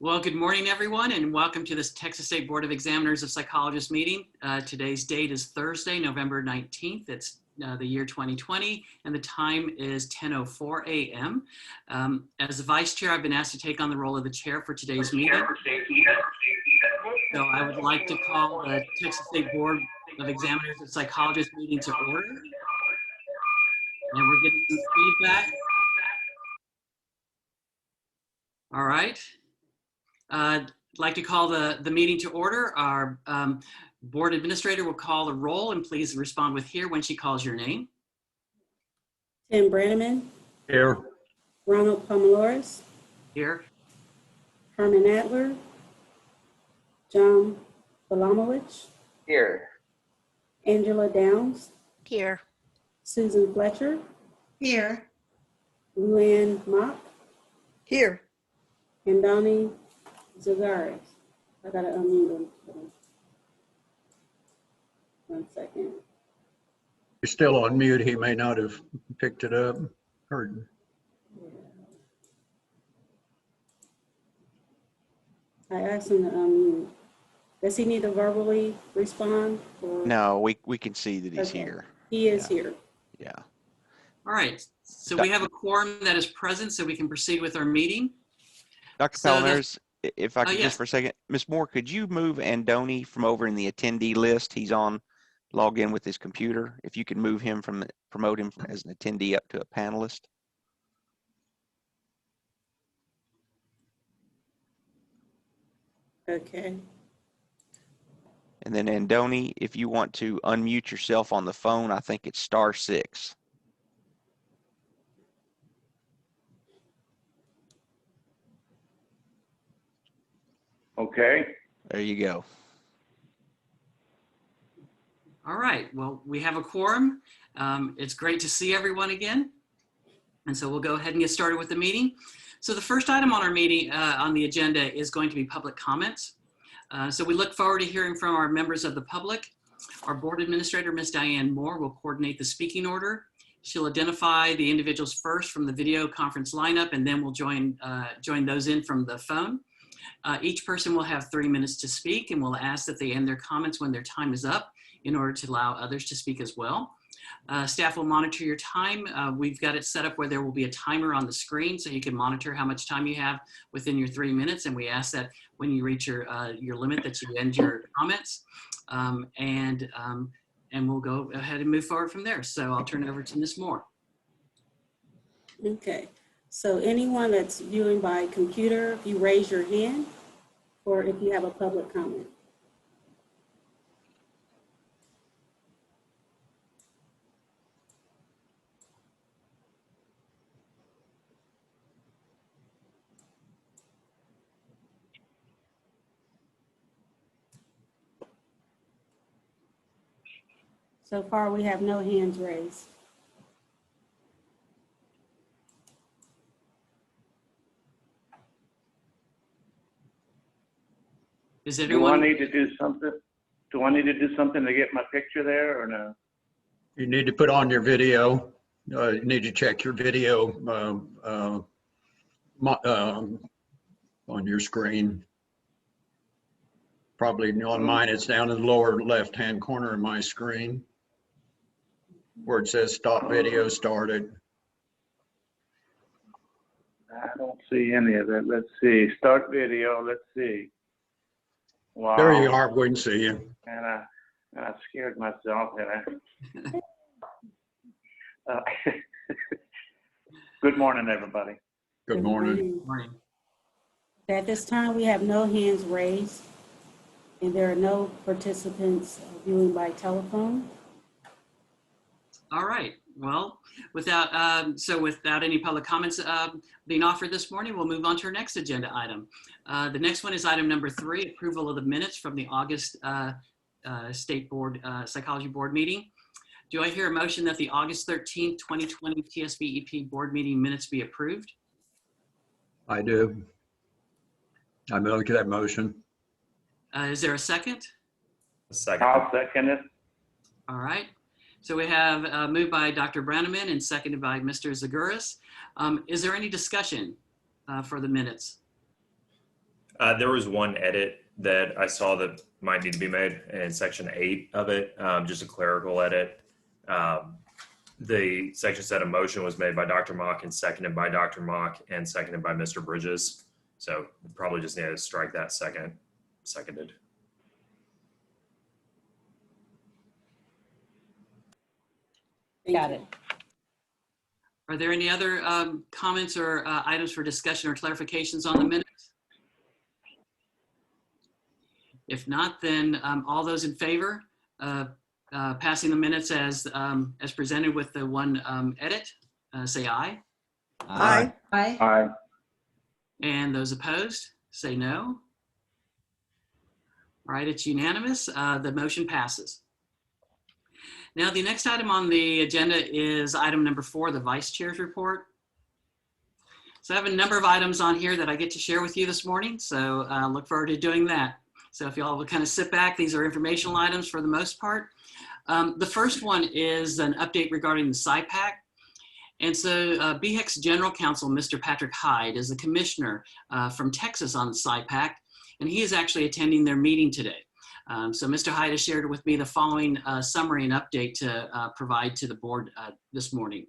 Well, good morning, everyone, and welcome to this Texas State Board of Examiners of Psychologists meeting. Today's date is Thursday, November 19th. It's the year 2020, and the time is 10:04 a.m. As the vice chair, I've been asked to take on the role of the chair for today's meeting. So I would like to call the Texas State Board of Examiners of Psychologists meeting to order. And we're getting some feedback. All right. I'd like to call the meeting to order. Our board administrator will call the roll, and please respond with "here" when she calls your name. Tim Brannaman. Here. Ronald Pomaloris. Here. Herman Adler. John Balamowicz. Here. Angela Downs. Here. Susan Fletcher. Here. Luann Mock. Here. And Donnie Zagaris. I gotta unmute him. 1 second. You're still on mute. He may not have picked it up. Heard. I asked him to unmute. Does he need to verbally respond? Or? No, we can see that he's Okay. here. He is here. Yeah. All right. So we have a quorum that is present, so we can proceed with our meeting. Dr. So Palomares, if I could yes. just for a second, Ms. Moore, could you move Andoni from over in the attendee list? He's on log in with his computer. If you could move him from, promote him as an attendee up to a panelist. Okay. And then Andoni, if you want to unmute yourself on the phone, I think it's *6. Okay. There you go. All right. Well, we have a quorum. It's great to see everyone again. And so we'll go ahead and get started with the meeting. So the first item on our meeting on the agenda is going to be public comments. So we look forward to hearing from our members of the public. Our board administrator, Ms. Diane Moore, will coordinate the speaking order. She'll identify the individuals first from the video conference lineup, and then we'll join those in from the phone. Each person will have 3 minutes to speak, and we'll ask that they end their comments when their time is up in order to allow others to speak as well. Staff will monitor your time. We've got it set up where there will be a timer on the screen so you can monitor how much time you have within your 3 minutes, and we ask that when you reach your limit that you end your comments. And we'll go ahead and move forward from there. So I'll turn it over to Ms. Moore. Okay. So anyone that's viewing by computer, if you raise your hand, or if you have a public comment. So far, we have no hands raised. Is Do I everyone? need to do something? Do I need to do something to get my picture there or no? You need to put on your video. You need to check your video on your screen. Probably on mine, it's down in the lower left-hand corner of my screen where it says stop video started. I don't see any of that. Let's see. Start video. Let's see. Wow. There you are. We can see you. And I scared myself. Good morning, everybody. Good morning. Morning. At this time, we have no hands raised, and there are no participants viewing by telephone. All right. Well, without any public comments being offered this morning, we'll move on to our next agenda item. The next one is item number 3, approval of the minutes from the August State Board Psychology Board meeting. Do I hear a motion that the August 13th, 2020 Tsbep board meeting minutes be approved? I do. I make that motion. Is there a second? Second. I'll second it. All right. So we have moved by Dr. Brannaman and seconded by Mr. Zagaris. Is there any discussion for the minutes? There was one edit that I saw that might need to be made in section 8 of it, just a clerical edit. The section said a motion was made by Dr. Mock and seconded by Dr. Mock and seconded by Mr. Bridges. So probably just need to strike that seconded. Got it. Are there any other comments or items for discussion or clarifications on the minutes? If not, then all those in favor of passing the minutes as presented with the one edit, say aye. Aye. Aye. Aye. And those opposed, say no. All right, it's unanimous. The motion passes. Now, the next item on the agenda is item number 4, the Vice Chair's report. So I have a number of items on here that I get to share with you this morning, so look forward to doing that. So if y'all will kind of sit back, these are informational items for the most part. The first one is an update regarding the SIPAC. And so BHEC's General Counsel, Mr. Patrick Hyde, is a commissioner from Texas on the SIPAC, and he is actually attending their meeting today. So Mr. Hyde has shared with me the following summary and update to provide to the board this morning.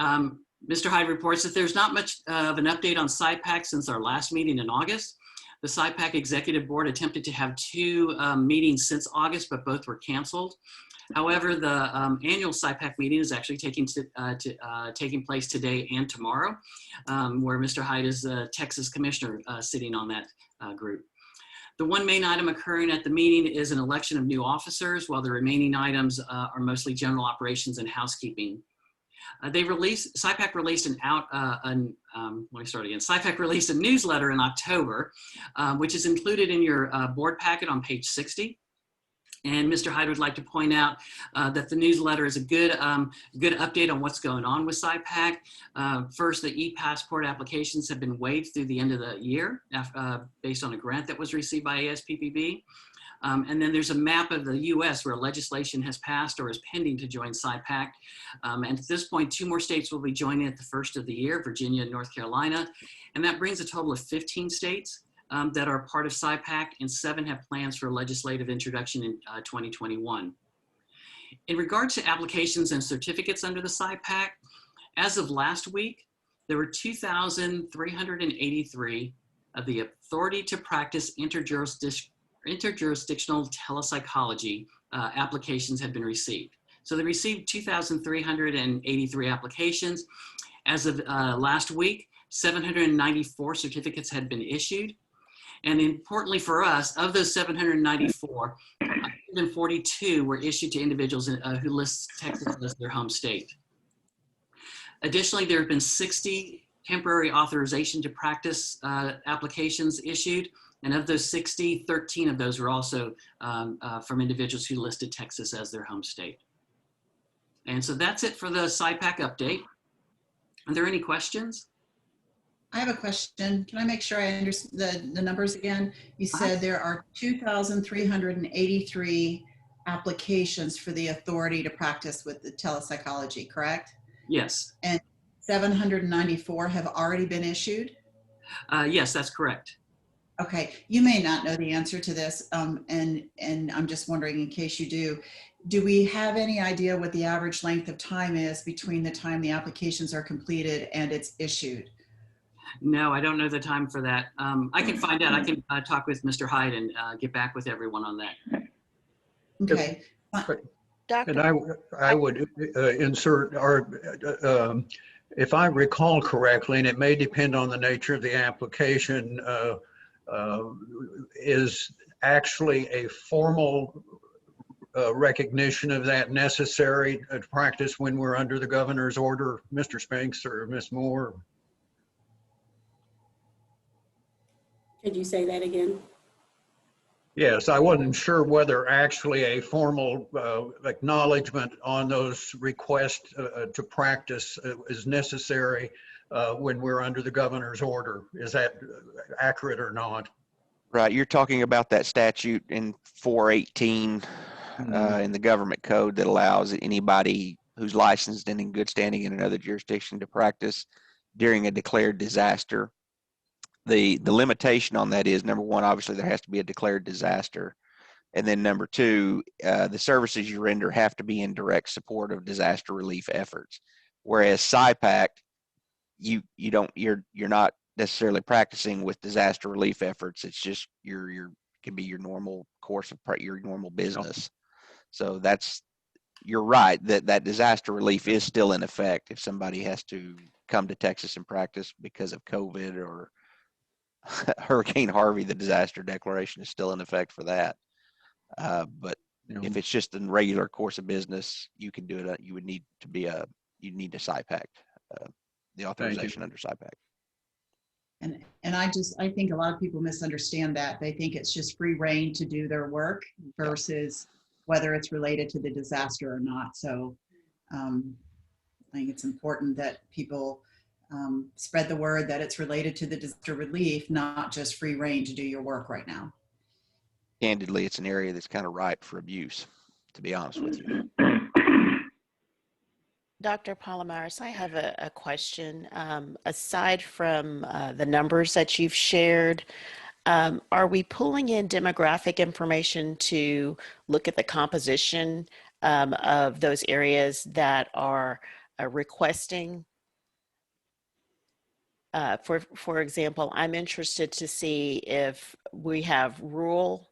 Mr. Hyde reports that there's not much of an update on SIPAC since our last meeting in August. The SIPAC Executive Board attempted to have 2 meetings since August, but both were canceled. However, the annual SIPAC meeting is actually taking place today and tomorrow, where Mr. Hyde is the Texas Commissioner sitting on that group. The one main item occurring at the meeting is an election of new officers, while the remaining items are mostly general operations and housekeeping. SIPAC released SIPAC released a newsletter in October, which is included in your board packet on page 60. And Mr. Hyde would like to point out that the newsletter is a good update on what's going on with SIPAC. First, the e-passport applications have been waived through the end of the year based on a grant that was received by Asppb. And then there's a map of the US where legislation has passed or is pending to join SIPAC. And at this point, 2 more states will be joining at the first of the year, Virginia and North Carolina. And that brings a total of 15 states that are part of SIPAC, and 7 have plans for legislative introduction in 2021. In regard to applications and certificates under the SIPAC, as of last week, there were 2,383 of the authority to practice interjurisdictional telepsychology applications had been received. So they received 2,383 applications. As of last week, 794 certificates had been issued. And importantly for us, of those 794, 142 were issued to individuals who list Texas as their home state. Additionally, there have been 60 temporary authorization to practice applications issued. And of those 60, 13 of those were also from individuals who listed Texas as their home state. And so that's it for the SIPAC update. Are there any questions? I have a question. Can I make sure I understand the numbers again? You said there are 2,383 applications for the authority to practice with the telepsychology, correct? Yes. And 794 have already been issued? Yes, that's correct. Okay, you may not know the answer to this, and I'm just wondering in case you do. Do we have any idea what the average length of time is between the time the applications are completed and it's issued? No, I don't know the time for that. I can find out. I can talk with Mr. Hyde and get back with everyone on that. Okay. And I would insert if I recall correctly, and it may depend on the nature of the application, is actually a formal recognition of that necessary to practice when we're under the governor's order, Mr. Spinks or Ms. Moore? Could you say that again? Yes, I wasn't sure whether actually a formal acknowledgement on those requests to practice is necessary when we're under the governor's order. Is that accurate or not? Right, you're talking about that statute in 418 in the government code that allows anybody who's licensed and in good standing in another jurisdiction to practice during a declared disaster. The limitation on that is, number one, obviously there has to be a declared disaster. And then number two, the services you render have to be in direct support of disaster relief efforts. Whereas SIPAC, you're not necessarily practicing with disaster relief efforts. It's just can be your normal course of your normal business. So you're right that disaster relief is still in effect if somebody has to come to Texas and practice because of COVID or Hurricane Harvey. The disaster declaration is still in effect for that. But if it's just a regular course of business, you can do it. You would need to be you need to SIPAC, the authorization under SIPAC. And I think a lot of people misunderstand that. They think it's just free reign to do their work versus whether it's related to the disaster or not. So I think it's important that people spread the word that it's related to the disaster relief, not just free reign to do your work right now. Candidly, it's an area that's kind of ripe for abuse, to be honest with you. Dr. Palomares, I have a question. Aside from the numbers that you've shared, are we pulling in demographic information to look at the composition of those areas that are requesting? For example, I'm interested to see if we have rural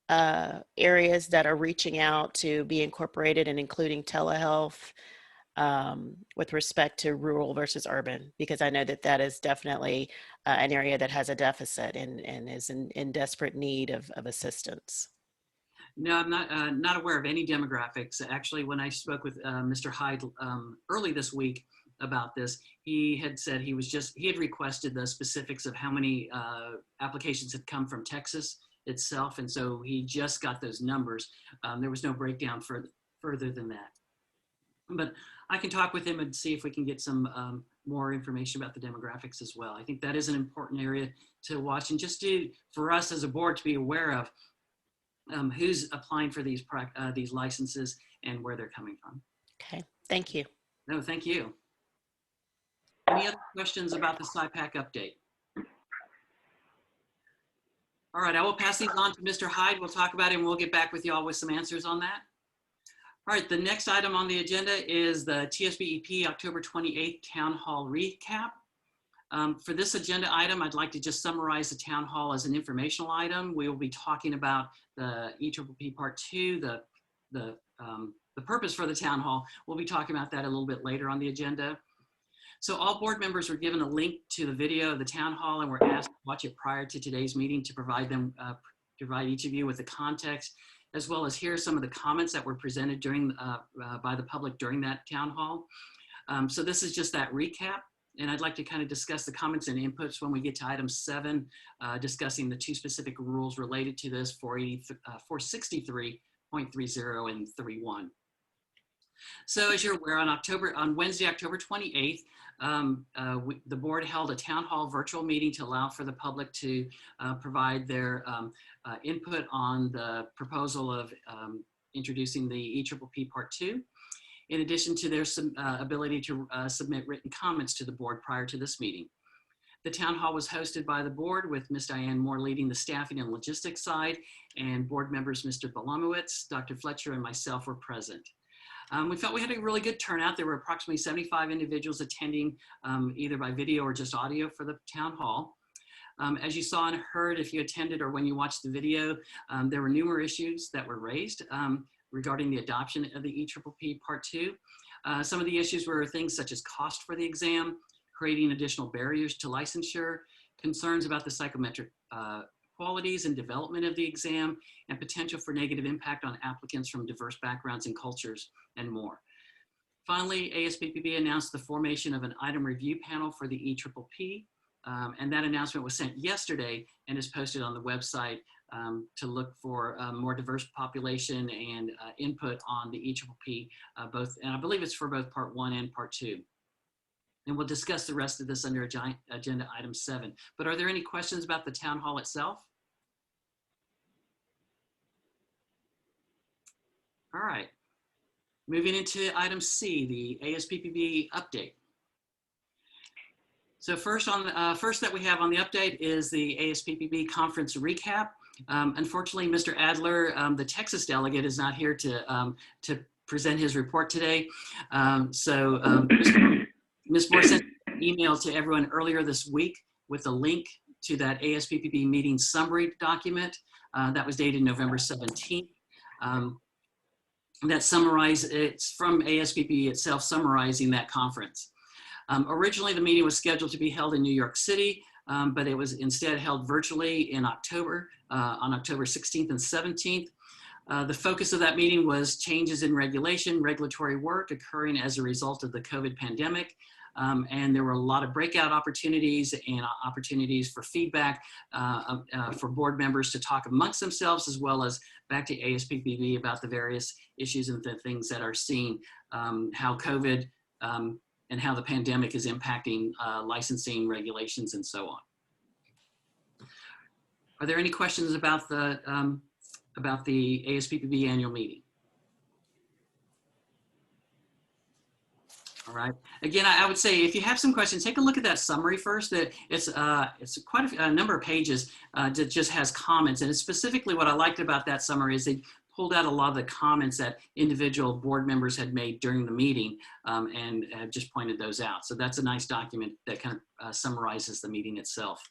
areas that are reaching out to be incorporated and including telehealth with respect to rural versus urban, because I know that is definitely an area that has a deficit and is in desperate need of assistance. No, I'm not aware of any demographics. Actually, when I spoke with Mr. Hyde early this week about this, he had said he had requested the specifics of how many applications had come from Texas itself, and so he just got those numbers. There was no breakdown further than that. But I can talk with him and see if we can get some more information about the demographics as well. I think that is an important area to watch, and just for us as a board to be aware of who's applying for these licenses and where they're coming from. Okay, thank you. No, thank you. Any other questions about the SIPAC update? All right, I will pass these on to Mr. Hyde. We'll talk about it and we'll get back with y'all with some answers on that. All right, the next item on the agenda is the Tsbep October 28th Town Hall recap. For this agenda item, I'd like to just summarize the town hall as an informational item. We will be talking about the Equivalency Part 2, the purpose for the town hall. We'll be talking about that a little bit later on the agenda. So all board members were given a link to the video of the town hall and were asked to watch it prior to today's meeting to provide each of you with the context, as well as hear some of the comments that were presented by the public during that town hall. So this is just that recap. And I'd like to kind of discuss the comments and inputs when we get to item 7, discussing the 2 specific rules related to this, 463.30 and 31. So as you're aware, on Wednesday, October 28th, the board held a town hall virtual meeting to allow for the public to provide their input on the proposal of introducing the Equivalency Part 2. In addition to their ability to submit written comments to the board prior to this meeting. The town hall was hosted by the board with Ms. Diane Moore leading the staffing and logistics side, and board members Mr. Balomowitz, Dr. Fletcher, and myself were present. We felt we had a really good turnout. There were approximately 75 individuals attending either by video or just audio for the town hall. As you saw and heard, if you attended or when you watched the video, there were numerous issues that were raised regarding the adoption of the Equivalency Part 2. Some of the issues were things such as cost for the exam, creating additional barriers to licensure, concerns about the psychometric qualities and development of the exam, and potential for negative impact on applicants from diverse backgrounds and cultures, and more. Finally, Aspb announced the formation of an item review panel for the Equivalency, and that announcement was sent yesterday and is posted on the website to look for a more diverse population and input on the Equivalency, and I believe it's for both Part 1 and Part 2. And we'll discuss the rest of this under agenda item 7. But are there any questions about the town hall itself? All right, moving into item C, the Aspb update. So first that we have on the update is the Asppb conference recap. Unfortunately, Mr. Adler, the Texas delegate, is not here to present his report today. Ms. Moore sent an email to everyone earlier this week with a link to that Asppb meeting summary document that was dated November 17th. That it's from Asppb itself summarizing that conference. Originally, the meeting was scheduled to be held in New York City, but it was instead held virtually in October, on October 16th and 17th. The focus of that meeting was changes in regulatory work occurring as a result of the COVID pandemic. And there were a lot of breakout opportunities and opportunities for feedback for board members to talk amongst themselves, as well as back to Asppb about the various issues and the things that are seen, how COVID and how the pandemic is impacting licensing regulations and so on. Are there any questions about the Asppb annual meeting? All right. Again, I would say if you have some questions, take a look at that summary first. It's quite a number of pages that just has comments. And specifically what I liked about that summary is they pulled out a lot of the comments that individual board members had made during the meeting and just pointed those out. So that's a nice document that kind of summarizes the meeting itself.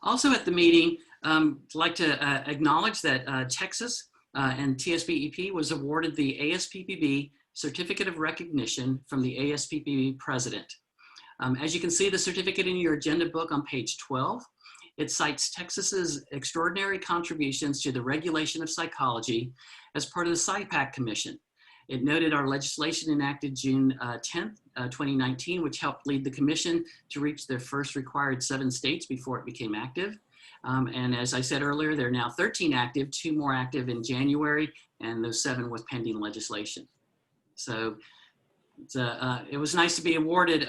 Also at the meeting, I'd like to acknowledge that Texas and Tsbep was awarded the Asppb Certificate of Recognition from the Asppb President. As you can see, the certificate in your agenda book on page 12, it cites Texas's extraordinary contributions to the regulation of psychology as part of the PsyPAC Commission. It noted our legislation enacted June 10th, 2019, which helped lead the commission to reach their first required 7 states before it became active. And as I said earlier, there are now 13 active, 2 more active in January, and those 7 with pending legislation. So it was nice to be awarded,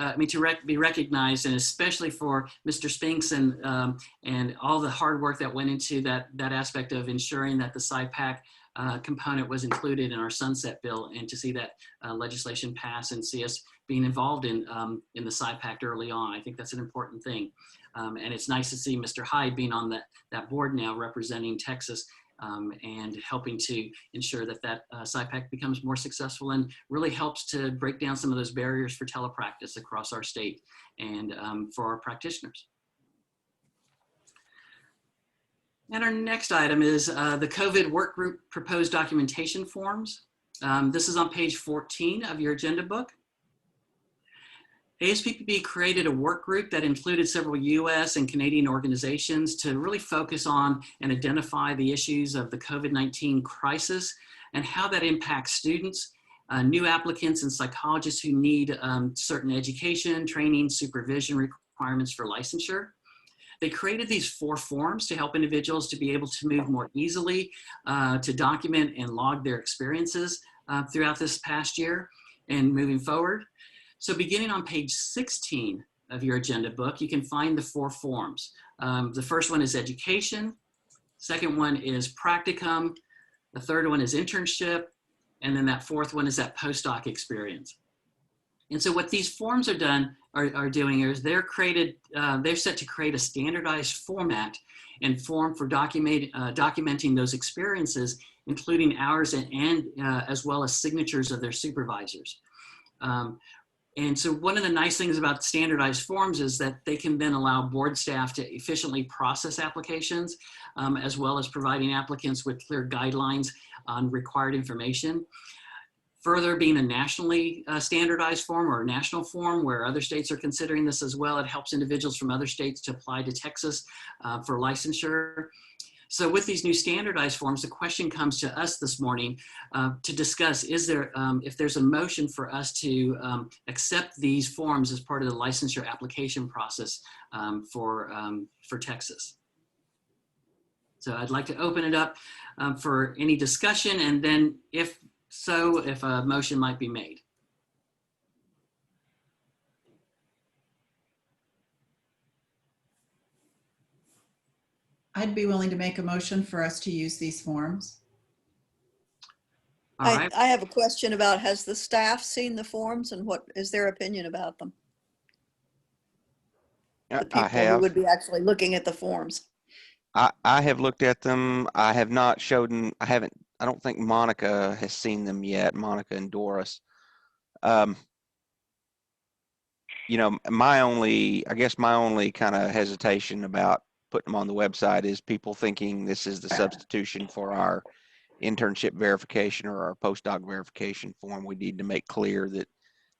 be recognized, and especially for Mr. Spinks and all the hard work that went into that aspect of ensuring that the PsyPAC component was included in our sunset bill, and to see that legislation pass and see us being involved in the PsyPAC early on. I think that's an important thing. And it's nice to see Mr. Hyde being on that board now representing Texas and helping to ensure that PsyPAC becomes more successful and really helps to break down some of those barriers for telepractice across our state and for our practitioners. And our next item is the COVID work group proposed documentation forms. This is on page 14 of your agenda book. Asppb created a work group that included several US and Canadian organizations to really focus on and identify the issues of the COVID-19 crisis and how that impacts students, new applicants, and psychologists who need certain education, training, supervision requirements for licensure. They created these 4 forms to help individuals to be able to move more easily, to document and log their experiences throughout this past year and moving forward. So beginning on page 16 of your agenda book, you can find the 4 forms. The first one is education. Second one is practicum. The third one is internship. And then that 4th one is that postdoc experience. And so what these forms are doing is they're set to create a standardized format and form for documenting those experiences, including ours and as well as signatures of their supervisors. And so one of the nice things about standardized forms is that they can then allow board staff to efficiently process applications, as well as providing applicants with clear guidelines on required information. Further, being a nationally standardized form or a national form where other states are considering this as well, it helps individuals from other states to apply to Texas for licensure. So with these new standardized forms, the question comes to us this morning to discuss, if there's a motion for us to accept these forms as part of the licensure application process for Texas. So I'd like to open it up for any discussion, and then if a motion might be made. I'd be willing to make a motion for us to use these forms. All right. I have a question about, has the staff seen the forms and what is their opinion about them? I the people who have. would be actually looking at the forms. I have looked at them. I have not showed them. I don't think Monica has seen them yet. Monica and Doris. You know, I guess my only kind of hesitation about putting them on the website is people thinking this is the substitution for our internship verification or our postdoc verification form. We need to make clear that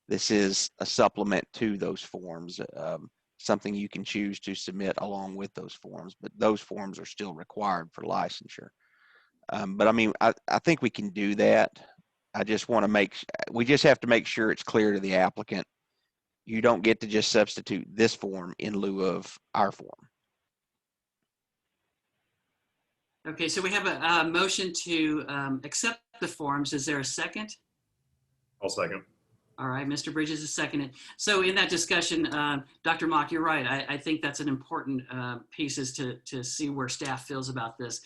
this is a supplement to those forms, something you can choose to submit along with those forms, but those forms are still required for licensure. But I mean, I think we can do that. I just want to we just have to make sure it's clear to the applicant. You don't get to just substitute this form in lieu of our form. Okay, so we have a motion to accept the forms. Is there a second? I'll second. All right, Mr. Bridges is seconded. So in that discussion, Dr. Mock, you're right. I think that's an important piece, is to see where staff feels about this.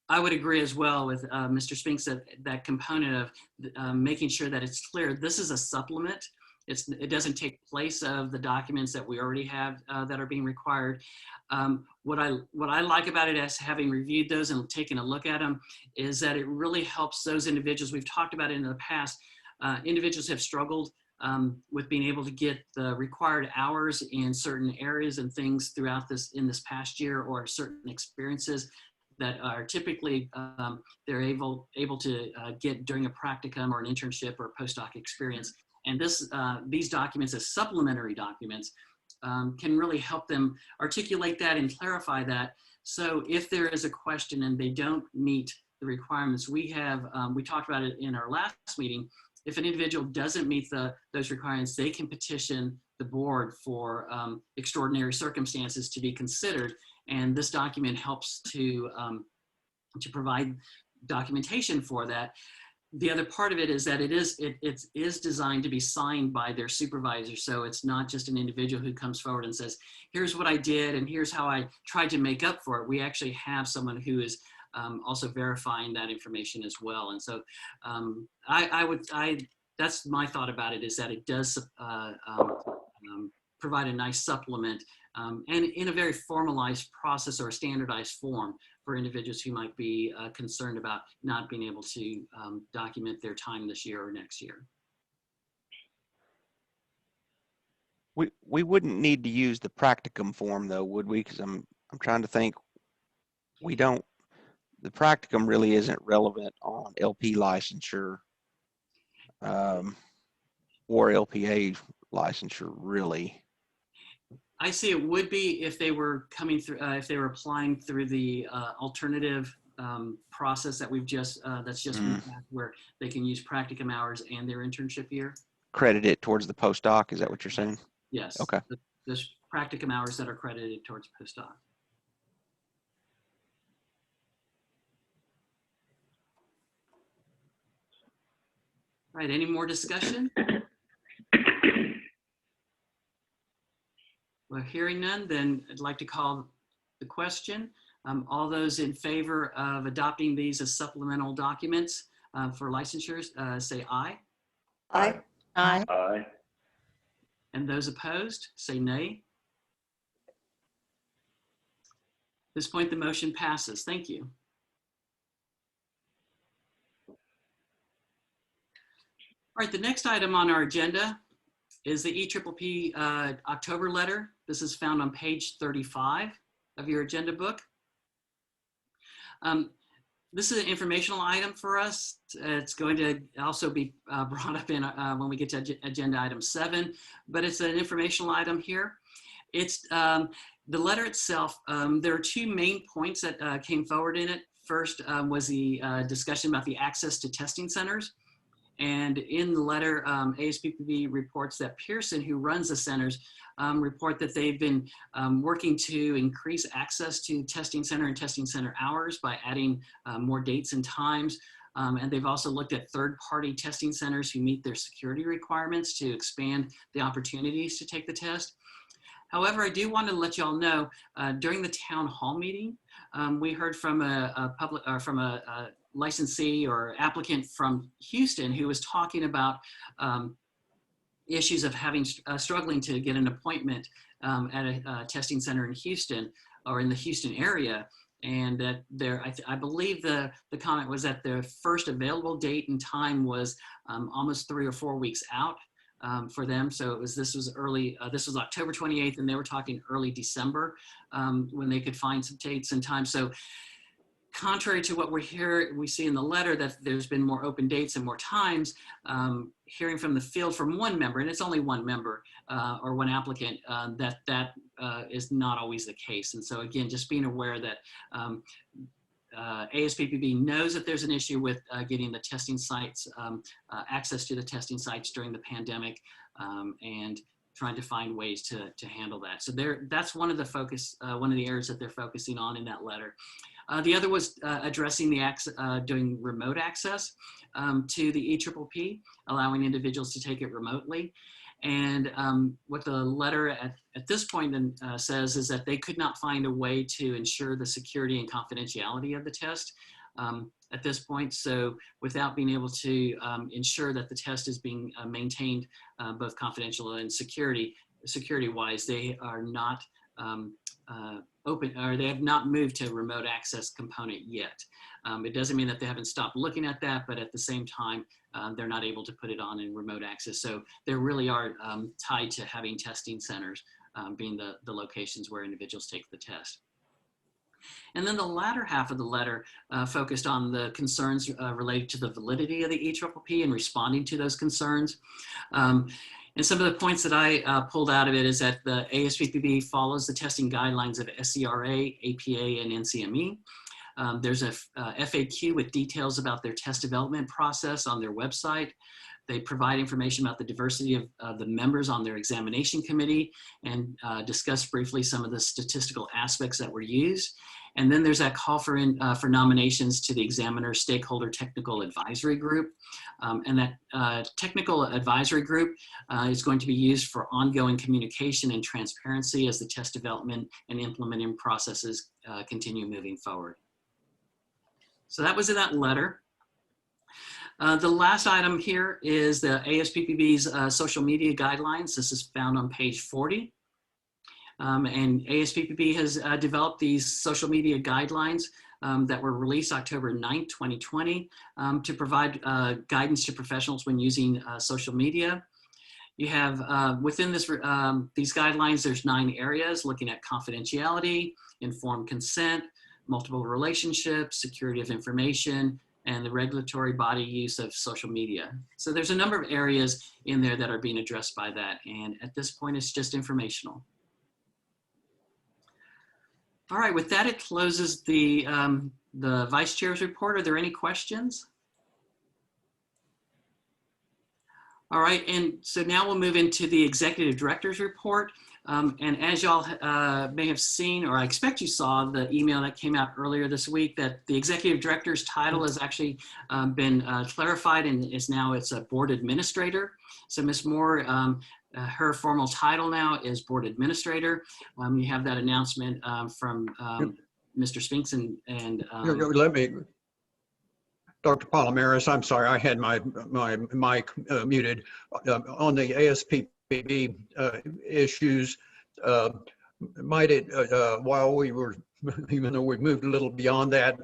I would agree as well with Mr. Spinks that component of making sure that it's clear this is a supplement. It doesn't take place of the documents that we already have that are being required. What I like about it, as having reviewed those and taken a look at them, is that it really helps those individuals. We've talked about it in the past. Individuals have struggled with being able to get the required hours in certain areas and things throughout in this past year, or certain experiences that are typically they're able to get during a practicum or an internship or a postdoc experience. And these documents, as supplementary documents, can really help them articulate that and clarify that. So if there is a question and they don't meet the requirements, we talked about it in our last meeting. If an individual doesn't meet those requirements, they can petition the board for extraordinary circumstances to be considered. And this document helps to provide documentation for that. The other part of it is that it is designed to be signed by their supervisor. So it's not just an individual who comes forward and says, here's what I did and here's how I tried to make up for it. We actually have someone who is also verifying that information as well. And so that's my thought about it, is that it does provide a nice supplement and in a very formalized process or a standardized form for individuals who might be concerned about not being able to document their time this year or next year. We wouldn't need to use the practicum form though, would we? Because I'm trying to think. We don't. The practicum really isn't relevant on LP licensure or LPA licensure, really. I see it would be if they were coming through, if they were applying through the alternative process that we've just, that's just been passed, where they can use practicum hours and their internship year. Credit it towards the postdoc, is that what you're saying? Yes. Okay. There's practicum hours that are credited towards postdoc. All right, any more discussion? Well, hearing none, then I'd like to call the question. All those in favor of adopting these as supplemental documents for licensures, say aye. Aye. Aye. Aye. And those opposed, say nay. At this point, the motion passes. Thank you. All right, the next item on our agenda is the EPPP October letter. This is found on page 35 of your agenda book. This is an informational item for us. It's going to also be brought up in when we get to agenda item 7, but it's an informational item here. It's the letter itself. There are two main points that came forward in it. First was the discussion about the access to testing centers. And in the letter, Aspb reports that Pearson, who runs the centers, report that they've been working to increase access to testing center and testing center hours by adding more dates and times. And they've also looked at third-party testing centers who meet their security requirements to expand the opportunities to take the test. However, I do want to let you all know, during the town hall meeting, we heard from a licensee or applicant from Houston who was talking about issues of having struggling to get an appointment at a testing center in Houston or in the Houston area. And that I believe the comment was that the first available date and time was almost 3 or 4 weeks out for them. So this was October 28th, and they were talking early December when they could find some dates and times. So contrary to what we see in the letter that there's been more open dates and more times, hearing from the field from one member, and it's only one member or one applicant, that is not always the case. And so again, just being aware that Asppb knows that there's an issue with getting the testing sites, access to the testing sites during the pandemic, and trying to find ways to handle that. So that's one of the areas that they're focusing on in that letter. The other was addressing doing remote access to the Eppb, allowing individuals to take it remotely. And what the letter at this point then, says is that they could not find a way to ensure the security and confidentiality of the test at this point. So without being able to ensure that the test is being maintained both confidential and security-wise, they are not open, or they have not moved to a remote access component yet. It doesn't mean that they haven't stopped looking at that, but at the same time, they're not able to put it on in remote access. So they really are tied to having testing centers being the locations where individuals take the test. And then the latter half of the letter focused on the concerns related to the validity of the Eppb and responding to those concerns. And some of the points that I pulled out of it is that the Asppb follows the testing guidelines of SCRA, APA, and NCME. There's a FAQ with details about their test development process on their website. They provide information about the diversity of the members on their examination committee and discuss briefly some of the statistical aspects that were used. And then there's that call for nominations to the examiner stakeholder technical advisory group. And that technical advisory group is going to be used for ongoing communication and transparency as the test development and implementing processes continue moving forward. So that was in that letter. The last item here is the Asppb's social media guidelines. This is found on page 40. And Asppb has developed these social media guidelines that were released October 9th, 2020 to provide guidance to professionals when using social media. You have within these guidelines, there's 9 areas looking at confidentiality, informed consent, multiple relationships, security of information, and the regulatory body use of social media. So there's a number of areas in there that are being addressed by that. And at this point, it's just informational. All right, with that, it closes the Vice Chair's report. Are there any questions? All right, and so now we'll move into the Executive Director's report. And as y'all may have seen, or I expect you saw the email that came out earlier this week, that the Executive Director's title has actually been clarified, and it's a Board Administrator. So Ms. Moore, her formal title now is Board Administrator. You have that announcement from Mr. Spinks and let me, Dr. Palomares, I'm sorry, I had my mic muted. On the Asppb issues, might it, while we were, even though we've moved a little beyond that,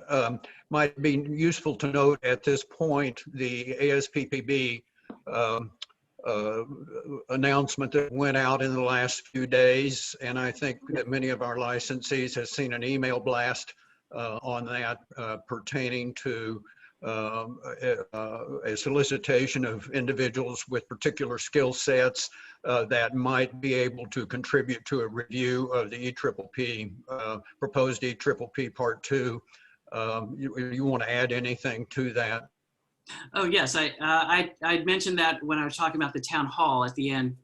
might be useful to note at this point the Asppb announcement that went out in the last few days, and I think that many of our licensees have seen an email blast on that pertaining to a solicitation of individuals with particular skill sets that might be able to contribute to a review of the Eppb, proposed Eppb Part 2. You want to add anything to that? Oh yes, I mentioned that when I was talking about the town hall at the end.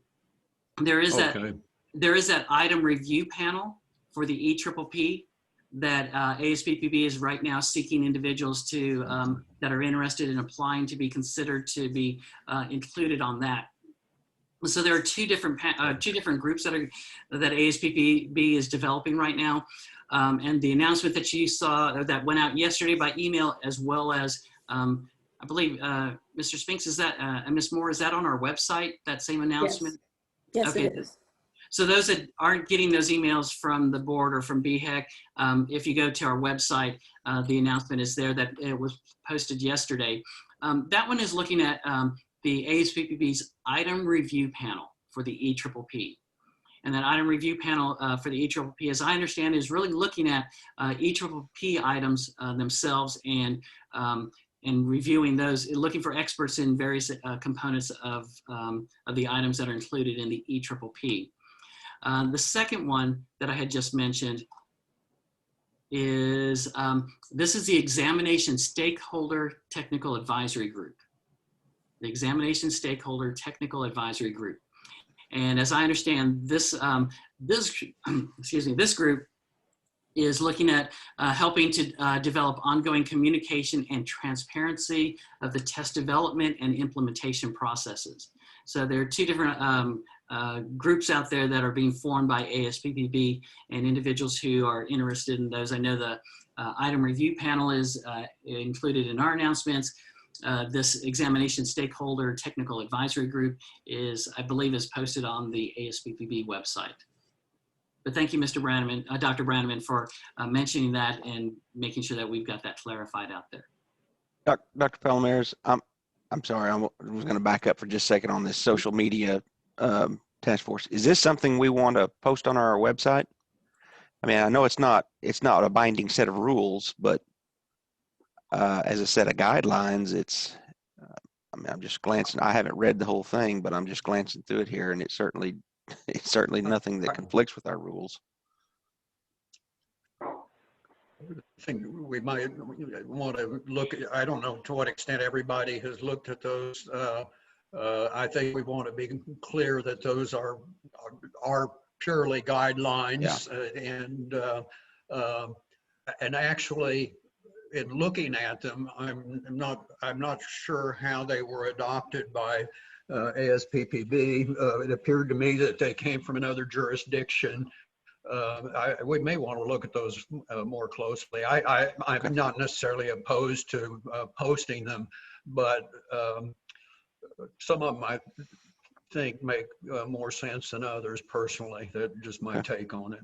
There is that item review panel for the Eppb that Asppb is right now seeking individuals to that are interested in applying to be considered to be included on that. So there are two different groups that Asppb is developing right now, and the announcement that you saw that went out yesterday by email, as well as I believe, Mr. Spinks, is that, and Ms. Moore, is that on our website, that same announcement? Yes, Okay. it is. So those that aren't getting those emails from the board or from BHEC, if you go to our website, the announcement is there that it was posted yesterday. That one is looking at the Aspb's item review panel for the EPPP. And that item review panel for the EPPP, as I understand, is really looking at EPPP items themselves and reviewing those, looking for experts in various components of the items that are included in the EPPP. The second one that I had just mentioned is, this is the Examination Stakeholder Technical Advisory Group. The Examination Stakeholder Technical Advisory Group. And as I understand, this this group is looking at helping to develop ongoing communication and transparency of the test development and implementation processes. So there are two different groups out there that are being formed by Asppb and individuals who are interested in those. I know the item review panel is included in our announcements. This Examination Stakeholder Technical Advisory Group is, I believe, is posted on the Asppb website. But thank you, Mr. Branneman, Dr. Branneman, for mentioning that and making sure that we've got that clarified out there. Dr. Palomares, I'm sorry, I was going to back up for just a second on this social media task force. Is this something we want to post on our website? I mean, I know it's not a binding set of rules, but as a set of guidelines, it's, I mean, I'm just glancing, I haven't read the whole thing, but I'm just glancing through it here, and it's certainly nothing that conflicts with our rules. I think we might want to look at, I don't know to what extent everybody has looked at those. I think we want to be clear that those are purely guidelines. Yeah. And actually, in looking at them, I'm not sure how they were adopted by Asppb. It appeared to me that they came from another jurisdiction. We may want to look at those more closely. I'm not necessarily opposed to posting them, but some of them I think make more sense than others personally. That's just my take on it.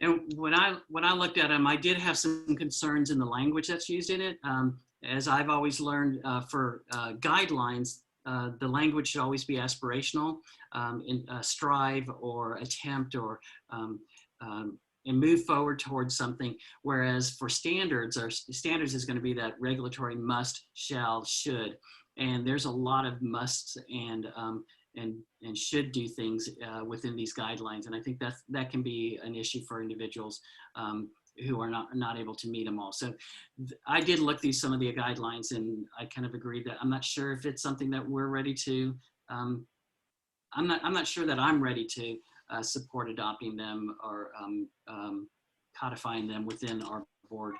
And when I looked at them, I did have some concerns in the language that's used in it. As I've always learned for guidelines, the language should always be aspirational, strive or attempt or and move forward towards something. Whereas for standards, our standards is going to be that regulatory must, shall, should, and there's a lot of musts and should do things within these guidelines. And I think that can be an issue for individuals who are not able to meet them all. So I did look through some of the guidelines, and I kind of agreed that I'm not sure if it's something that we're ready to, I'm not sure that I'm ready to support adopting them or codifying them within our board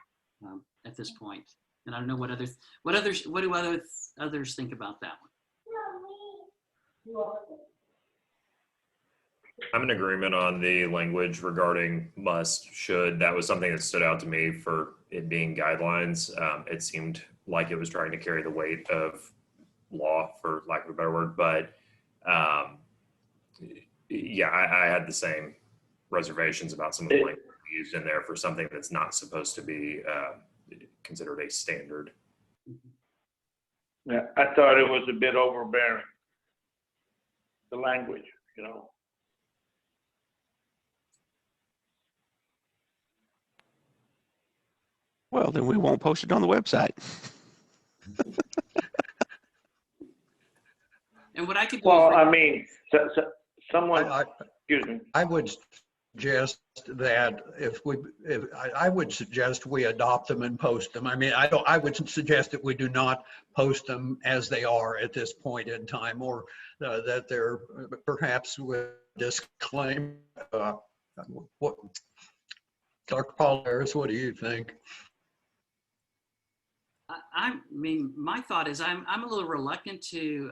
at this point. And I don't know what do others think about that one? I'm in agreement on the language regarding must, should. That was something that stood out to me for it being guidelines. It seemed like it was trying to carry the weight of law, for lack of a better word. But yeah, I had the same reservations about some of the language used in there for something that's not supposed to be considered a standard. Yeah, I thought it was a bit overbearing, the language, you know. Well, then we won't post it on the website. And what I could do Well, is, I mean, someone, excuse me. I would suggest that I would suggest we adopt them and post them. I mean, I would suggest that we do not post them as they are at this point in time, or that they're perhaps with disclaim. What, Dr. Palomares, what do you think? I mean, my thought is I'm a little reluctant to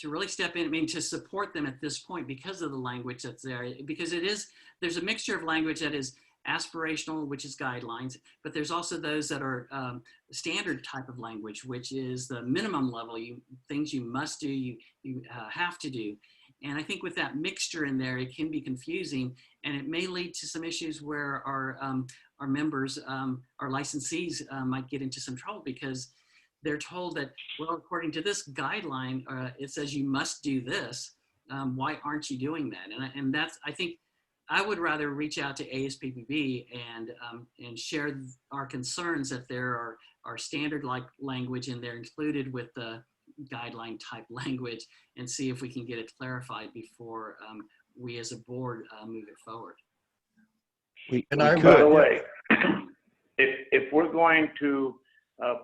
really step in, I mean, to support them at this point because of the language that's there, because there's a mixture of language that is aspirational, which is guidelines, but there's also those that are standard type of language, which is the minimum level, things you must do, you have to do. And I think with that mixture in there, it can be confusing, and it may lead to some issues where our members, our licensees might get into some trouble because they're told that, well, according to this guideline, it says you must do this. Why aren't you doing that? And that's, I think, I would rather reach out to Aspb and share our concerns that there are standard like language in there included with the guideline type language, and see if we can get it clarified before we as a board move it forward. By the way, if we're going to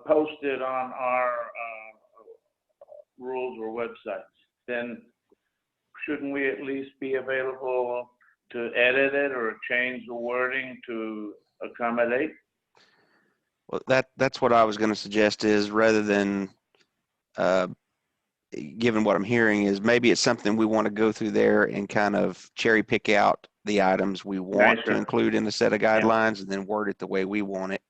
post it on our rules or websites, then shouldn't we at least be available to edit it or change the wording to accommodate? Well, that's what I was going to suggest is, rather than given what I'm hearing, is maybe it's something we want to go through there and kind of cherry pick out the items we want to include in the set of guidelines, and then word it the way we want it.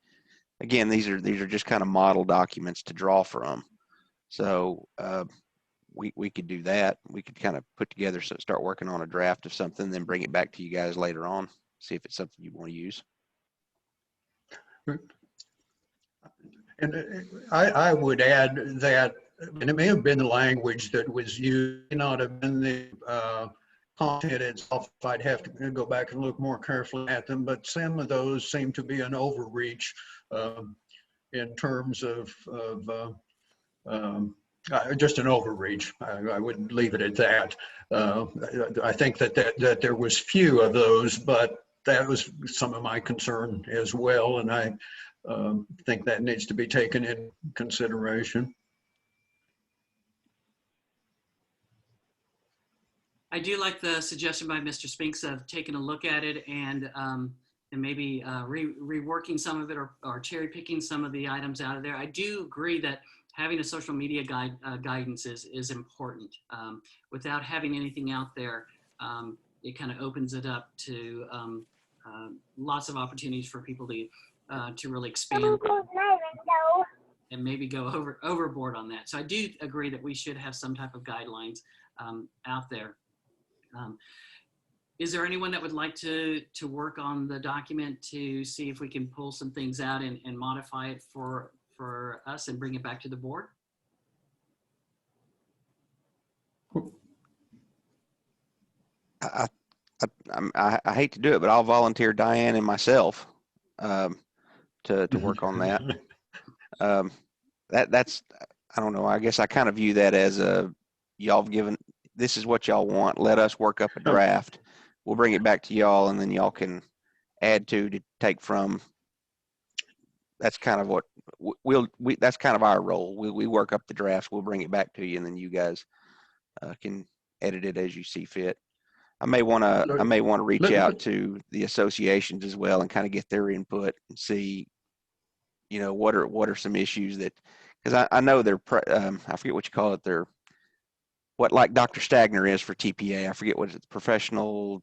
Again, these are just kind of model documents to draw from. So we could do that. We could kind of put together, start working on a draft of something, then bring it back to you guys later on, see if it's something you want to use. And I would add that, and it may have been the language that was used, may not have been the content itself. I'd have to go back and look more carefully at them, but some of those seem to be an overreach in terms of just an overreach. I would leave it at that. I think that there was few of those, but that was some of my concern as well, and I think that needs to be taken in consideration. I do like the suggestion by Mr. Spinks of taking a look at it and maybe reworking some of it, or cherry picking some of the items out of there. I do agree that having a social media guidance is important. Without having anything out there, it kind of opens it up to lots of opportunities for people to really expand and maybe go overboard on that. So I do agree that we should have some type of guidelines out there. Is there anyone that would like to work on the document to see if we can pull some things out and modify it for us and bring it back to the board? I hate to do it, but I'll volunteer Diane and myself to work on that. That's, I don't know, I guess I kind of view that as y'all have given, this is what y'all want, let us work up a draft. We'll bring it back to y'all, and then y'all can add to take from. That's kind of what that's kind of our role. We work up the drafts, we'll bring it back to you, and then you guys can edit it as you see fit. I may want to reach out to the associations as well and kind of get their input and see, you know, what are some issues that, because I know they're I forget what you call it, they're what, like Dr. Stagner is for TPA. I forget what it's, professional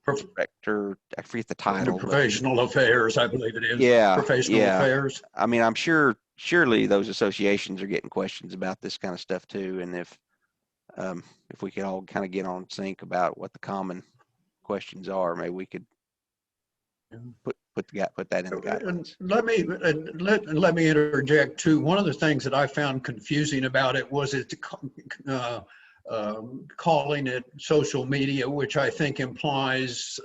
director. I forget the title. Professional affairs, I believe it is. Yeah, professional affairs. I mean, I'm surely those associations are getting questions about this kind of stuff too, and if we could all kind of get on sync about what the common questions are, maybe we could put that in the guidelines. And let me interject too. One of the things that I found confusing about it was calling it social media, which I think implies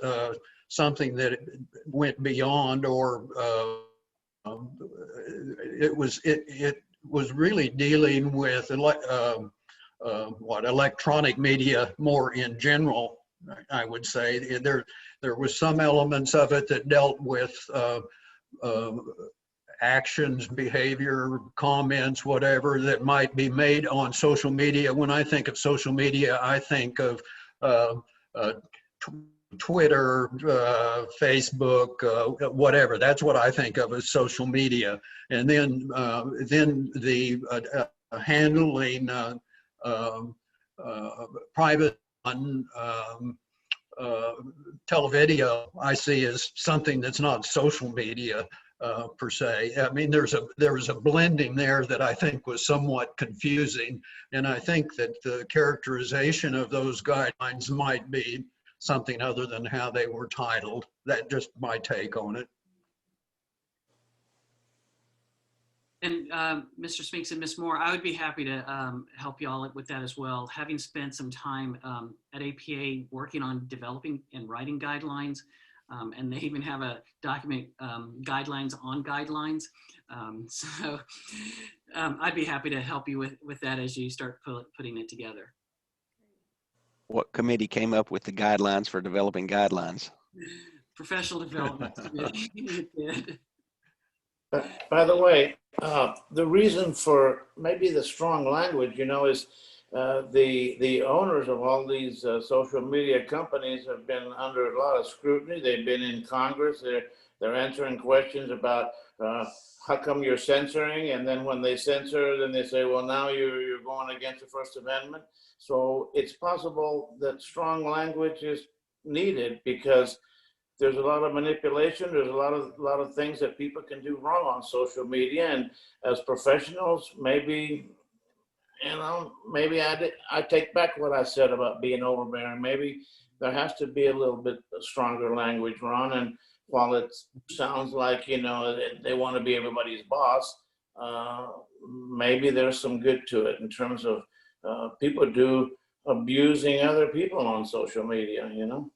something that went beyond, or it was really dealing with electronic media more in general. I would say there was some elements of it that dealt with actions, behavior, comments, whatever that might be made on social media. When I think of social media, I think of Twitter, Facebook, whatever. That's what I think of as social media. And then the handling private televideo I see as something that's not social media per se. I mean, there was a blending there that I think was somewhat confusing, and I think that the characterization of those guidelines might be something other than how they were titled. That's just my take on it. And Mr. Spinks and Ms. Moore, I would be happy to help you all with that as well. Having spent some time at APA working on developing and writing guidelines, and they even have a document, guidelines on guidelines. So I'd be happy to help you with that as you start putting it together. What committee came up with the guidelines for developing guidelines? Professional development committee. It did. By the way, the reason for maybe the strong language, you know, is the owners of all these social media companies have been under a lot of scrutiny. They've been in Congress. They're answering questions about how come you're censoring, and then when they censor, then they say, well, now you're going against the First Amendment. So it's possible that strong language is needed because there's a lot of manipulation. There's a lot of things that people can do wrong on social media, and as professionals, maybe, you know, maybe I take back what I said about being overbearing. Maybe there has to be a little bit stronger language, Ron. And while it sounds like, you know, they want to be everybody's boss, maybe there's some good to it in terms of people do abusing other people on social media, you know.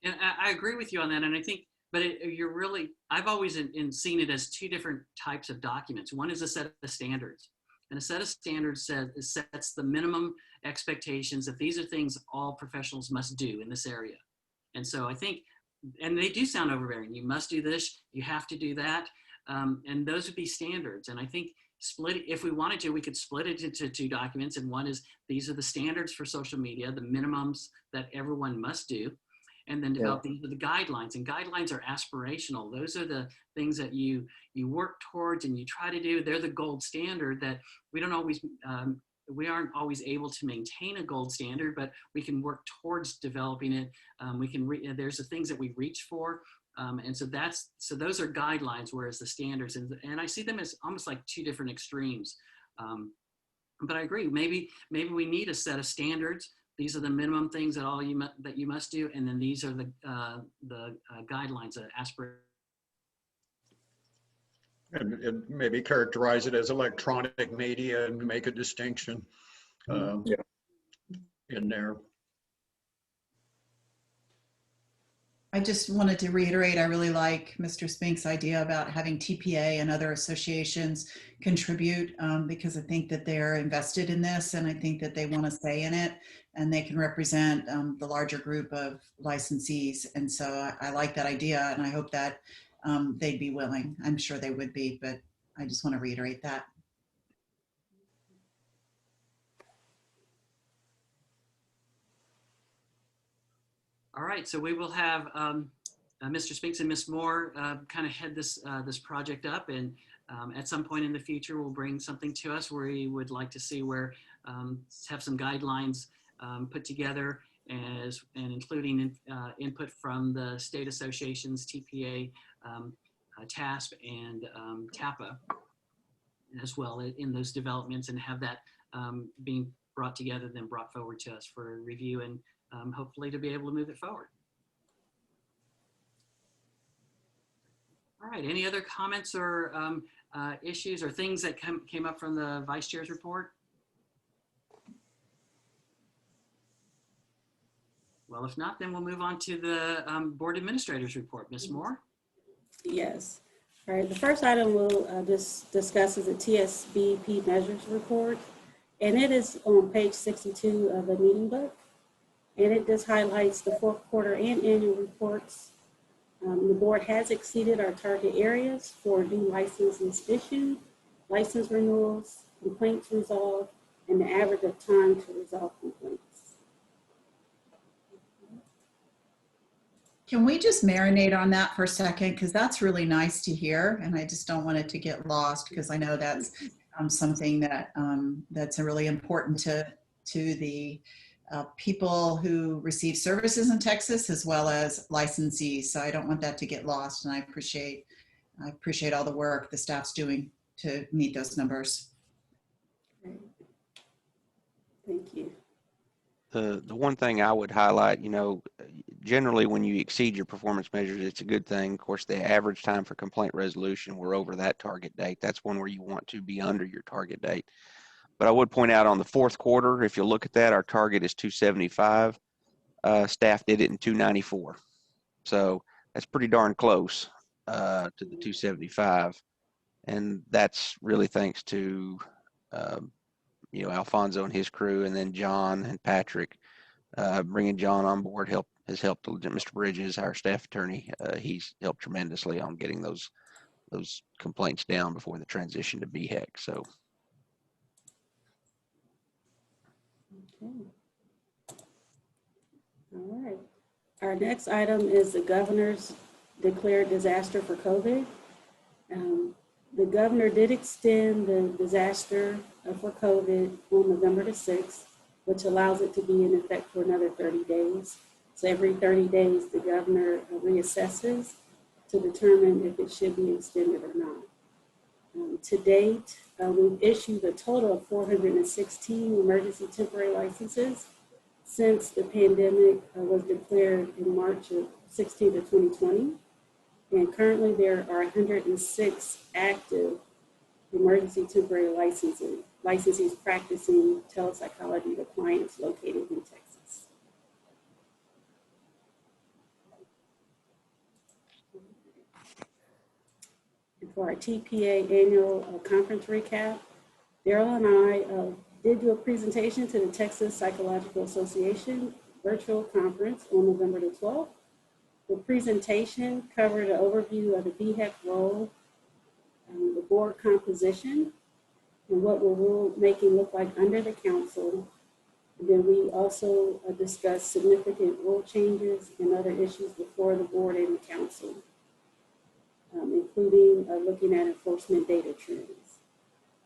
And I agree with you on that. And I think, but you're really, I've always seen it as two different types of documents. One is a set of standards. And a set of standards sets the minimum expectations that these are things all professionals must do in this area. And so I think, and they do sound overbearing. You must do this, you have to do that. And those would be standards. And I think if we wanted to, we could split it into two documents. And one is, these are the standards for social media, the minimums that everyone must do. And then develop these are the guidelines, and guidelines are aspirational. Those are the things that you work towards and you try to do. They're the gold standard that we don't always, we aren't always able to maintain a gold standard, but we can work towards developing it. We can, there's the things that we reach for. And so those are guidelines, whereas the standards, and I see them as almost like two different extremes. But I agree, maybe we need a set of standards. These are the minimum things that you must do, and then these are the guidelines that aspirate. And maybe characterize it as electronic media and make a distinction in there. I just wanted to reiterate, I really like Mr. Spink's idea about having TPA and other associations contribute because I think that they're invested in this, and I think that they want to stay in it, and they can represent the larger group of licensees. And so I like that idea, and I hope that they'd be willing. I'm sure they would be, but I just want to reiterate that. All right, so we will have Mr. Spinks and Ms. Moore kind of head this project up, and at some point in the future, we'll bring something to us where we would like to see where have some guidelines put together, and including input from the state associations, TPA, TASP, and TAPA as well in those developments, and have that being brought together, then brought forward to us for review, and hopefully to be able to move it forward. All right, any other comments or issues or things that came up from the Vice Chair's report? Well, if not, then we'll move on to the Board Administrator's report. Ms. Moore? Yes. All right, the first item we'll discuss is the Tsbp measures report, and it is on page 62 of the meeting book. And it just highlights the fourth quarter and annual reports. The board has exceeded our target areas for new licenses issued, license renewals, complaints resolved, and the average of time to resolve complaints. Can we just marinate on that for a second? Because that's really nice to hear, and I just don't want it to get lost, because I know that's something that that's really important to the people who receive services in Texas as well as licensees. So I don't want that to get lost, and I appreciate all the work the staff's doing to meet those numbers. Great. Thank you. The one thing I would highlight, you know, generally when you exceed your performance measures, it's a good thing. Of course, the average time for complaint resolution, we're over that target date. That's one where you want to be under your target date. But I would point out on the fourth quarter, if you look at that, our target is 275. Staff did it in 294. So that's pretty darn close to the 275. And that's really thanks to, you know, Alfonso and his crew, and then John and Patrick. Bringing John on board has helped. Mr. Bridges, our staff attorney, he's helped tremendously on getting those complaints down before the transition to BHEC. So. Okay. All right. Our next item is the governor's declared disaster for COVID. The governor did extend the disaster for COVID on November the 6th, which allows it to be in effect for another 30 days. So every 30 days, the governor reassesses to determine if it should be extended or not. To date, we've issued a total of 416 emergency temporary licenses since the pandemic was declared in March of 16th of 2020. And currently there are 106 active emergency temporary licensees practicing telepsychology to clients located in Texas. And for our TPA annual conference recap, Daryl and I did do a presentation to the Texas Psychological Association virtual conference on November the 12th. The presentation covered an overview of the BHEC role, the board composition, and what will rulemaking look like under the council. And then we also discussed significant rule changes and other issues before the board and the council, including looking at enforcement data trends.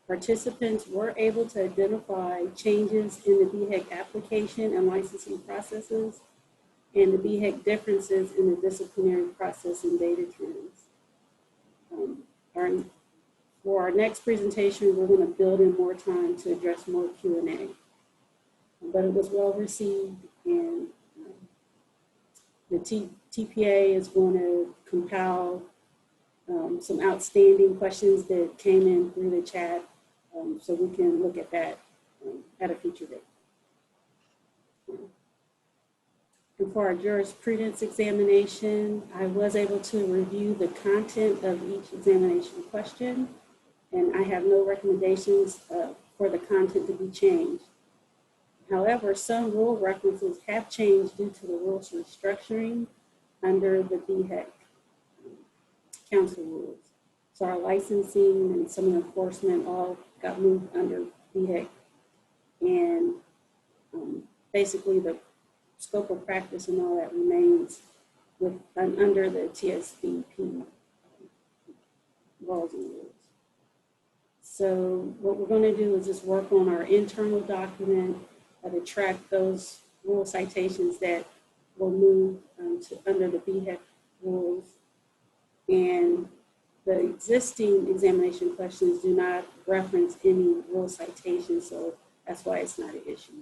Participants were able to identify changes in the BHEC application and licensing processes, and the BHEC differences in the disciplinary process and data trends. For our next presentation, we're going to build in more time to address more Q&A. But it was well received, and the TPA is going to compile some outstanding questions that came in through the chat, so we can look at that at a future date. And for our jurisprudence examination, I was able to review the content of each examination question, and I have no recommendations for the content to be changed. However, some rule references have changed due to the rules restructuring under the BHEC council rules. So our licensing and some enforcement all got moved under BHEC, and basically the scope of practice and all that remains under the Tsbp laws and rules. So what we're going to do is just work on our internal document to track those rule citations that will move under the BHEC rules. And the existing examination questions do not reference any rule citations, so that's why it's not an issue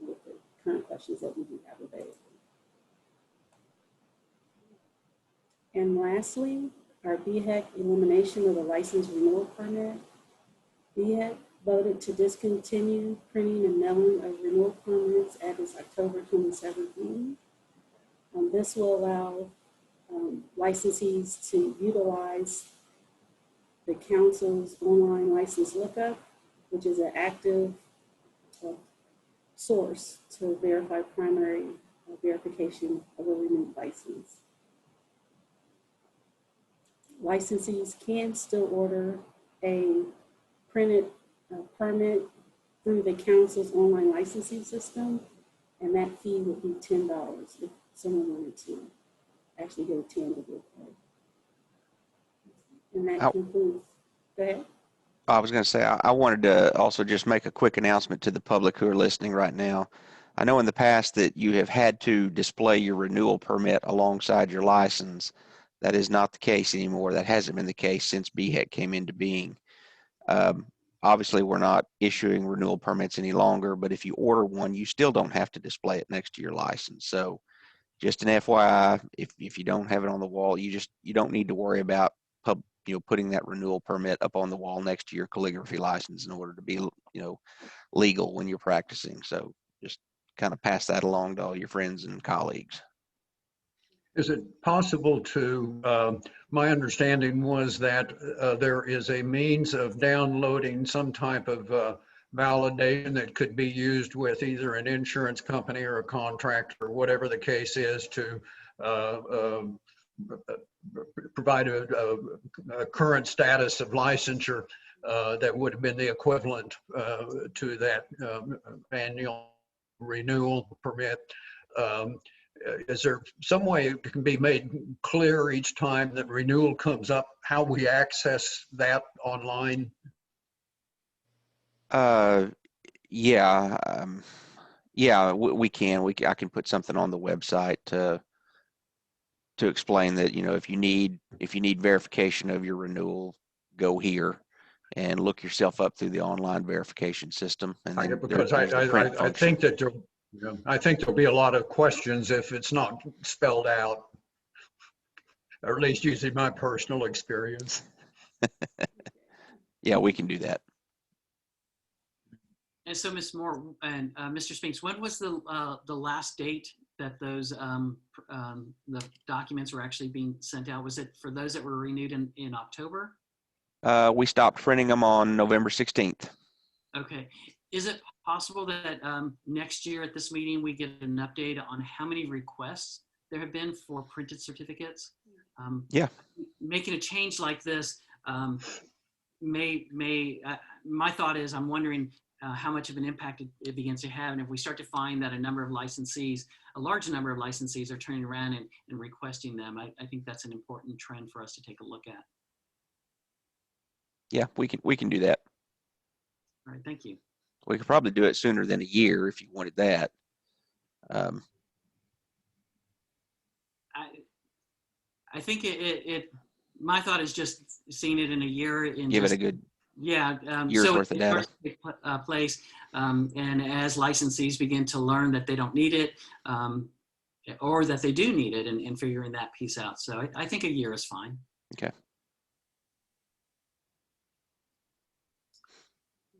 with the current questions that we do have available. And lastly, our BHEC elimination of the license renewal permit. BHEC voted to discontinue printing and mailing of renewal permits at its October 2017. This will allow licensees to utilize the council's online license lookup, which is an active source to verify primary verification of a renewed license. Licensees can still order a printed permit through the council's online licensing system, and that fee would be $10 if someone wanted to actually get a tangible card. And that concludes. Go ahead. I was going to say, I wanted to also just make a quick announcement to the public who are listening right now. I know in the past that you have had to display your renewal permit alongside your license. That is not the case anymore. That hasn't been the case since BHEC came into being. Obviously, we're not issuing renewal permits any longer, but if you order one, you still don't have to display it next to your license. So just an FYI, if you don't have it on the wall, you don't need to worry about putting that renewal permit up on the wall next to your calligraphy license in order to be legal when you're practicing. So just kind of pass that along to all your friends and colleagues. Is it possible to, my understanding was that there is a means of downloading some type of validation that could be used with either an insurance company or a contractor or whatever the case is to provide a current status of licensure that would have been the equivalent to that annual renewal permit. Is there some way it can be made clear each time that renewal comes up, how we access that online? Yeah, we can. I can put something on the website to explain that, if you need verification of your renewal, go here and look yourself up through the online verification system. And then Because there's the print I function. think that I think there'll be a lot of questions if it's not spelled out, or at least using my personal experience. Yeah, we can do that. And so, Ms. Moore and Mr. Spinks, when was the last date that those the documents were actually being sent out? Was it for those that were renewed in October? We stopped printing them on November 16th. Okay. Is it possible that next year at this meeting we get an update on how many requests there have been for printed certificates? Yeah. Making a change like this my thought is, I'm wondering how much of an impact it begins to have. And if we start to find that a large number of licensees are turning around and requesting them, I think that's an important trend for us to take a look at. Yeah, we can do that. All right, thank you. We could probably do it sooner than a year if you wanted that. I think my thought is just seeing it in a year. Give it a good year's worth of data. Place, and as licensees begin to learn that they don't need it, or that they do need it, and figuring that piece out. So I think a year is fine. Okay.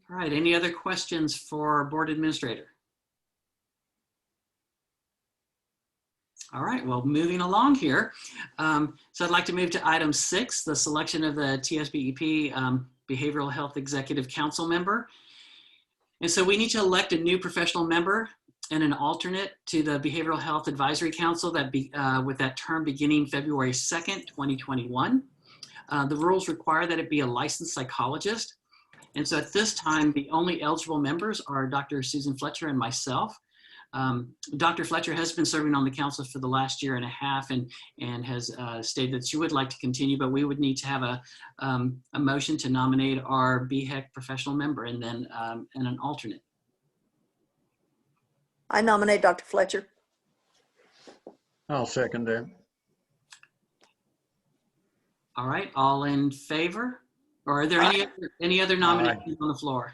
All right, any other questions for Board Administrator? All right, well, moving along here. So I'd like to move to item 6, the selection of the Tsbep Behavioral Health Executive Council member. And so we need to elect a new professional member and an alternate to the Behavioral Health Advisory Council with that term beginning February 2nd, 2021. The rules require that it be a licensed psychologist. And so at this time, the only eligible members are Dr. Susan Fletcher and myself. Dr. Fletcher has been serving on the council for the last year and a half and has stated that she would like to continue, but we would need to have a motion to nominate our BHEC professional member and then and an alternate. I nominate Dr. Fletcher. I'll second that. All right, all in favor? Or are there any other nominations on the floor?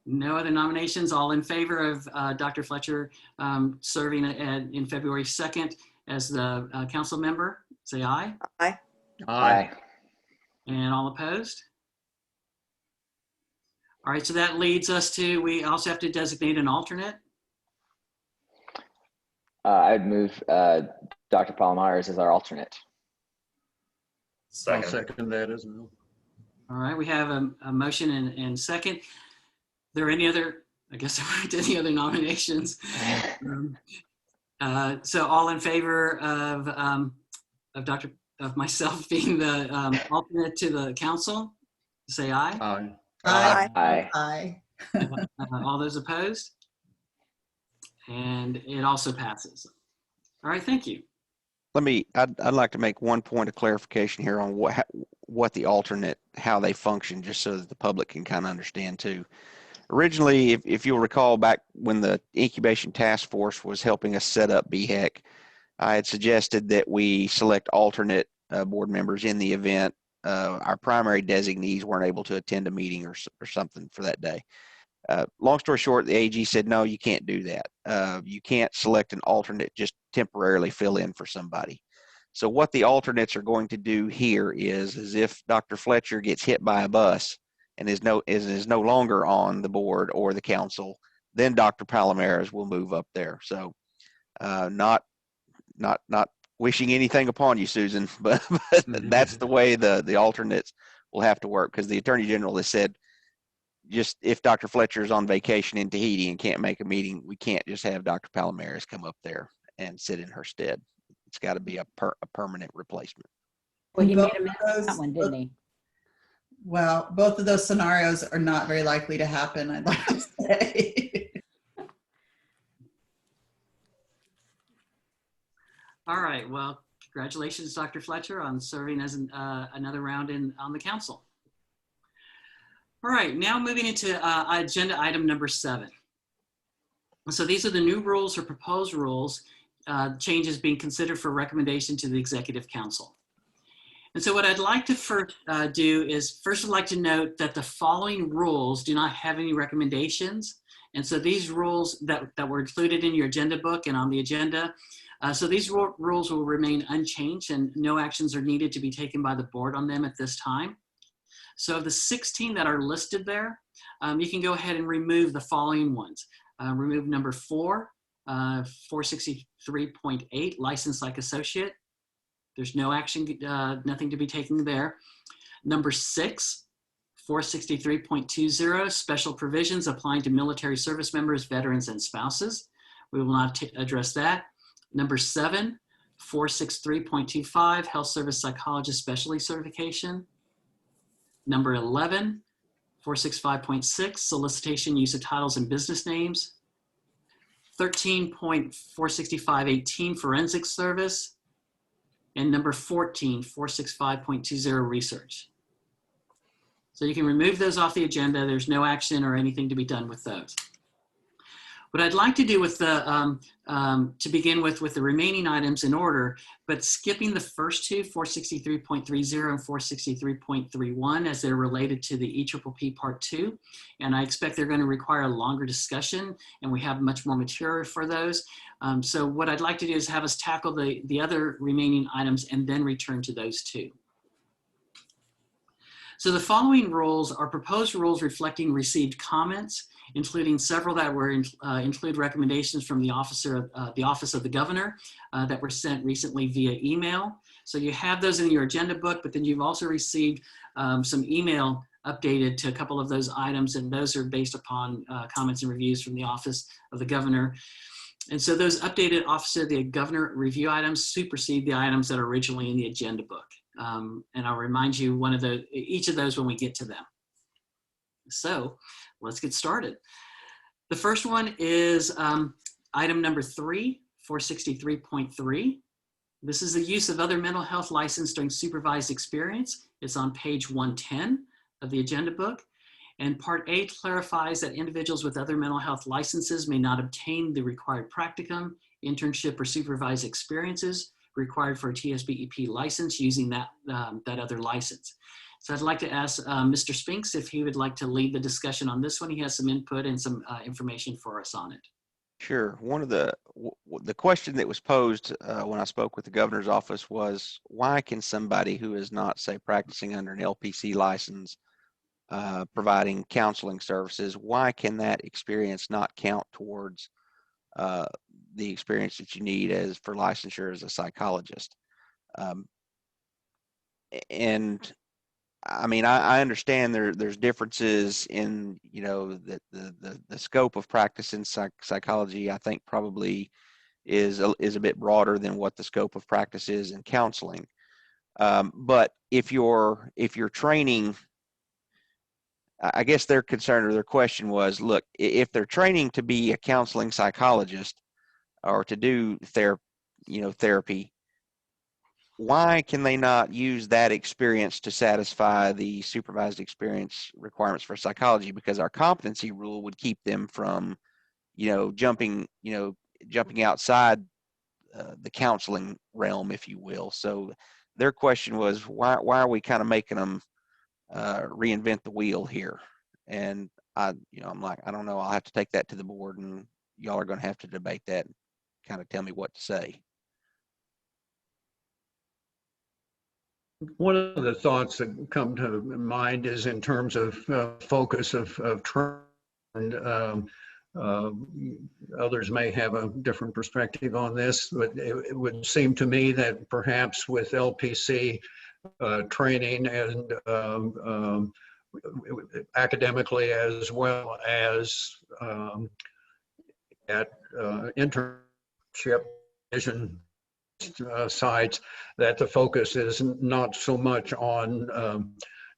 No other nominations. All in favor of Dr. Fletcher serving in February 2nd as the council member, say aye. Aye. Aye. And all opposed? All right, so that leads us to, we also have to designate an alternate. I'd move Dr. Paul Myers as our alternate. I'll second that as well. All right, we have a motion and second. There any other, I guess there weren't any other nominations. So all in favor of myself being the alternate to the council, say aye. Aye. Aye. Aye. Aye. All those opposed? And it also passes. All right, thank you. I'd like to make one point of clarification here on what the alternate, how they function, just so that the public can kind of understand too. Originally, if you'll recall back when the incubation task force was helping us set up BHEC, I had suggested that we select alternate board members in the event our primary designees weren't able to attend a meeting or something for that day. Long story short, the AG said, no, you can't do that. You can't select an alternate, just temporarily fill in for somebody. So what the alternates are going to do here is if Dr. Fletcher gets hit by a bus and is no longer on the board or the council, then Dr. Palomares will move up there. So not wishing anything upon you, Susan, but that's the way the alternates will have to work, because the Attorney General has said, just if Dr. Fletcher is on vacation in Tahiti and can't make a meeting, we can't just have Dr. Palomares come up there and sit in her stead. It's got to be a permanent replacement. Well, he Both made a mess of of that those- one, didn't he? Well, both of those scenarios are not very likely to happen, I'd like to say. All right. Well, congratulations, Dr. Fletcher, on serving as another round on the council. All right. Now moving into agenda item number 7. So these are the new rules or proposed rules, changes being considered for recommendation to the Executive Council. And so what I'd like to first do is I'd like to note that the following rules do not have any recommendations. And so these rules that were included in your agenda book and on the agenda, so these rules will remain unchanged and no actions are needed to be taken by the board on them at this time. So of the 16 that are listed there, you can go ahead and remove the following ones. Remove number 4, 463.8, licensed like associate. There's no action, nothing to be taken there. Number 6, 463.20, special provisions applying to military service members, veterans, and spouses. We will not address that. Number 7, 463.25, health service psychologist specialty certification. Number 11, 465.6, solicitation, use of titles and business names. 13.465.18, forensic service. And number 14, 465.20, research. So you can remove those off the agenda. There's no action or anything to be done with those. What I'd like to do with the, to begin with the remaining items in order, but skipping the first two, 463.30 and 463.31, as they're related to the Eppp Part 2. And I expect they're going to require a longer discussion, and we have much more material for those. So what I'd like to do is have us tackle the other remaining items and then return to those two. So the following rules are proposed rules reflecting received comments, including several that were include recommendations from the Office of the Governor that were sent recently via email. So you have those in your agenda book, but then you've also received some email updated to a couple of those items, and those are based upon comments and reviews from the Office of the Governor. And so those updated Office of the Governor review items supersede the items that are originally in the agenda book. And I'll remind you each of those when we get to them. So let's get started. The first one is item number 3, 463.3. This is the use of other mental health license during supervised experience. It's on page 110 of the agenda book. And Part A clarifies that individuals with other mental health licenses may not obtain the required practicum, internship, or supervised experiences required for a Tsbep license using that other license. So I'd like to ask Mr. Spinks if he would like to lead the discussion on this one. He has some input and some information for us on it. Sure. One of the question that was posed when I spoke with the governor's office was, why can somebody who is not, say, practicing under an LPC license, providing counseling services, why can that experience not count towards the experience that you need for licensure as a psychologist? And I mean, I understand there's differences in, the scope of practice in psychology. I think probably is a bit broader than what the scope of practice is in counseling. But if you're training, I guess their concern or their question was, look, if they're training to be a counseling psychologist or to do therapy, why can they not use that experience to satisfy the supervised experience requirements for psychology? Because our competency rule would keep them from, jumping outside the counseling realm, if you will. So their question was, why are we kind of making them reinvent the wheel here? And I'm like, I don't know. I'll have to take that to the board, and y'all are going to have to debate that and kind of tell me what to say. One of the thoughts that come to mind is in terms of focus of trend. Others may have a different perspective on this, but it would seem to me that perhaps with LPC training and academically as well as at internship vision sites, that the focus is not so much on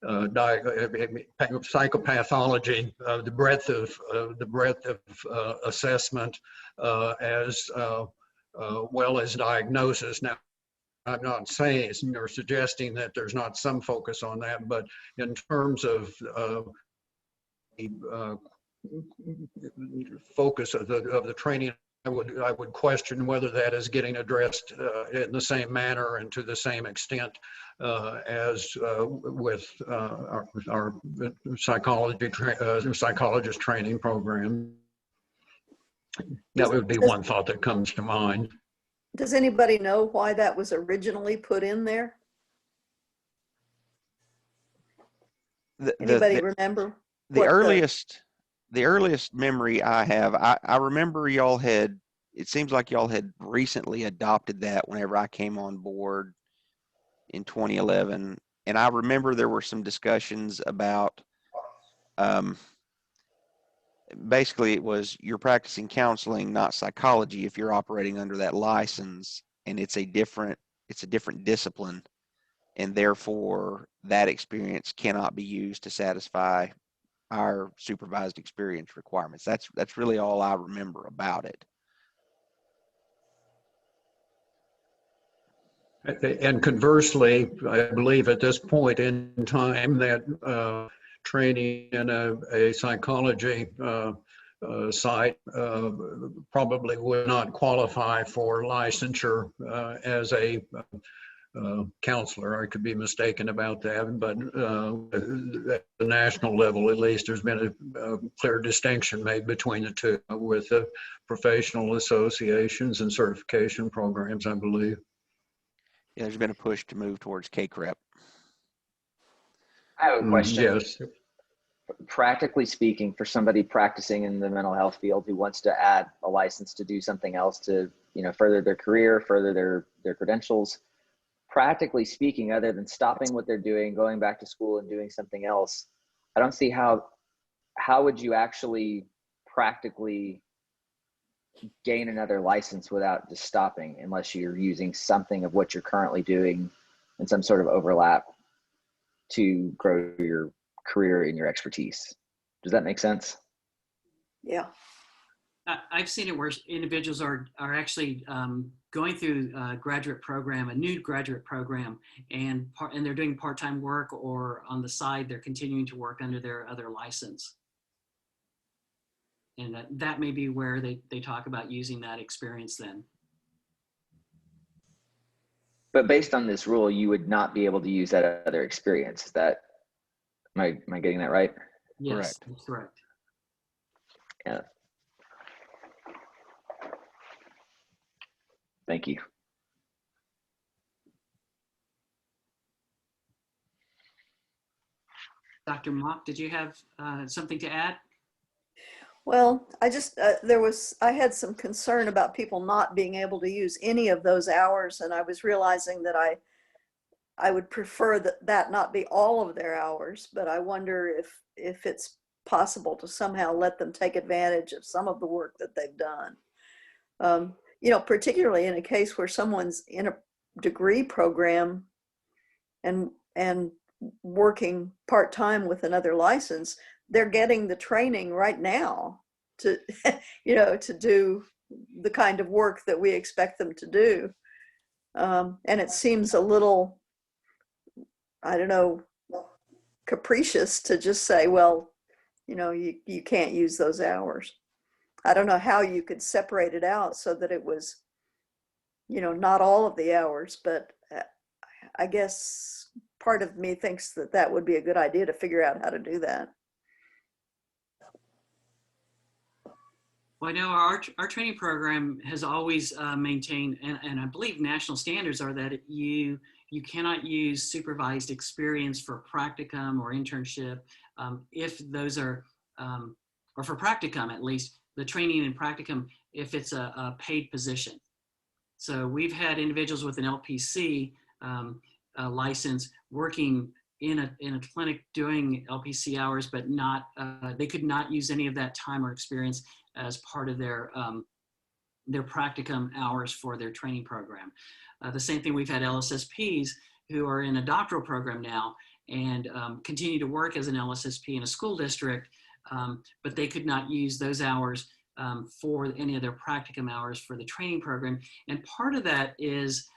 psychopathology, the breadth of assessment, as well as diagnosis. Now, I'm not saying or suggesting that there's not some focus on that, but in terms of the focus of the training, I would question whether that is getting addressed in the same manner and to the same extent as with our psychologist training program. That would be one thought that comes to mind. Does anybody know why that was originally put in there? Anybody remember? The earliest memory I have, I remember it seems like y'all had recently adopted that whenever I came on board in 2011. And I remember there were some discussions about, basically it was, you're practicing counseling, not psychology, if you're operating under that license, and it's a different discipline, and therefore that experience cannot be used to satisfy our supervised experience requirements. That's really all I remember about it. And conversely, I believe at this point in time that training in a psychology site probably would not qualify for licensure as a counselor. I could be mistaken about that, but at the national level, at least, there's been a clear distinction made between the two with the professional associations and certification programs, I believe. Yeah, there's been a push to move towards CACREP. I have a question. Yes. Practically speaking, for somebody practicing in the mental health field who wants to add a license to do something else to, further their career, further their credentials, practically speaking, other than stopping what they're doing, going back to school and doing something else, I don't see how would you actually practically gain another license without just stopping, unless you're using something of what you're currently doing in some sort of overlap to grow your career and your expertise. Does that make sense? Yeah. I've seen it where individuals are actually going through a graduate program, a new graduate program, and they're doing part-time work, or on the side, they're continuing to work under their other license. And that may be where they talk about using that experience then. But based on this rule, you would not be able to use that other experience. Is that, am I getting that right? Yes, Correct. that's correct. Yeah. Thank you. Dr. Mock, did you have something to add? Well, I just, I had some concern about people not being able to use any of those hours. And I was realizing that I would prefer that not be all of their hours, but I wonder if it's possible to somehow let them take advantage of some of the work that they've done. Particularly in a case where someone's in a degree program and working part-time with another license, they're getting the training right now to, to do the kind of work that we expect them to do. And it seems a little, I don't know, capricious to just say, well, you know, you can't use those hours. I don't know how you could separate it out so that it was, you know, not all of the hours, but I guess part of me thinks that that would be a good idea to figure out how to do that. Well, I know our training program has always maintained, and I believe national standards are that you cannot use supervised experience for practicum or internship if those are, or for practicum at least, the training and practicum if it's a paid position. So we've had individuals with an LPC license working in a clinic doing LPC hours, but not they could not use any of that time or experience as part of their practicum hours for their training program. The same thing, we've had LSSPs who are in a doctoral program now and continue to work as an LSSP in a school district, but they could not use those hours for any of their practicum hours for the training program. And part of that is,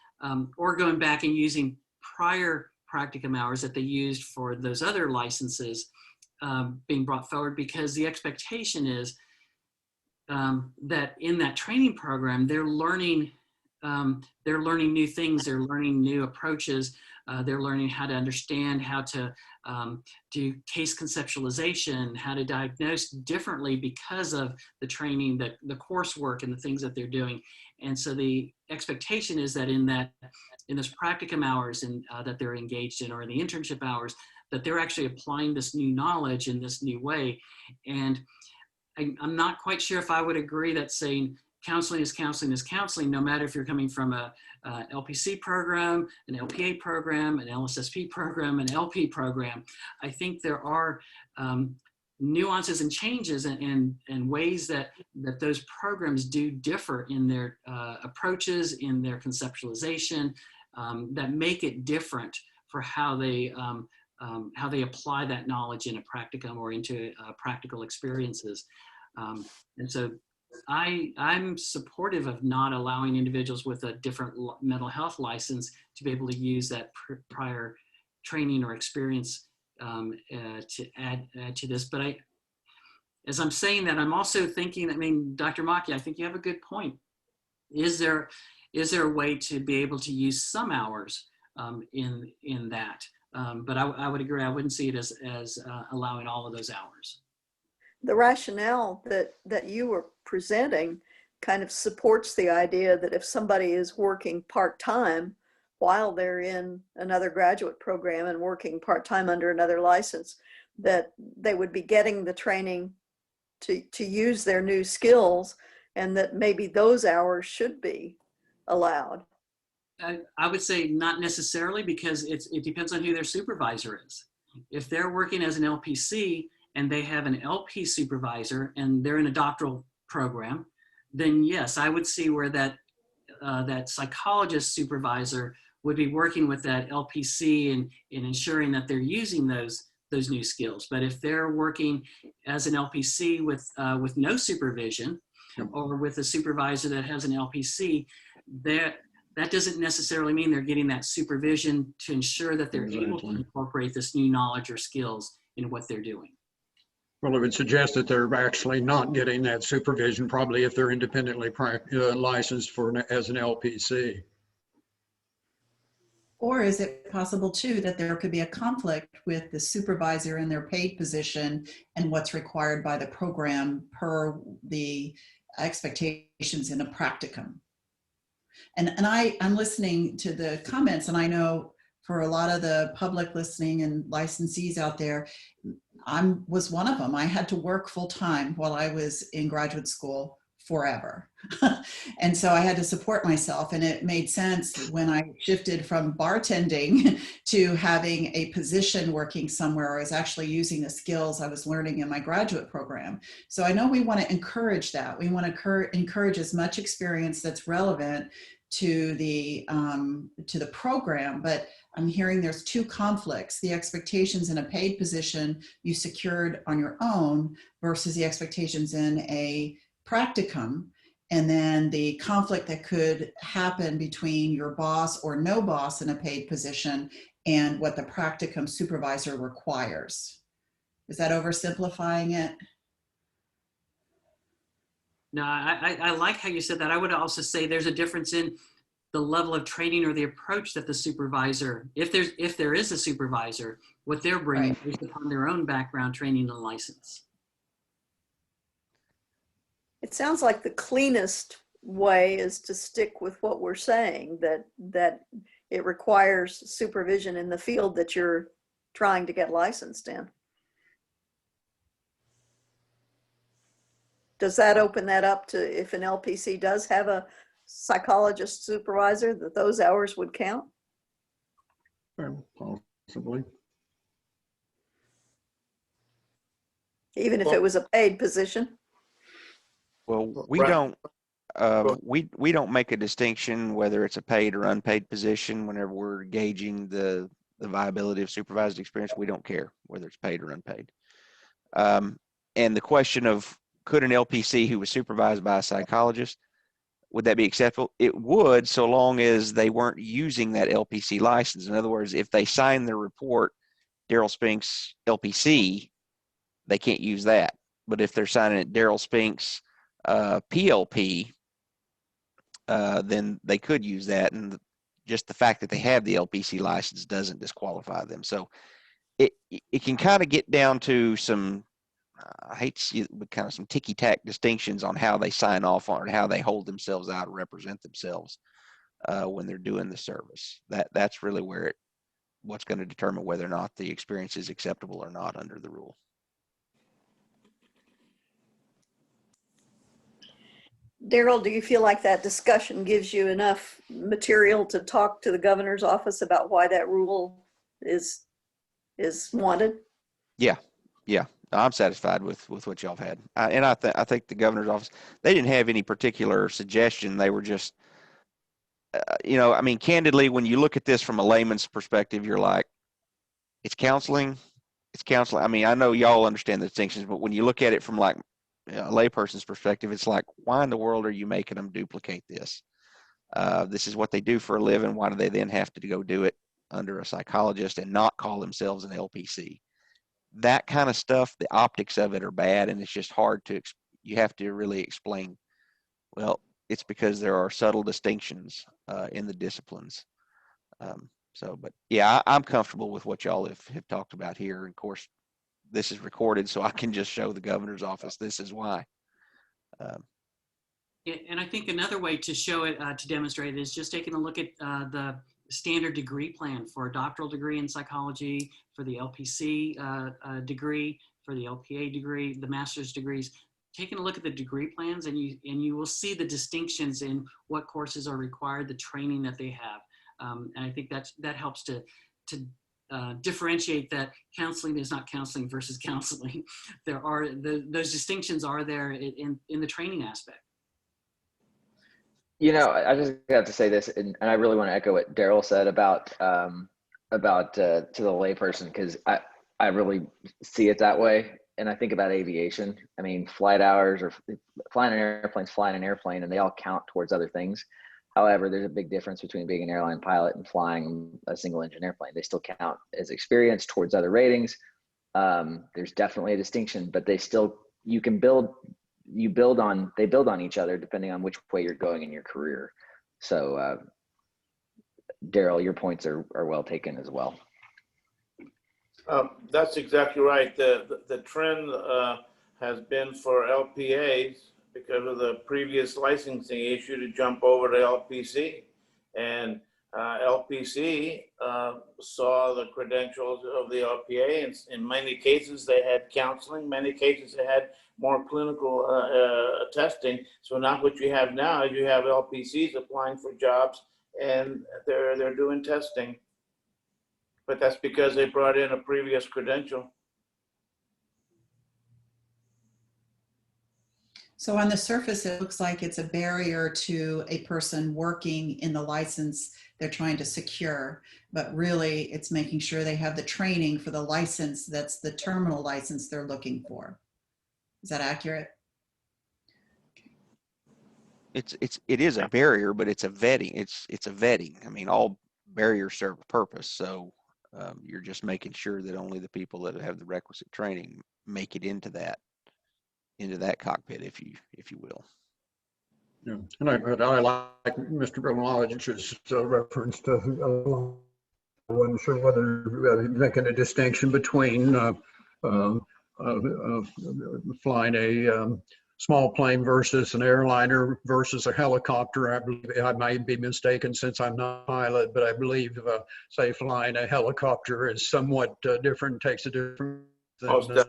or going back and using prior practicum hours that they used for those other licenses being brought forward, because the expectation is that in that training program, they're learning new things, they're learning new approaches, they're learning how to understand, how to do case conceptualization, how to diagnose differently because of the training, the coursework and the things that they're doing. And so the expectation is that in those practicum hours that they're engaged in, or in the internship hours, that they're actually applying this new knowledge in this new way. And I'm not quite sure if I would agree that saying counseling is counseling is counseling, no matter if you're coming from a LPC program, an LPA program, an LSSP program, an LP program. I think there are nuances and changes and ways that those programs do differ in their approaches, in their conceptualization, that make it different for how they apply that knowledge in a practicum or into practical experiences. And so I'm supportive of not allowing individuals with a different mental health license to be able to use that prior training or experience to add to this. But as I'm saying that, I'm also thinking, I mean, Dr. Maki, I think you have a good point. Is there a way to be able to use some hours in that? But I would agree, I wouldn't see it as allowing all of those hours. The rationale that you were presenting kind of supports the idea that if somebody is working part-time while they're in another graduate program and working part-time under another license, that they would be getting the training to use their new skills, and that maybe those hours should be allowed. I would say not necessarily, because it depends on who their supervisor is. If they're working as an LPC and they have an LP supervisor and they're in a doctoral program, then yes, I would see where that psychologist supervisor would be working with that LPC and ensuring that they're using those new skills. But if they're working as an LPC with no supervision, or with a supervisor that has an LPC, that doesn't necessarily mean they're getting that supervision to ensure that they're able to incorporate this new knowledge or skills in what they're doing. Well, it would suggest that they're actually not getting that supervision, probably if they're independently licensed as an LPC. Or is it possible too that there could be a conflict with the supervisor in their paid position and what's required by the program per the expectations in a practicum? And I'm listening to the comments, and I know for a lot of the public listening and licensees out there, I was one of them. I had to work full time while I was in graduate school forever. And so I had to support myself, and it made sense when I shifted from bartending to having a position working somewhere. I was actually using the skills I was learning in my graduate program. So I know we want to encourage that. We want to encourage as much experience that's relevant to the program, but I'm hearing there's two conflicts: the expectations in a paid position you secured on your own versus the expectations in a practicum. and then the conflict that could happen between your boss or no boss in a paid position and what the practicum supervisor requires. Is that oversimplifying it? No, I like how you said that. I would also say there's a difference in the level of training or the approach that the supervisor, if there is a supervisor, what they're bringing Right. based upon their own background, training, and license. It sounds like the cleanest way is to stick with what we're saying, that it requires supervision in the field that you're trying to get licensed in. Does that open that up to, if an LPC does have a psychologist supervisor, that those hours would count? Possibly. Even if it was a paid position? Well, we Right. don't, we don't make a distinction whether it's a paid or unpaid position whenever we're gauging the viability of supervised experience. We don't care whether it's paid or unpaid. And the question of, could an LPC who was supervised by a psychologist, would that be acceptable? It would, so long as they weren't using that LPC license. In other words, if they sign their report, Daryl Spinks LPC, they can't use that. But if they're signing it Daryl Spinks PLP, then they could use that. And just the fact that they have the LPC license doesn't disqualify them. So it can kind of get down to some, I hate to see it, but kind of some ticky-tack distinctions on how they sign off on it, how they hold themselves out or represent themselves when they're doing the service. That's really where what's going to determine whether or not the experience is acceptable or not under the rule. Daryl, do you feel like that discussion gives you enough material to talk to the governor's office about why that rule is wanted? Yeah. I'm satisfied with what y'all have had. I think the governor's office, they didn't have any particular suggestion. They were just, I mean, candidly, when you look at this from a layman's perspective, you're like, it's counseling. It's counseling. I mean, I know y'all understand the distinctions, but when you look at it from like a layperson's perspective, it's like, why in the world are you making them duplicate this? This is what they do for a living. Why do they then have to go do it under a psychologist and not call themselves an LPC? That kind of stuff, the optics of it are bad, and it's just hard to, you have to really explain, well, it's because there are subtle distinctions in the disciplines. But yeah, I'm comfortable with what y'all have talked about here. And of course, this is recorded, so I can just show the governor's office this is why. And I think another way to show it, to demonstrate it, is just taking a look at the standard degree plan for a doctoral degree in psychology, for the LPC degree, for the LPA degree, the master's degrees. Taking a look at the degree plans, and you will see the distinctions in what courses are required, the training that they have. And I think that helps to differentiate that counseling is not counseling versus counseling. There are those distinctions are there in the training aspect. You know, I just have to say this, and I really want to echo what Daryl said about to the layperson, because I really see it that way. And I think about aviation. I mean, flight hours, or flying an airplane, and they all count towards other things. However, there's a big difference between being an airline pilot and flying a single engine airplane. They still count as experience towards other ratings. There's definitely a distinction, but they build on each other depending on which way you're going in your career. So Daryl, your points are well taken as well. That's exactly right. The trend has been for LPAs, because of the previous licensing issue, to jump over to LPC. And LPC saw the credentials of the LPA, and in many cases they had counseling, many cases they had more clinical testing. So not what you have now is you have LPCs applying for jobs and they're doing testing. But that's because they brought in a previous credential. So on the surface, it looks like it's a barrier to a person working in the license they're trying to secure, but really it's making sure they have the training for the license that's the terminal license they're looking for. Is that accurate? It is a barrier, but it's a vetting. It's a vetting. I mean, all barriers serve a purpose. So you're just making sure that only the people that have the requisite training make it into that cockpit, if you will. Yeah. And I like Mr. Bellmovich's reference to, I wasn't sure whether making a distinction between flying a small plane versus an airliner versus a helicopter. I believe, I might be mistaken since I'm not a pilot, but I believe, say, flying a helicopter is somewhat different, takes a different Most than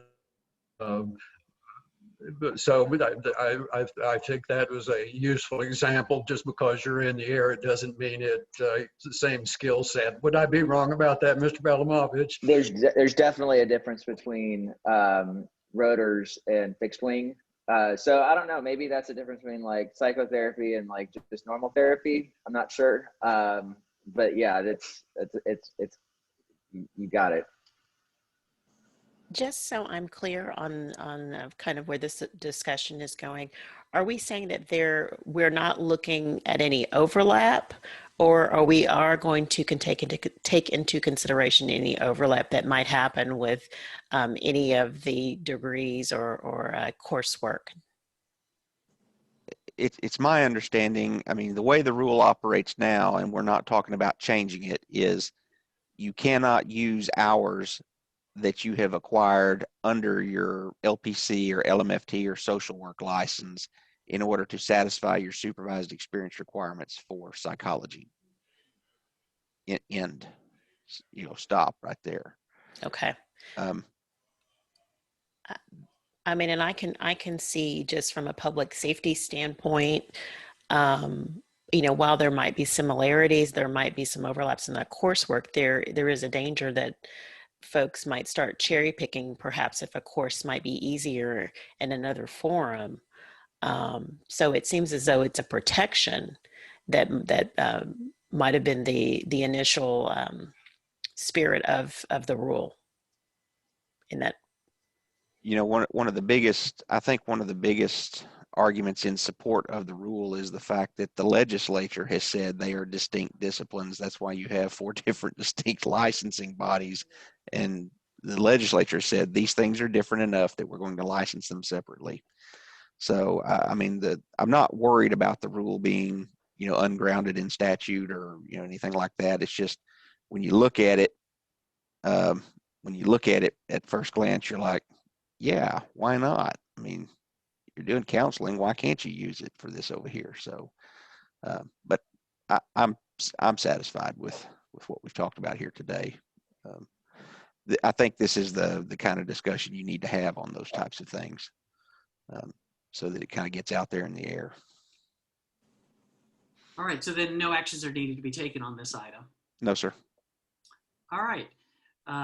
so I think that was a useful example. Just because you're in the air, it doesn't mean it's the same skill set. Would I be wrong about that, Mr. Belamovich? There's definitely a difference between rotors and fixed wing. So I don't know, maybe that's a difference between like psychotherapy and like just normal therapy. I'm not sure. But yeah, it's you got it. Just so I'm clear on kind of where this discussion is going, are we saying that we're not looking at any overlap, or are we going to take into consideration any overlap that might happen with any of the degrees or coursework? It's my understanding, I mean, the way the rule operates now, and we're not talking about changing it, is you cannot use hours that you have acquired under your LPC or LMFT or social work license in order to satisfy your supervised experience requirements for psychology. End. Stop right there. Okay. I mean, and I can see just from a public safety standpoint, while there might be similarities, there might be some overlaps in the coursework. There is a danger that folks might start cherry picking, perhaps if a course might be easier in another forum. So it seems as though it's a protection that might have been the initial spirit of the rule. In that, one of the biggest arguments in support of the rule is the fact that the legislature has said they are distinct disciplines. That's why you have 4 different distinct licensing bodies, and the legislature said these things are different enough that we're going to license them separately. So I mean, I'm not worried about the rule being ungrounded in statute or anything like that. It's just when you look at it at first glance, you're like, yeah, why not? I mean, you're doing counseling, why can't you use it for this over here? So but I'm satisfied with what we've talked about here today. I think this is the kind of discussion you need to have on those types of things, so that it kind of gets out there in the air. All right, so then no actions are needed to be taken on this item. No, sir. All right,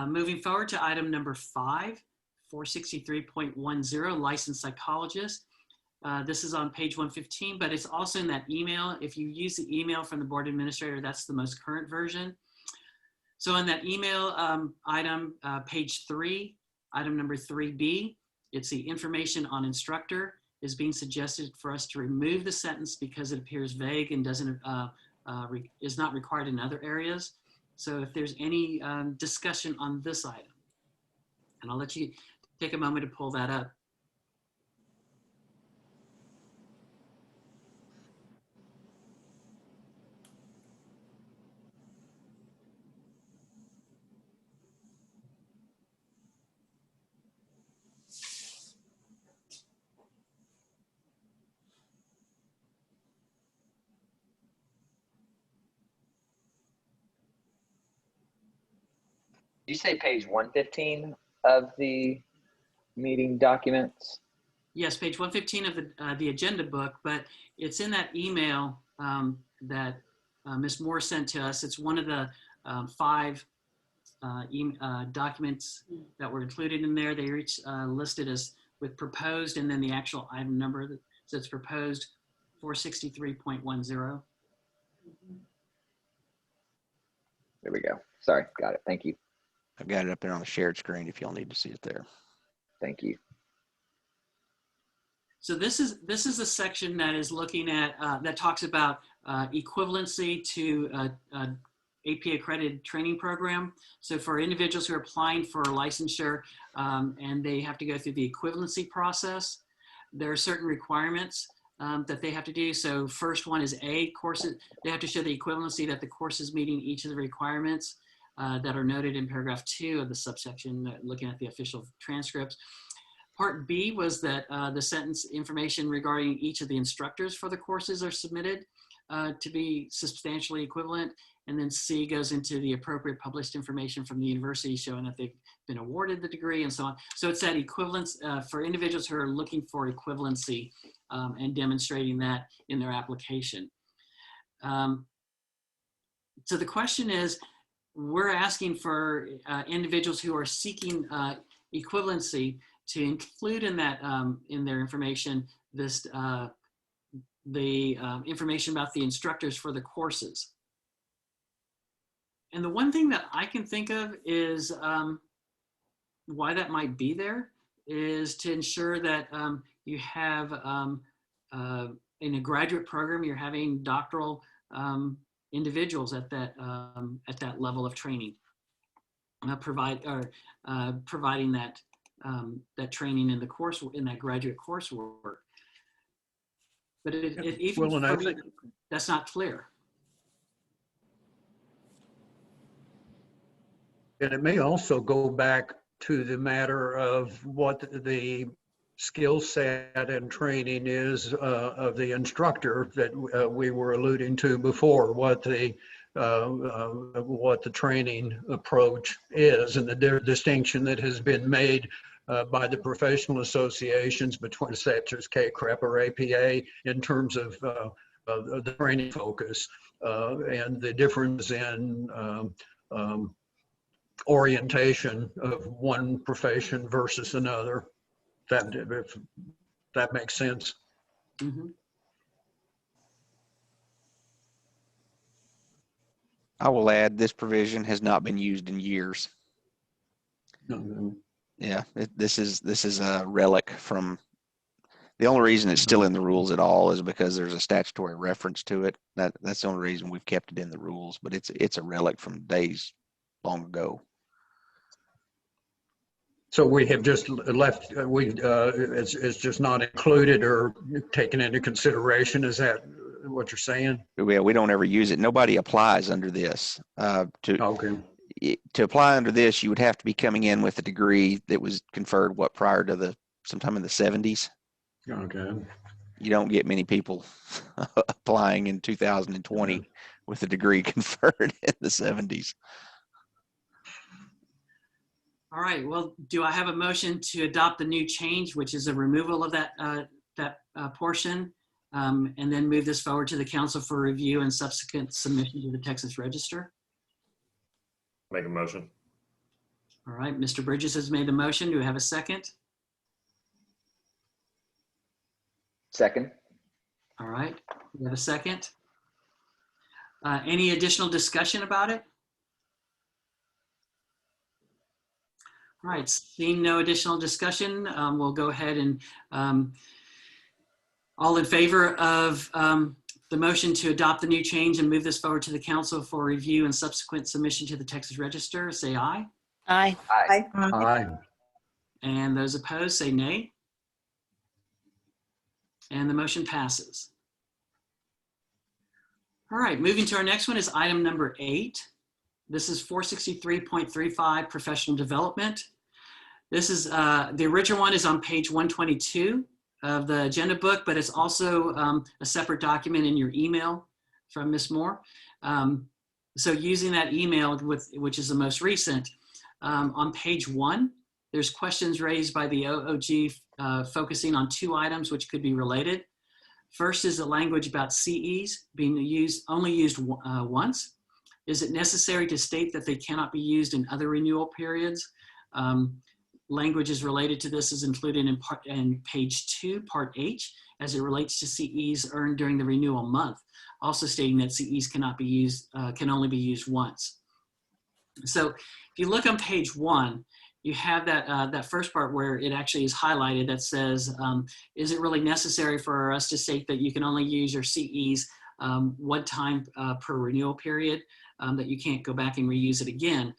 moving forward to item number 5, 463.10, licensed psychologist. This is on page 115, but it's also in that email. If you use the email from the board administrator, that's the most current version. So in that email item, page 3, item number 3B, it's the information on instructor is being suggested for us to remove the sentence because it appears vague and is not required in other areas. So if there's any discussion on this item, and I'll let you take a moment to pull that up. Did you say page 115 of the meeting documents? Yes, page 115 of the agenda book, but it's in that email that Ms. Moore sent to us. It's one of the 5 documents that were included in there. They are each listed as with proposed and then the actual item number. So it's proposed 463.10. There we go. Sorry, got it. Thank you. I've got it up there on the shared screen if y'all need to see it there. Thank you. So this is a section that is looking at, that talks about equivalency to AP accredited training program. So for individuals who are applying for licensure and they have to go through the equivalency process, there are certain requirements that they have to do. So first one is courses. They have to show the equivalency that the course is meeting each of the requirements that are noted in paragraph 2 of the subsection, looking at the official transcripts. Part B was that the sentence information regarding each of the instructors for the courses are submitted to be substantially equivalent. And then C goes into the appropriate published information from the university showing that they've been awarded the degree and so on. So it's that equivalence for individuals who are looking for equivalency and demonstrating that in their application. So the question is, we're asking for individuals who are seeking equivalency to include in that in their information this the information about the instructors for the courses. And the one thing that I can think of is why that might be there is to ensure that you have in a graduate program you're having doctoral individuals at that level of training, providing that that training in the course in that graduate coursework. But even Well, and I think that's not clear. And it may also go back to the matter of what the skill set and training is of the instructor that we were alluding to before, what the training approach is, and the distinction that has been made by the professional associations between such as KCREP or APA in terms of the training focus and the difference in orientation of one profession versus another. If that makes sense. Mm-hmm. I will add, this provision has not been used in years. Mm-hmm. Yeah, this is a relic from, the only reason it's still in the rules at all is because there's a statutory reference to it. That's the only reason we've kept it in the rules, but it's a relic from days long ago. So we have just left, it's just not included or taken into consideration. Is that what you're saying? We don't ever use it. Nobody applies under this. Okay. To apply under this, you would have to be coming in with a degree that was conferred prior to sometime in the 70s. Okay. You don't get many people applying in 2020 with a degree conferred in the 70s. All right, well, do I have a motion to adopt the new change, which is a removal of that portion, and then move this forward to the council for review and subsequent submission to the Texas Register? Make a motion. All right, Mr. Bridges has made the motion. Do we have a second? Second. All right, we have a second. Any additional discussion about it? All right, seeing no additional discussion, we'll go ahead and all in favor of the motion to adopt the new change and move this forward to the council for review and subsequent submission to the Texas Register, say aye. Aye. Aye. Aye. And those opposed, say nay. And the motion passes. All right, moving to our next one is item number 8. This is 463.35 professional development. This is, the original one is on page 122 of the agenda book, but it's also a separate document in your email from Ms. Moore. So using that email, which is the most recent, on page 1, there's questions raised by the OOG focusing on 2 items which could be related. First is the language about CEs being only used once. Is it necessary to state that they cannot be used in other renewal periods? Languages related to this is included in page 2, part H, as it relates to CEs earned during the renewal month, also stating that CEs cannot be used, can only be used once. So if you look on page 1, you have that, that first part where it actually is highlighted that says, is it really necessary for us to state that you can only use your CEs one time per renewal period, that you can't go back and reuse it again?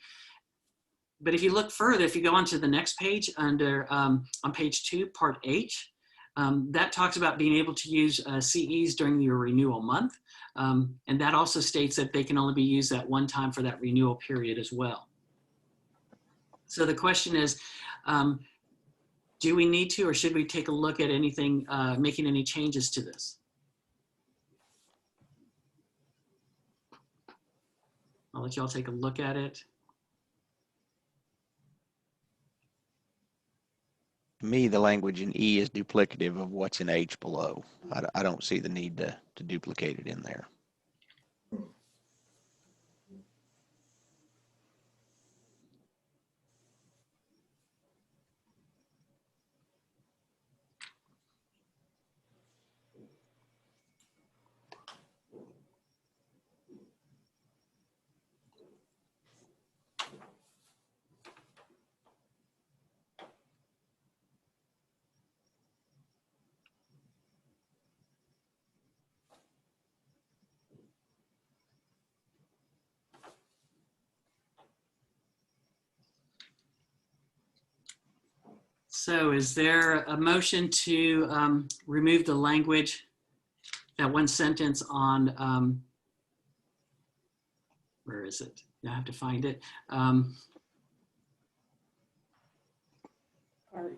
But if you look further, if you go on to the next page under, on page 2, part H, that talks about being able to use CEs during your renewal month. And that also states that they can only be used at one time for that renewal period as well. So the question is, do we need to, or should we take a look at anything, making any changes to this? I'll let y'all take a look at it. To me, the language in E is duplicative of what's in H below. I don't see the need to duplicate it in there. So is there a motion to remove the language, that one sentence on, where is it? I have to find it. Part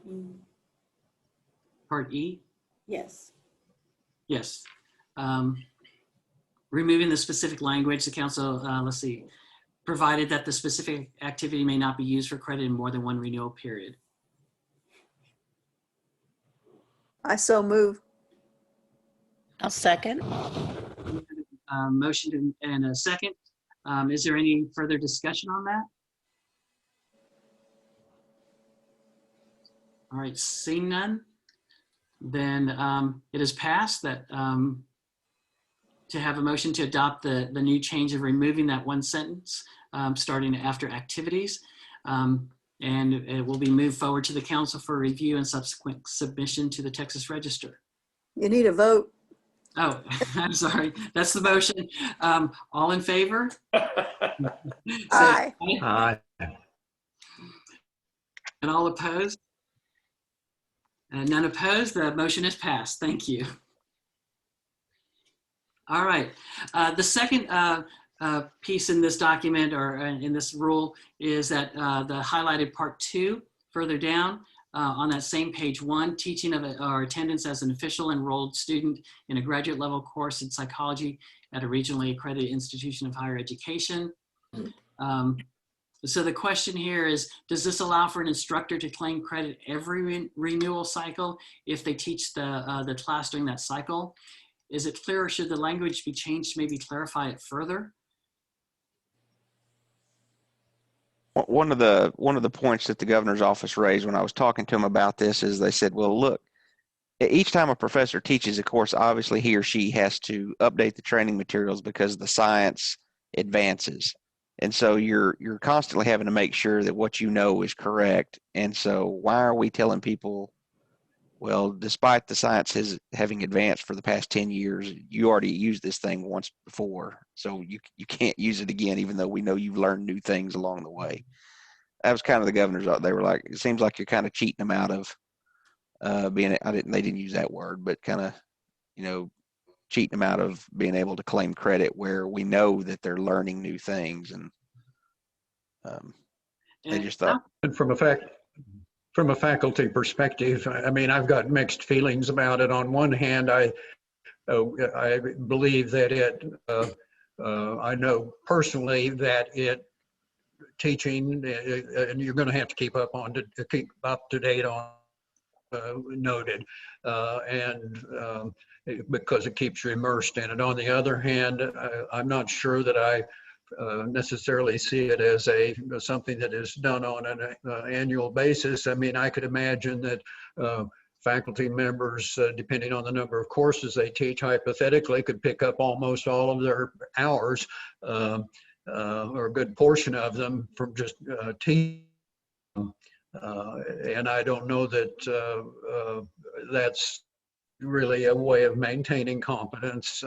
E. Part E? Yes. Yes. Removing the specific language, the council, let's see, provided that the specific activity may not be used for credit in more than one renewal period. I so move. I'll second. Motion and a second. Is there any further discussion on that? All right, seeing none, then it is passed that to have a motion to adopt the new change of removing that one sentence starting after activities. And it will be moved forward to the council for review and subsequent submission to the Texas Register. You need a vote. Oh, I'm sorry. That's the motion. All in favor? Aye. Aye. And all opposed? And none opposed. The motion is passed. Thank you. All right. The second piece in this document or in this rule is that the highlighted part 2 further down on that same page 1, teaching of or attendance as an official enrolled student in a graduate level course in psychology at a regionally accredited institution of higher education. So the question here is, does this allow for an instructor to claim credit every renewal cycle if they teach the class during that cycle? Is it clear, or should the language be changed to maybe clarify it further? One of the points that the governor's office raised when I was talking to him about this is they said, well, look, each time a professor teaches a course, obviously he or she has to update the training materials because the science advances. And so you're constantly having to make sure that what you know is correct. And so why are we telling people, well, despite the science having advanced for the past 10 years, you already used this thing once before, so you can't use it again, even though we know you've learned new things along the way. That was kind of the governor's. They were like, it seems like you're kind of cheating them out of being. They didn't use that word, but kind of, cheating them out of being able to claim credit where we know that they're learning new things, and they just thought. And from a faculty perspective, I mean, I've got mixed feelings about it. On one hand, I believe that I know personally that teaching, and you're going to have to keep up to date on noted, and because it keeps you immersed in it. On the other hand, I'm not sure that I necessarily see it as something that is done on an annual basis. I mean, I could imagine that faculty members, depending on the number of courses they teach, hypothetically could pick up almost all of their hours or a good portion of them from just teaching. And I don't know that that's really a way of maintaining competence,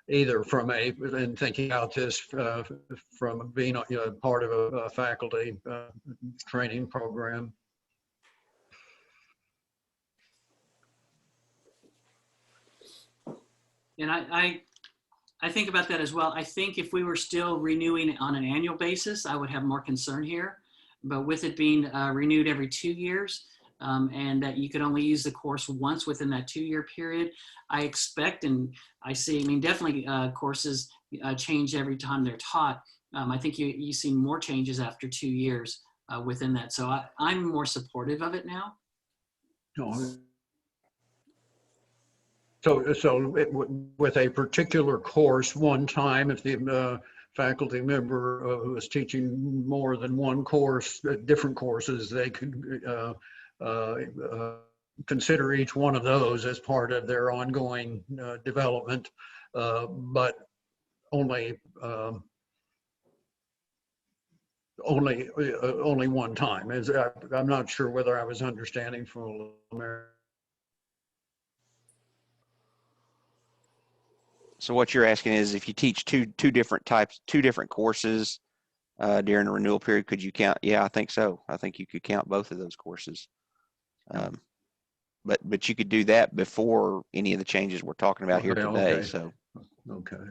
either from in thinking about this from being part of a faculty training program. And I think about that as well. I think if we were still renewing it on an annual basis, I would have more concern here. But with it being renewed every 2 years, and that you could only use the course once within that 2-year period, I expect and I see, I mean, definitely courses change every time they're taught. I think you see more changes after 2 years within that. So I'm more supportive of it now. So with a particular course, one time, if the faculty member who is teaching more than one course, different courses, they could consider each one of those as part of their ongoing development, but only one time. I'm not sure whether I was understanding from America. So what you're asking is, if you teach two different courses during the renewal period, could you count? Yeah, I think so. I think you could count both of those courses. But you could do that before any of the changes we're talking about here today. Okay. So okay.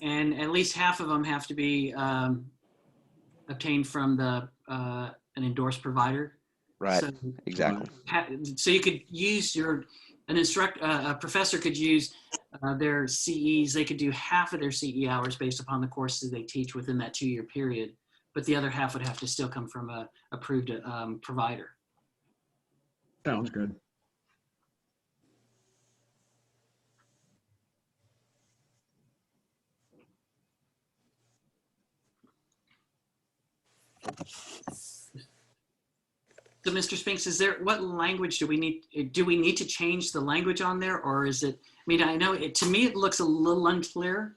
And at least half of them have to be obtained from an endorsed provider. right, So, exactly. so you could use a professor could use their CEs. They could do half of their CE hours based upon the courses they teach within that 2-year period, but the other half would have to still come from a approved provider. Sounds good. So, Mr. Spinks, what language do we need? Do we need to change the language on there, or is it? I mean, I know to me it looks a little unclear.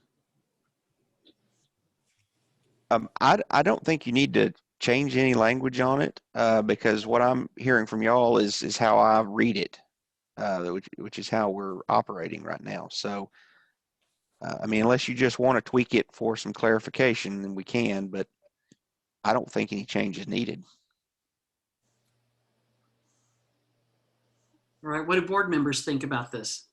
I don't think you need to change any language on it because what I'm hearing from y'all is how I read it, which is how we're operating right now. So, I mean, unless you just want to tweak it for some clarification, then we can, but I don't think any change is needed. All right, what do board members think about this?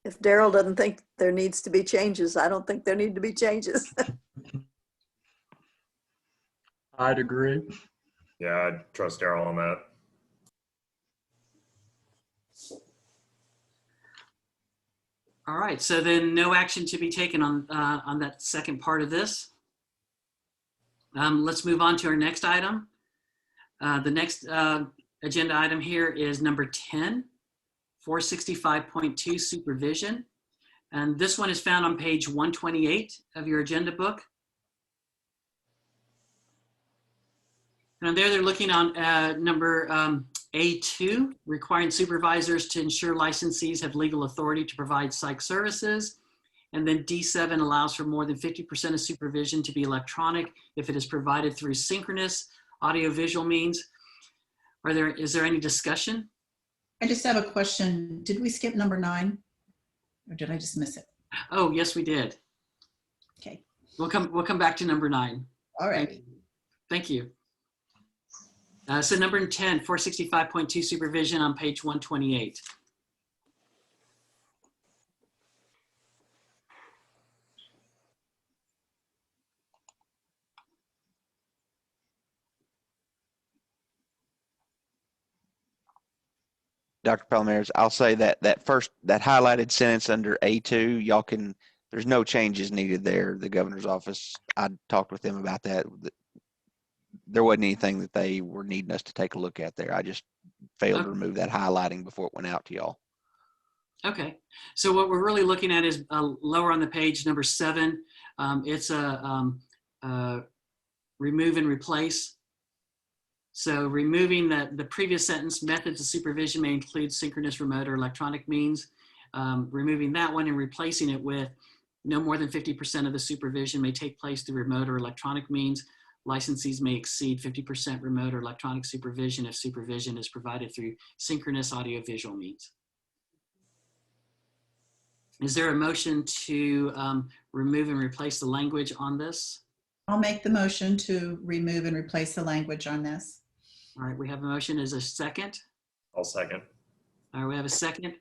If Daryl doesn't think there needs to be changes, I don't think there need to be changes. I'd agree. Yeah, I trust Daryl on that. All right, so then no action to be taken on that second part of this. Let's move on to our next item. The next agenda item here is number 10, 465.2 supervision. And this one is found on page 128 of your agenda book. And there they're looking on number A2, requiring supervisors to ensure licensees have legal authority to provide psych services. And then D7 allows for more than 50% of supervision to be electronic if it is provided through synchronous audiovisual means. Is there any discussion? I just have a question. Did we skip number 9? Or did I just miss it? Oh, yes, we did. Okay. We'll come back to number 9. All right. Thank you. So number 10, 465.2 supervision on page 128. Dr. Palomares, I'll say that highlighted sentence under A2, y'all can, there's no changes needed there. The governor's office, I talked with them about that. There wasn't anything that they were needing us to take a look at there. I just failed to remove that highlighting before it went out to y'all. Okay, so what we're really looking at is lower on the page, number 7. It's a remove and replace. So removing the previous sentence, methods of supervision may include synchronous, remote, or electronic means. Removing that one and replacing it with No more than 50% of the supervision may take place through remote or electronic means. Licensees may exceed 50% remote or electronic supervision if supervision is provided through synchronous audiovisual means. Is there a motion to remove and replace the language on this? I'll make the motion to remove and replace the language on this. All right, we have a motion. Is there a second? I'll second. All right, we have a second.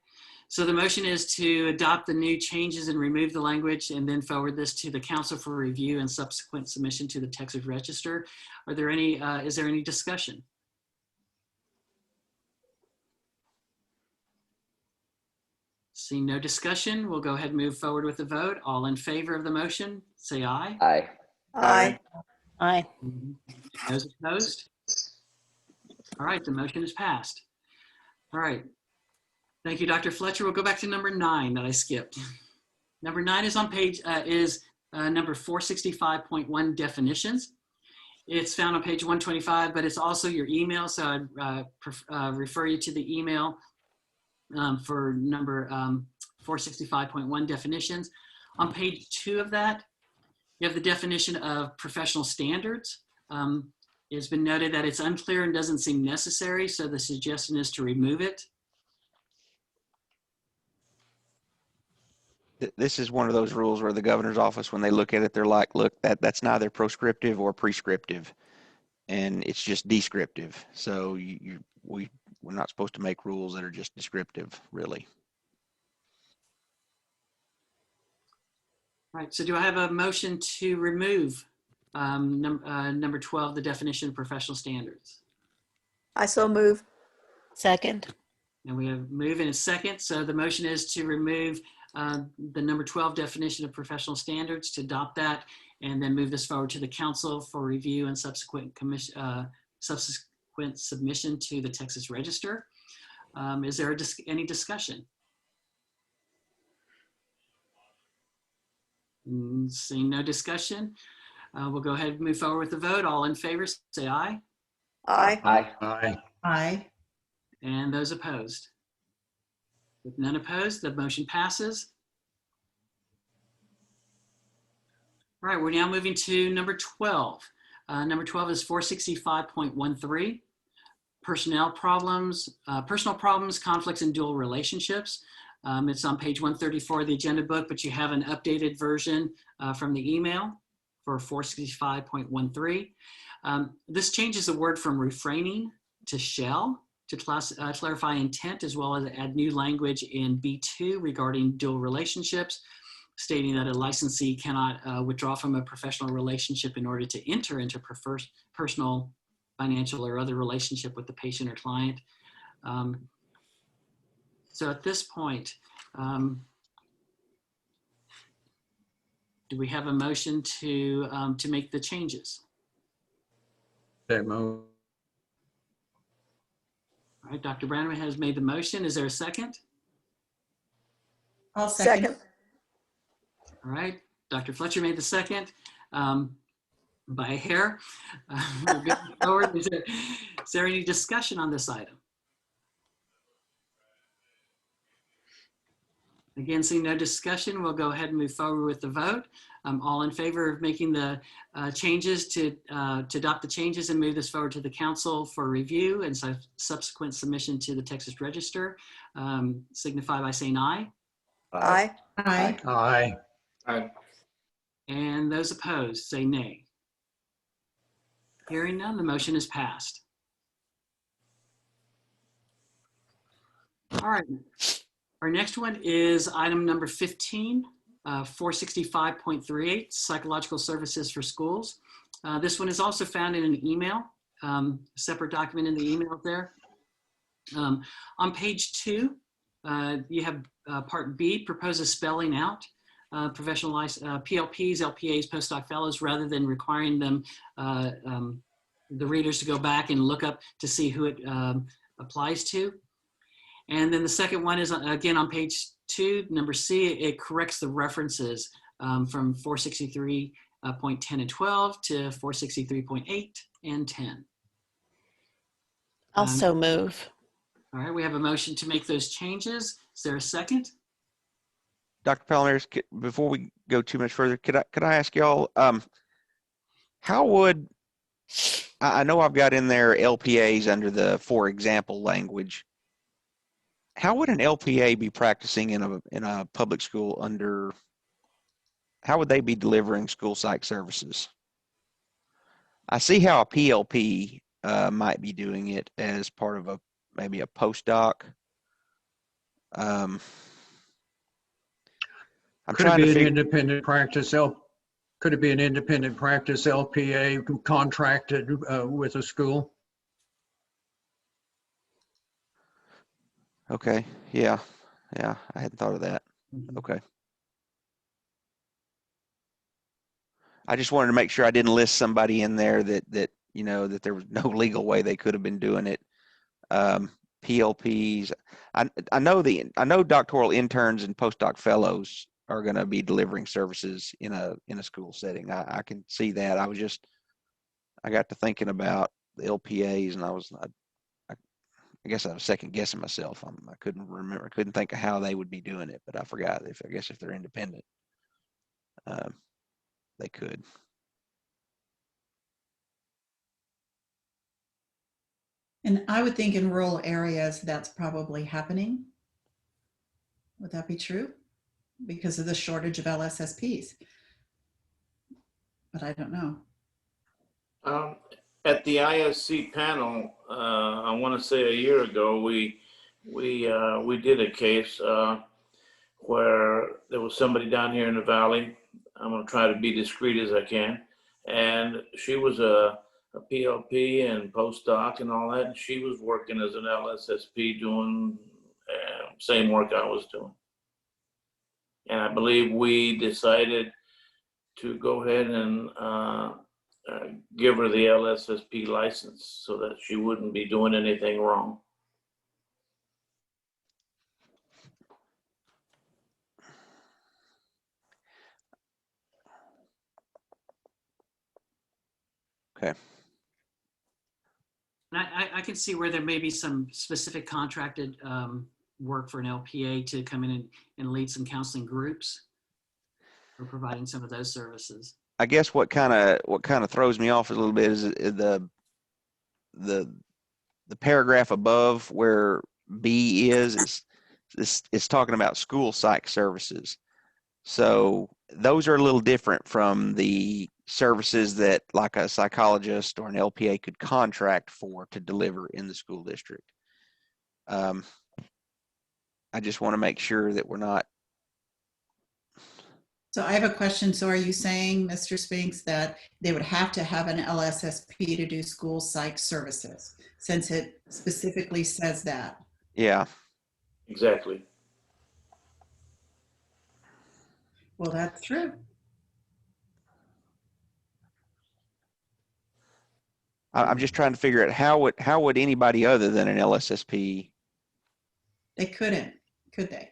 So the motion is to adopt the new changes and remove the language and then forward this to the council for review and subsequent submission to the Texas Register. Are there any, is there any discussion? Seeing no discussion, we'll go ahead and move forward with the vote. All in favor of the motion, say aye. Aye. Aye. Aye. Those opposed? All right, the motion is passed. All right. Thank you, Dr. Fletcher. We'll go back to number 9 that I skipped. Number 9 is on page, number 465.1 definitions. It's found on page 125, but it's also your email. So I'd refer you to the email for number 465.1 definitions. On page 2 of that, you have the definition of professional standards. It's been noted that it's unclear and doesn't seem necessary, so the suggestion is to remove it. This is one of those rules where the governor's office, when they look at it, they're like, look, that's neither proscriptive or prescriptive, and it's just descriptive. So we're not supposed to make rules that are just descriptive, really. All right, so do I have a motion to remove number 12, the definition of professional standards? I so move. Second. And we have move in a second. So the motion is to remove the number 12 definition of professional standards, to adopt that, and then move this forward to the council for review and subsequent submission to the Texas Register. Is there any discussion? Seeing no discussion, we'll go ahead and move forward with the vote. All in favor, say aye. Aye. Aye. Aye. Aye. And those opposed? With none opposed, the motion passes. All right, we're now moving to number 12. Number 12 is 465.13, personal problems, conflicts, and dual relationships. It's on page 134 of the agenda book, but you have an updated version from the email for 465.13. This changes the word from refraining to shall to clarify intent, as well as add new language in B2 regarding dual relationships, stating that a licensee cannot withdraw from a professional relationship in order to enter into personal, financial, or other relationship with the patient or client. So at this point, do we have a motion to make the changes? That move. All right, Dr. Branneman has made the motion. Is there a second? I'll second. Second. All right, Dr. Fletcher made the second by a hair. We'll go forward. Is there any discussion on this item? Again, seeing no discussion, we'll go ahead and move forward with the vote. All in favor of making the changes to adopt the changes and move this forward to the council for review and subsequent submission to the Texas Register, signify by saying aye. Aye. Aye. Aye. Aye. And those opposed, say nay. Hearing none, the motion is passed. All right. Our next one is item number 15, 465.38, Psychological Services for Schools. This one is also found in an email, separate document in the email there. On page 2, you have part B, proposes spelling out professional PLPs, LPAs, postdoc fellows, rather than requiring them, the readers to go back and look up to see who it applies to. And then the second one is, again, on page 2, number C, it corrects the references from 463.10 and 12 to 463.8 and 10. Also move. All right, we have a motion to make those changes. Is there a second? Dr. Palomares, before we go too much further, could I ask y'all, how would, I know I've got in there LPAs under the for example language. How would an LPA be practicing in a public school under, how would they be delivering school psych services? I see how a PLP might be doing it as part of maybe a postdoc. I'm Could it trying to be an figure. independent practice Could it be an independent practice LPA contracted with a school? Okay, yeah, I hadn't thought of that. Okay. I just wanted to make sure I didn't list somebody in there that you know, that there was no legal way they could have been doing it. PLPs. I know doctoral interns and postdoc fellows are going to be delivering services in a school setting. I can see that. I got to thinking about the LPAs, and I guess I was second guessing myself. I couldn't remember. I couldn't think of how they would be doing it, but I forgot. I guess if they're independent, they could. And I would think in rural areas, that's probably happening. Would that be true? Because of the shortage of LSSPs. But I don't know. At the ISC panel, I want to say a year ago, we did a case where there was somebody down here in the valley. I'm going to try to be discreet as I can, and she was a PLP and postdoc and all that, and she was working as an LSSP doing same work I was doing. And I believe we decided to go ahead and give her the LSSP license so that she wouldn't be doing anything wrong. Okay. I can see where there may be some specific contracted work for an LPA to come in and lead some counseling groups for providing some of those services. I guess what kind of throws me off a little bit is the paragraph above where B is talking about school psych services. So those are a little different from the services that like a psychologist or an LPA could contract for to deliver in the school district. I just want to make sure that we're not. So I have a question. So are you saying, Mr. Spinks, that they would have to have an LSSP to do school psych services, since it specifically says that? Yeah. Exactly. Well, that's true. I'm just trying to figure out how would anybody other than an LSSP. They couldn't, could they?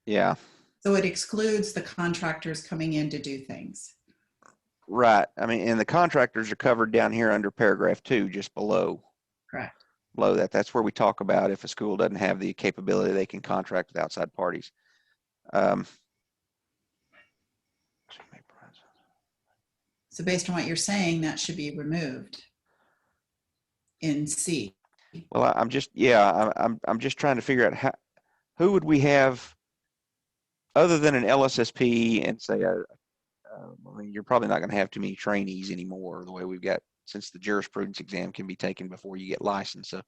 Yeah. So it excludes the contractors coming in to do things. Right. I mean, and the contractors are covered down here under paragraph 2, just below. Correct. Below that, that's where we talk about if a school doesn't have the capability, they can contract with outside parties. So based on what you're saying, that should be removed in C. Well, I'm just trying to figure out who would we have other than an LSSP and say, I mean, you're probably not going to have too many trainees anymore the way we've got, since the jurisprudence exam can be taken before you get licensed. So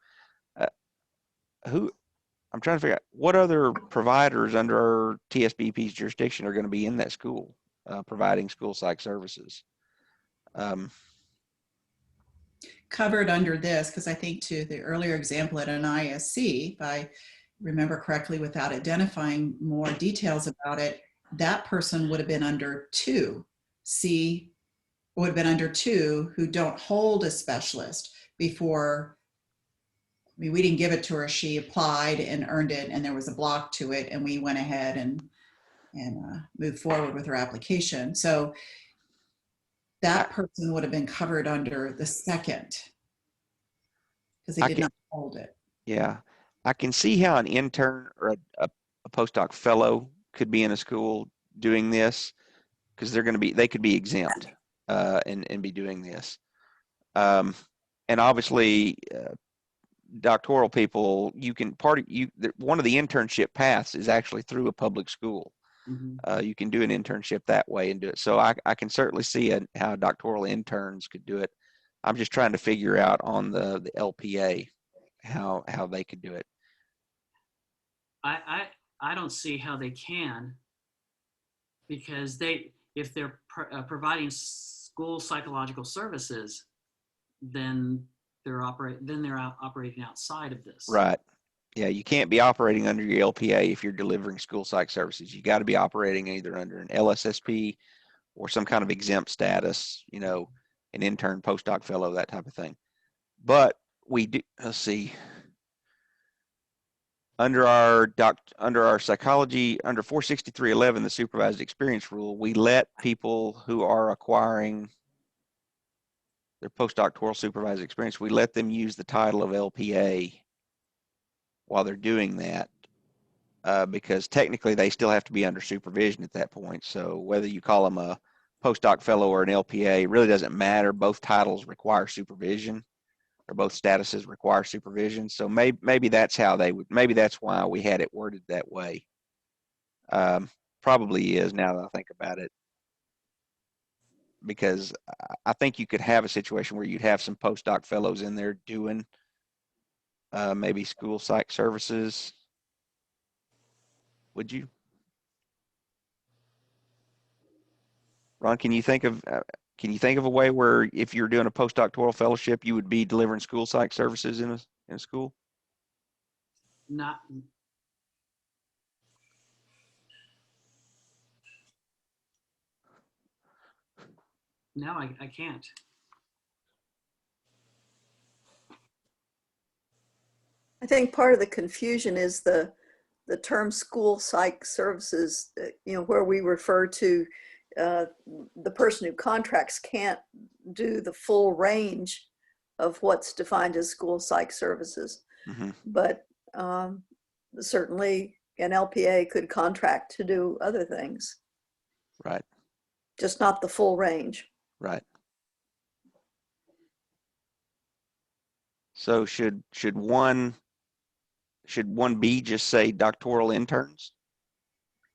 I'm trying to figure out what other providers under our Tsbp's jurisdiction are going to be in that school providing school psych services. Covered under this, because I think to the earlier example at an ISC, if I remember correctly, without identifying more details about it, that person would have been under 2. C would have been under 2 who don't hold a specialist before. I mean, we didn't give it to her. She applied and earned it, and there was a block to it, and we went ahead and moved forward with her application. So that person would have been covered under the second because they did not hold it. Yeah, I can see how an intern or a postdoc fellow could be in a school doing this, because they could be exempt and be doing this. And obviously, doctoral people, one of the internship paths is actually through a public school. You can do an internship that way and do it. So I can certainly see how doctoral interns could do it. I'm just trying to figure out on the LPA how they could do it. I don't see how they can, because if they're providing school psychological services, then they're operating outside of this. Right. Yeah, you can't be operating under your LPA if you're delivering school psych services. You got to be operating either under an LSSP or some kind of exempt status, an intern, postdoc fellow, that type of thing. But we do, let's see, under our psychology, under 463.11, the supervised experience rule, we let people who are acquiring their postdoctoral supervised experience, we let them use the title of LPA while they're doing that, because technically they still have to be under supervision at that point. So whether you call them a postdoc fellow or an LPA, it really doesn't matter. Both titles require supervision, or both statuses require supervision. So maybe that's how maybe that's why we had it worded that way. Probably is, now that I think about it, because I think you could have a situation where you'd have some postdoc fellows in there doing maybe school psych services. Would you? Ron, can you think of a way where if you're doing a postdoctoral fellowship, you would be delivering school psych services in a school? No, I can't. I think part of the confusion is the term school psych services, where we refer to the person who contracts can't do the full range of what's defined as school psych services. Mm-hmm. But certainly an LPA could contract to do other things. Right. Just not the full range. Right. So should one B just say doctoral interns?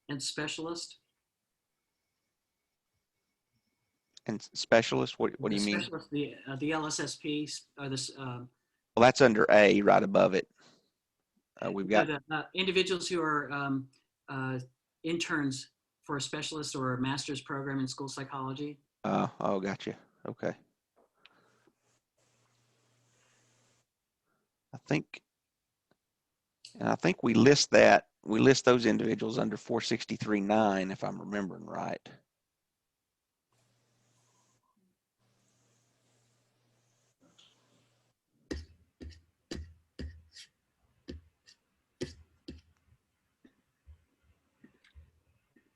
And specialist? And specialist, what do you mean? Specialist, the LSSP, or this. Well, that's under A, right above it. We've got individuals who are interns for a specialist or a master's program in school psychology. Oh, gotcha. Okay. I think we list those individuals under 463.9, if I'm remembering right.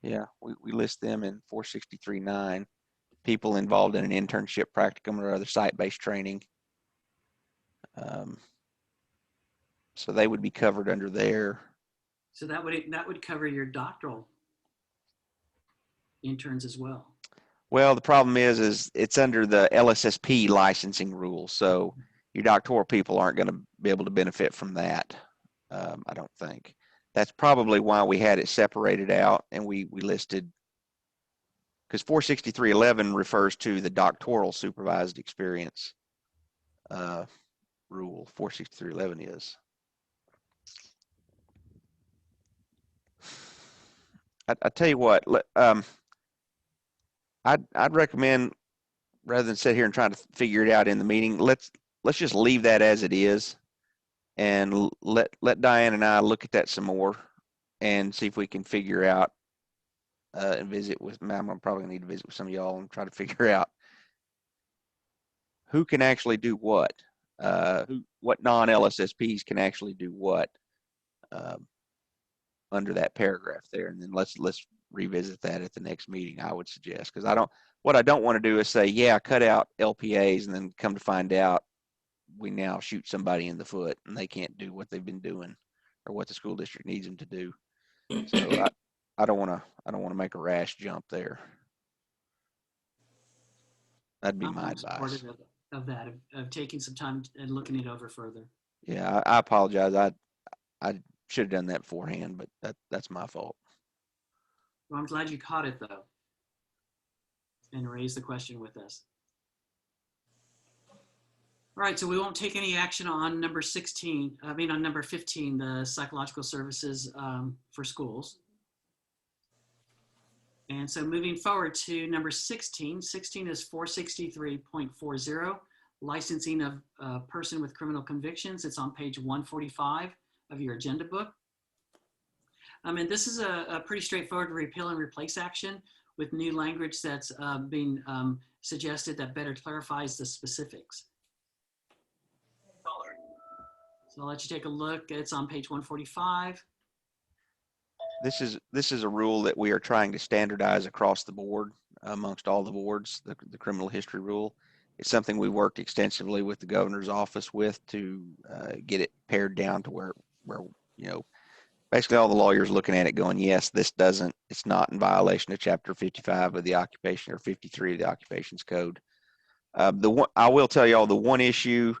Yeah, we list them in 463.9. People involved in an internship, practicum, or other site-based training. So they would be covered under there. So that would cover your doctoral interns as well. Well, the problem is it's under the LSSP licensing rules. So your doctoral people aren't going to be able to benefit from that. I don't think. That's probably why we had it separated out, and we listed, because 463.11 refers to the doctoral supervised experience rule. 463.11 is. I tell you what, I'd recommend, rather than sit here and try to figure it out in the meeting, let's just leave that as it is, and let Diane and I look at that some more and see if we can figure out and visit with. I'm probably gonna need to visit with some of y'all and try to figure out who can actually do what. What non-LSSPs can actually do what under that paragraph there, and then let's revisit that at the next meeting, I would suggest, because what I don't want to do is say, yeah, cut out LPAs, and then come to find out we now shoot somebody in the foot and they can't do what they've been doing or what the school district needs them to do. So I don't want to make a rash jump there. That'd be my I'm advice. supportive of that, of taking some time and looking it over further. Yeah, I apologize. I should have done that beforehand, but that's my fault. Well, I'm glad you caught it though, and raised the question with us. All right, so we won't take any action on number 16, on number 15, the psychological services for schools. And so moving forward to number 16, 16 is 463.40, licensing of a person with criminal convictions. It's on page 145 of your agenda book. And this is a pretty straightforward repeal and replace action with new language that's being suggested that better clarifies the specifics. So I'll let you take a look. It's on page 145. This is a rule that we are trying to standardize across the board amongst all the boards, the criminal history rule. It's something we worked extensively with the governor's office with to get it pared down to where basically all the lawyers looking at it going, yes, it's not in violation of chapter 55 of the occupation or 53 of the occupations code. I will tell y'all the one issue,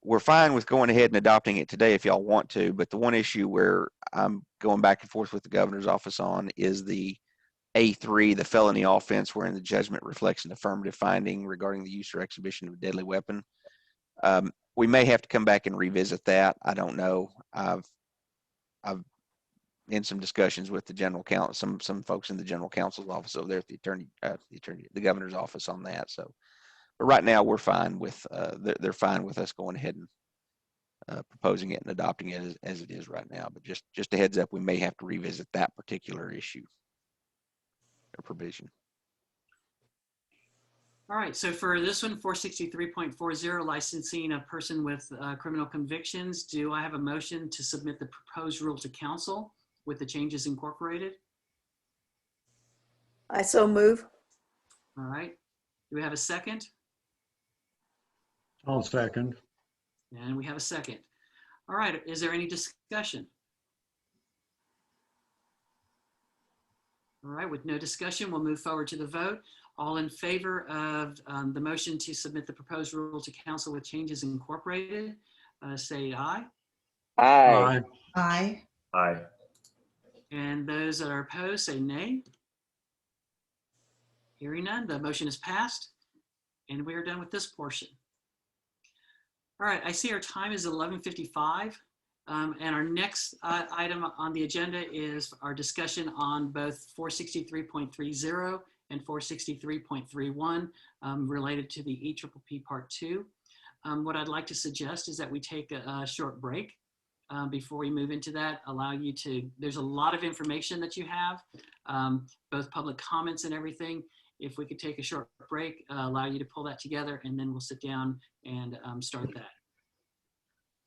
we're fine with going ahead and adopting it today if y'all want to, but the one issue where I'm going back and forth with the governor's office on is the A3, the felony offense, wherein the judgment reflects an affirmative finding regarding the use or exhibition of a deadly weapon. We may have to come back and revisit that. I don't know. I've in some discussions with the general counsel, some folks in the general counsel's office over there at the governor's office on that. So, but right now we're fine with they're fine with us going ahead and proposing it and adopting it as it is right now. But just a heads up, we may have to revisit that particular issue or provision. All right, so for this one, 463.40, licensing a person with criminal convictions, do I have a motion to submit the proposed rule to council with the changes incorporated? I so move. All right, do we have a second? I'll second. And we have a second. All right, is there any discussion? All right, with no discussion, we'll move forward to the vote. All in favor of the motion to submit the proposed rule to council with changes incorporated, say aye. Aye. Aye. Aye. And those that are opposed, say nay. Hearing none, the motion is passed, and we are done with this portion. All right, I see our time is 11:55, and our next item on the agenda is our discussion on both 463.30 and 463.31 related to the Eppb Part 2. What I'd like to suggest is that we take a short break before we move into that, allow you to, there's a lot of information that you have, both public comments and everything. If we could take a short break, allow you to pull that together, and then we'll sit down and start that.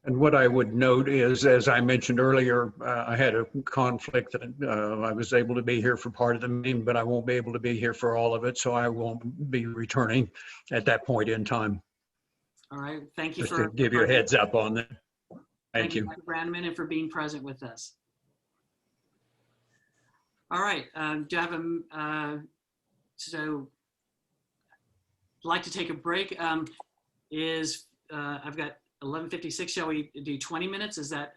And what I would note is, as I mentioned earlier, I had a conflict that I was able to be here for part of the meeting, but I won't be able to be here for all of it, so I won't be returning at that point in time. All right, thank you Just for to give you a heads up on that. Thank you. Dr. Brandman, and for being present with us. All right, do I have a, so I'd like to take a break. I've got 11:56, shall we do 20 minutes? Does that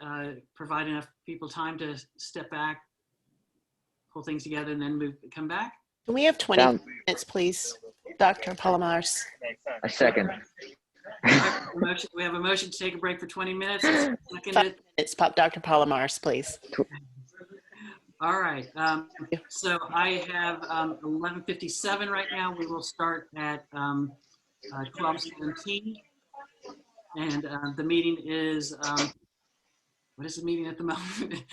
provide enough people time to step back, pull things together, and then come back? Can we have 20 Sounds- minutes, please, Dr. Palomars? A second. We have a motion to take a break for 20 minutes. 5 minutes, Dr. Palomars, please. All right, so I have 11:57 right now. We will start at 12:17. And the meeting is, what is the meeting at the moment?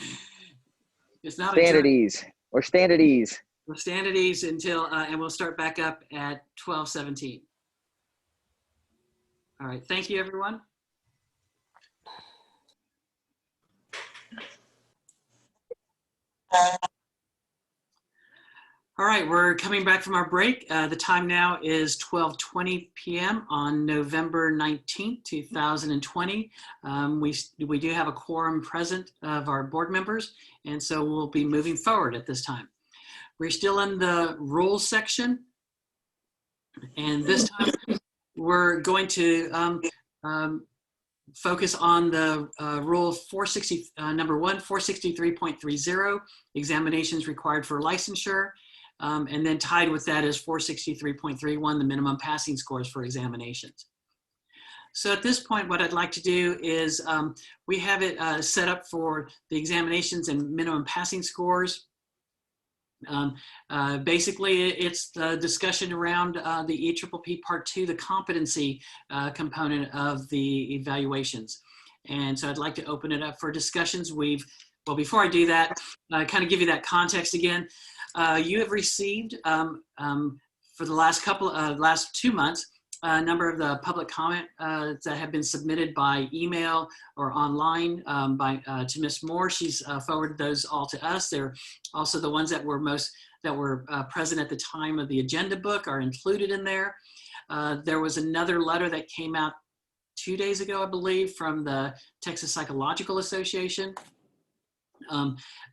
It's not Stand at adjourned. ease. Or stand at ease. We'll stand at ease until, and we'll start back up at 12:17. All right, thank you, everyone. All right, we're coming back from our break. The time now is 12:20 p.m. on November 19th, 2020. We do have a quorum present of our board members, and so we'll be moving forward at this time. We're still in the rules section, and this time we're going to focus on the rule 460, number 1, 463.30, examinations required for licensure. And then tied with that is 463.31, the minimum passing scores for examinations. So at this point, what I'd like to do is we have it set up for the examinations and minimum passing scores. Basically, it's the discussion around the Eppb Part 2, the competency component of the evaluations. And so I'd like to open it up for discussions. Well, before I do that, kind of give you that context again. You have received, for the last 2 months, a number of the public comment that have been submitted by email or online to Ms. Moore. She's forwarded those all to us. They're also the ones that were present at the time of the agenda book are included in there. There was another letter that came out 2 days ago, I believe, from the Texas Psychological Association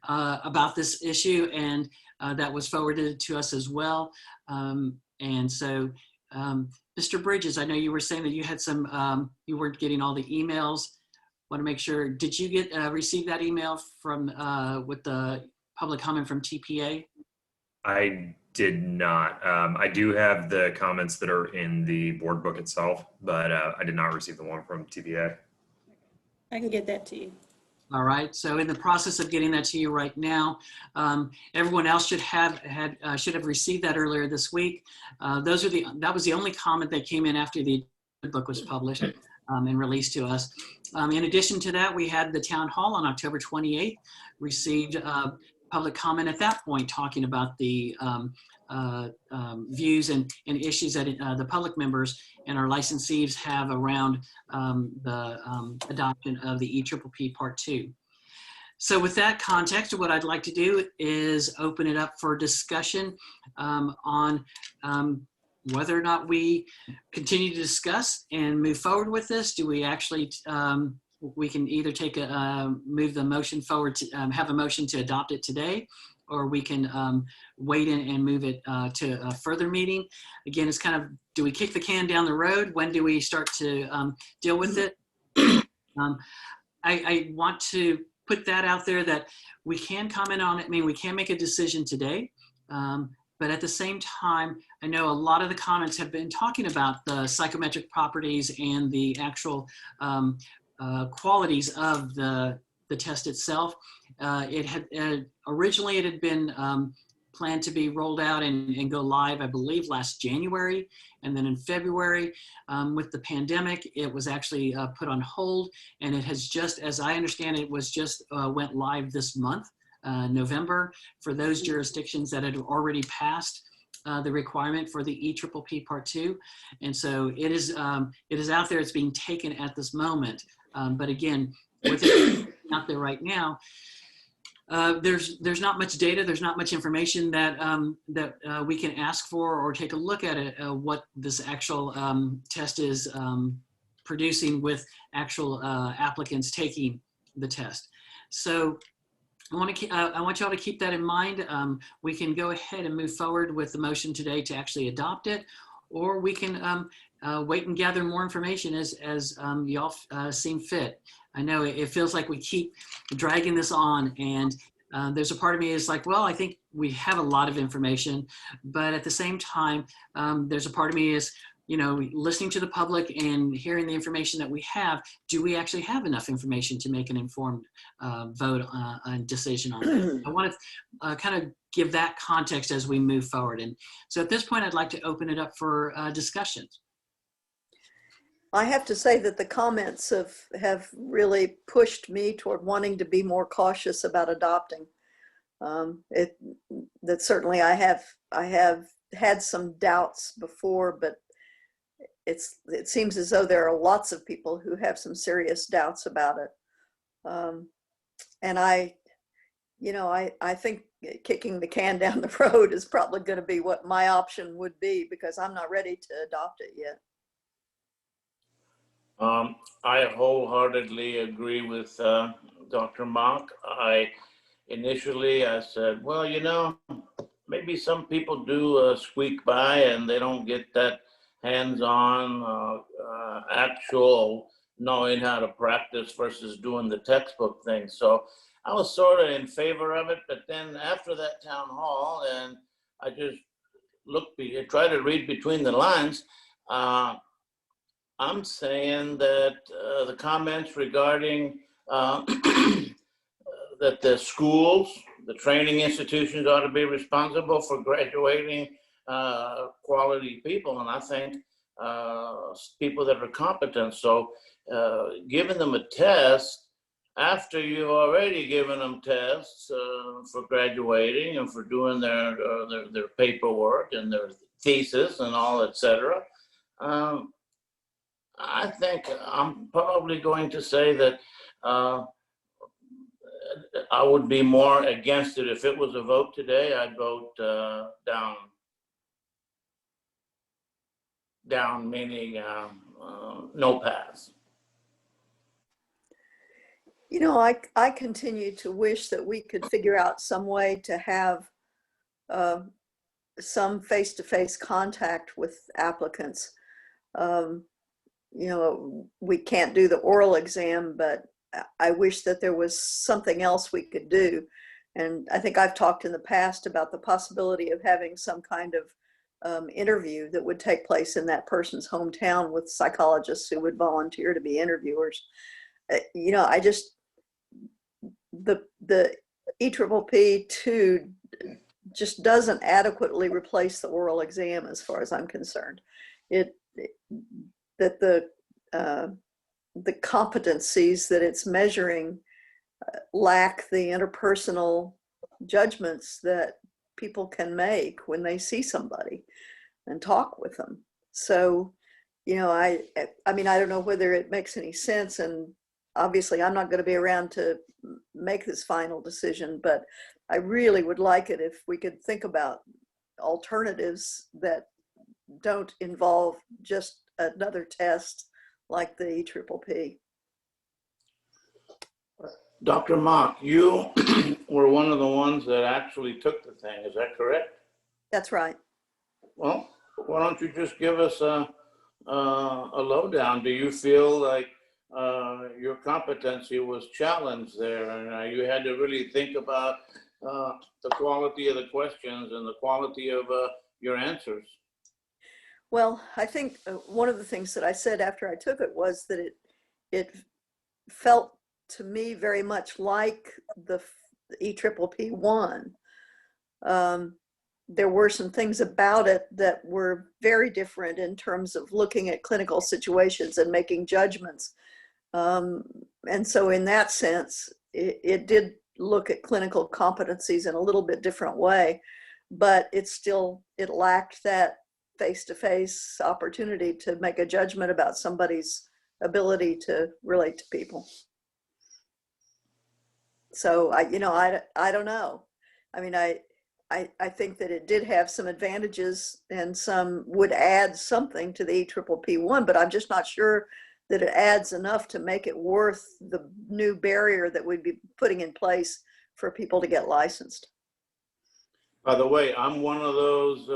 about this issue, and that was forwarded to us as well. And so, Mr. Bridges, I know you were saying that you had some, you weren't getting all the emails. Want to make sure, did you get receive that email from with the public comment from TPA? I did not. I do have the comments that are in the board book itself, but I did not receive the one from TPA. I can get that to you. All right, so in the process of getting that to you right now, everyone else should have received that earlier this week. That was the only comment that came in after the book was published and released to us. In addition to that, we had the town hall on October 28th, received public comment at that point talking about the views and issues that the public members and our licensees have around the adoption of the Eppb Part 2. So with that context, what I'd like to do is open it up for discussion on whether or not we continue to discuss and move forward with this. Do we actually, we can either take move the motion forward to have a motion to adopt it today, or we can wait and move it to a further meeting. Again, it's kind of, do we kick the can down the road? When do we start to deal with it? I want to put that out there that we can comment on it. I mean, we can make a decision today, but at the same time, I know a lot of the comments have been talking about the psychometric properties and the actual qualities of the test itself. Originally it had been planned to be rolled out and go live, I believe, last January. And then in February, with the pandemic, it was actually put on hold. And it has just, as I understand it, was just went live this month, November, for those jurisdictions that had already passed the requirement for the Eppb Part 2. And so it is out there, it's being taken at this moment. But again, with it out there right now, there's not much data, there's not much information that we can ask for or take a look at it, what this actual test is producing with actual applicants taking the test. So I want y'all to keep that in mind. We can go ahead and move forward with the motion today to actually adopt it, or we can wait and gather more information as y'all seem fit. I know it feels like we keep dragging this on, and there's a part of me is like, well, I think we have a lot of information, but at the same time, there's a part of me is, you know, listening to the public and hearing the information that we have, do we actually have enough information to make an informed vote and decision on it? I want to kind of give that context as we move forward. And so at this point, I'd like to open it up for discussions. I have to say that the comments have really pushed me toward wanting to be more cautious about adopting. That certainly I have had some doubts before, but it seems as though there are lots of people who have some serious doubts about it. And I think kicking the can down the road is probably going to be what my option would be, because I'm not ready to adopt it yet. I wholeheartedly agree with Dr. Mock. Initially I said, well, you know, maybe some people do squeak by and they don't get that hands-on actual knowing how to practice versus doing the textbook thing. So I was sort of in favor of it, but then after that town hall, and I just try to read between the lines, I'm saying that the comments regarding that the schools, the training institutions ought to be responsible for graduating quality people, and I think people that are competent. So giving them a test after you've already given them tests for graduating and for doing their paperwork and their thesis and all, etc. I think I'm probably going to say that I would be more against it. If it was a vote today, I'd vote down, meaning no pass. You know, I continue to wish that we could figure out some way to have some face-to-face contact with applicants. You know, we can't do the oral exam, but I wish that there was something else we could do. And I think I've talked in the past about the possibility of having some kind of interview that would take place in that person's hometown with psychologists who would volunteer to be interviewers. You know, the Eppp 2 just doesn't adequately replace the oral exam as far as I'm concerned. That the competencies that it's measuring lack the interpersonal judgments that people can make when they see somebody and talk with them. So, you know, I mean, I don't know whether it makes any sense, and obviously I'm not going to be around to make this final decision, but I really would like it if we could think about alternatives that don't involve just another test like the Eppp. Dr. Mock, you were one of the ones that actually took the thing. Is that correct? That's right. Well, why don't you just give us a lowdown? Do you feel like your competency was challenged there, and you had to really think about the quality of the questions and the quality of your answers? Well, I think one of the things that I said after I took it was that it felt to me very much like the Eppp 1. There were some things about it that were very different in terms of looking at clinical situations and making judgments. And so in that sense, it did look at clinical competencies in a little bit different way, but it lacked that face-to-face opportunity to make a judgment about somebody's ability to relate to people. So I don't know. I mean, I think that it did have some advantages and some would add something to the Eppp 1, but I'm just not sure that it adds enough to make it worth the new barrier that we'd be putting in place for people to get licensed. By the way, I'm one of those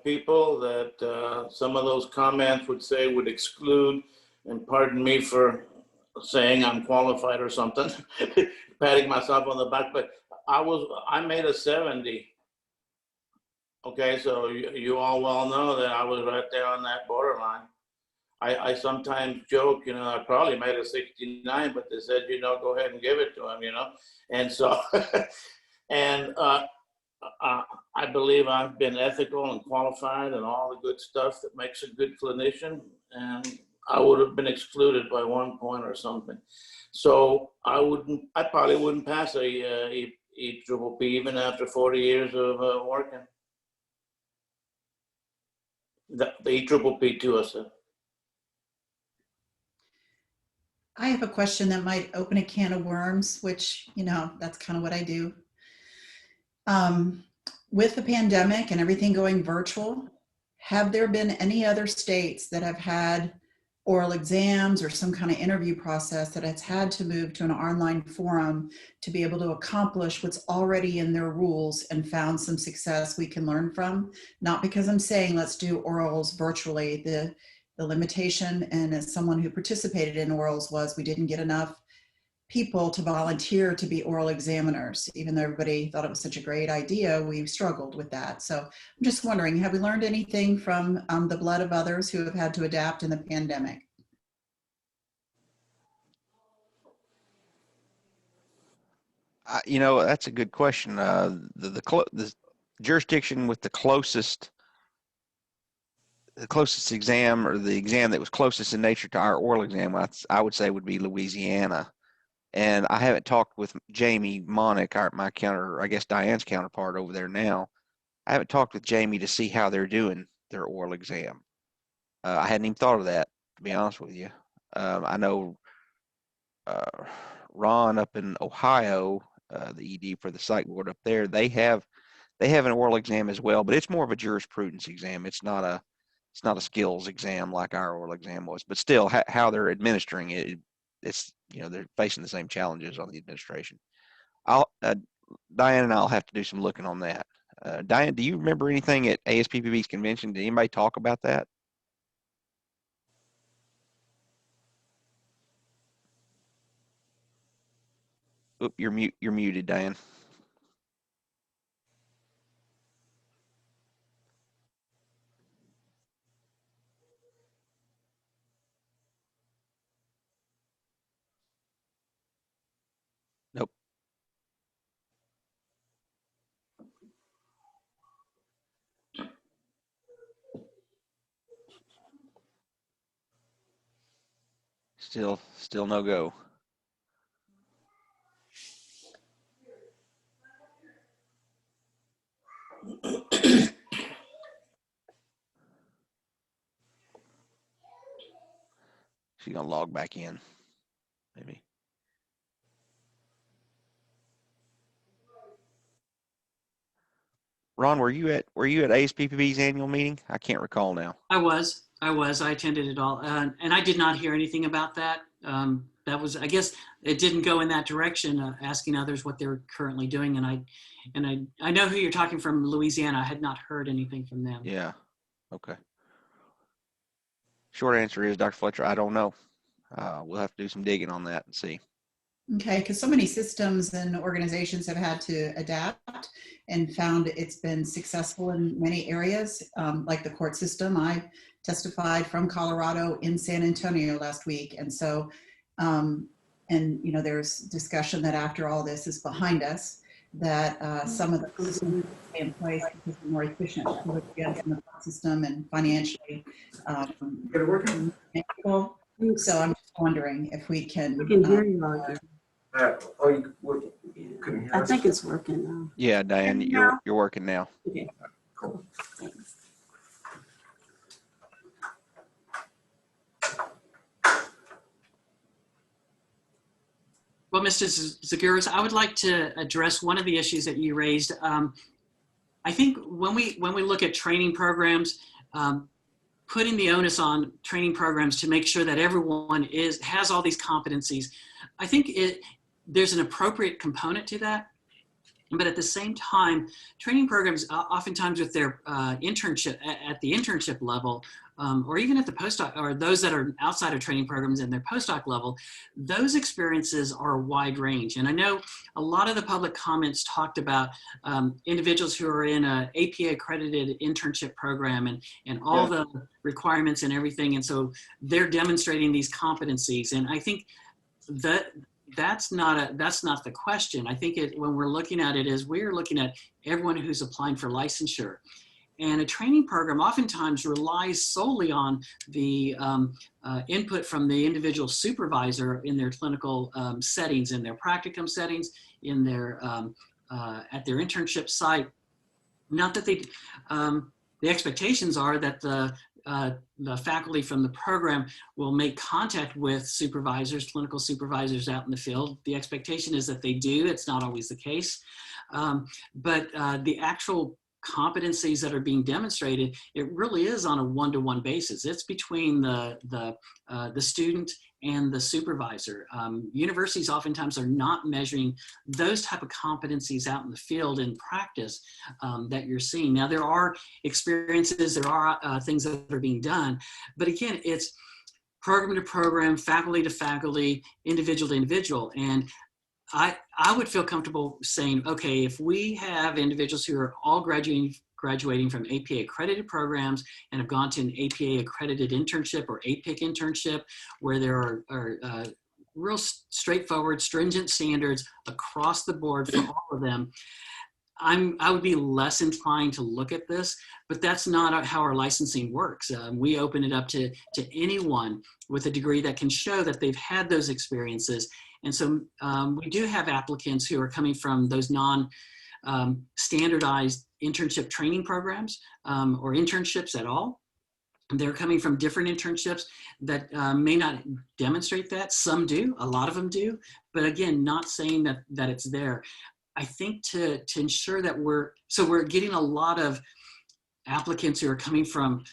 people that some of those comments would say would exclude, and pardon me for saying I'm qualified or something, patting myself on the back, but I made a 70. Okay, so you all well know that I was right there on that borderline. I sometimes joke, you know, I probably made a 69, but they said, you know, go ahead and give it to him, you know. And so, and I believe I've been ethical and qualified and all the good stuff that makes a good clinician. And I would have been excluded by 1 point or something. So I probably wouldn't pass a Eppp even after 40 years of working. The Eppp 2, I said. I have a question that might open a can of worms, which, you know, that's kind of what I do. With the pandemic and everything going virtual, have there been any other states that have had oral exams or some kind of interview process that has had to move to an online forum to be able to accomplish what's already in their rules and found some success we can learn from? Not because I'm saying let's do orals virtually. The limitation, and as someone who participated in orals, was we didn't get enough people to volunteer to be oral examiners. Even though everybody thought it was such a great idea, we struggled with that. So I'm just wondering, have we learned anything from the blood of others who have had to adapt in the pandemic? You know, that's a good question. The jurisdiction with the closest exam, or the exam that was closest in nature to our oral exam, I would say would be Louisiana. And I haven't talked with Jamie Monick, my I guess Diane's counterpart over there now. I haven't talked with Jamie to see how they're doing their oral exam. I hadn't even thought of that, to be honest with you. I know Ron up in Ohio, the ED for the psych board up there, they have an oral exam as well, but it's more of a jurisprudence exam. It's not a skills exam like our oral exam was, but still how they're administering it, it's, you know, they're facing the same challenges on the administration. Diane and I'll have to do some looking on that. Diane, do you remember anything at ASPB's convention? Did anybody talk about that? Oop, you're muted, Diane. Nope. Still no go. She's gonna log back in, maybe. Ron, were you at ASPB's annual meeting? I can't recall now. I was. I attended it all, and I did not hear anything about that. That was, I guess, it didn't go in that direction, asking others what they're currently doing. And I know who you're talking from, Louisiana. I had not heard anything from them. Yeah. Okay. Short answer is, Dr. Fletcher, I don't know. We'll have to do some digging on that and see. Okay, because so many systems and organizations have had to adapt and found it's been successful in many areas, like the court system. I testified from Colorado in San Antonio last week. And so, and you know, there's discussion that after all this is behind us, that some of the systems stay in place because they're more efficient in the system and financially. So I'm just wondering if we can. We can hear you, Roger. I think it's working now. Yeah, Diane, you're working now. Okay, cool. Thanks. Well, Mr. Zaguris, I would like to address one of the issues that you raised. I think when we look at training programs, putting the onus on training programs to make sure that everyone has all these competencies, I think there's an appropriate component to that. But at the same time, training programs, oftentimes with their internship at the internship level, or even at the postdoc, or those that are outside of training programs and their postdoc level, those experiences are a wide range. And I know a lot of the public comments talked about individuals who are in a APA accredited internship program and all the requirements and everything. And so they're demonstrating these competencies. And I think that's not the question. I think when we're looking at it is we're looking at everyone who's applying for licensure. And a training program oftentimes relies solely on the input from the individual supervisor in their clinical settings, in their practicum settings, in their at their internship site. Not that the expectations are that the faculty from the program will make contact with supervisors, clinical supervisors out in the field. The expectation is that they do. It's not always the case. But the actual competencies that are being demonstrated, it really is on a one-to-one basis. It's between the student and the supervisor. Universities oftentimes are not measuring those type of competencies out in the field in practice that you're seeing. Now, there are experiences, there are things that are being done, but again, it's program to program, faculty to faculty, individual to individual. And I would feel comfortable saying, okay, if we have individuals who are all graduating from APA accredited programs and have gone to an APA accredited internship or APIC internship, where there are real straightforward, stringent standards across the board for all of them, I would be less inclined to look at this, but that's not how our licensing works. We open it up to anyone with a degree that can show that they've had those experiences. And so we do have applicants who are coming from those non-standardized internship training programs or internships at all. They're coming from different internships that may not demonstrate that. Some do, a lot of them do, but again, not saying that it's there. I think to ensure that we're getting a lot of applicants who are coming from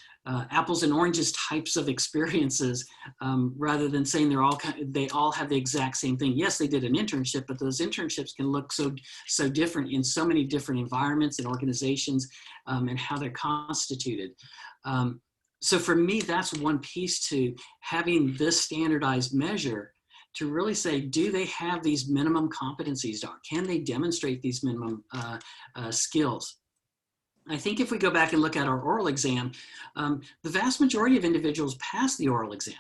apples and oranges types of experiences, rather than saying they all have the exact same thing. Yes, they did an internship, but those internships can look so different in so many different environments and organizations, and how they're constituted. So for me, that's one piece to having this standardized measure, to really say, do they have these minimum competencies, Doc? Can they demonstrate these minimum skills? I think if we go back and look at our oral exam, the vast majority of individuals passed the oral exam.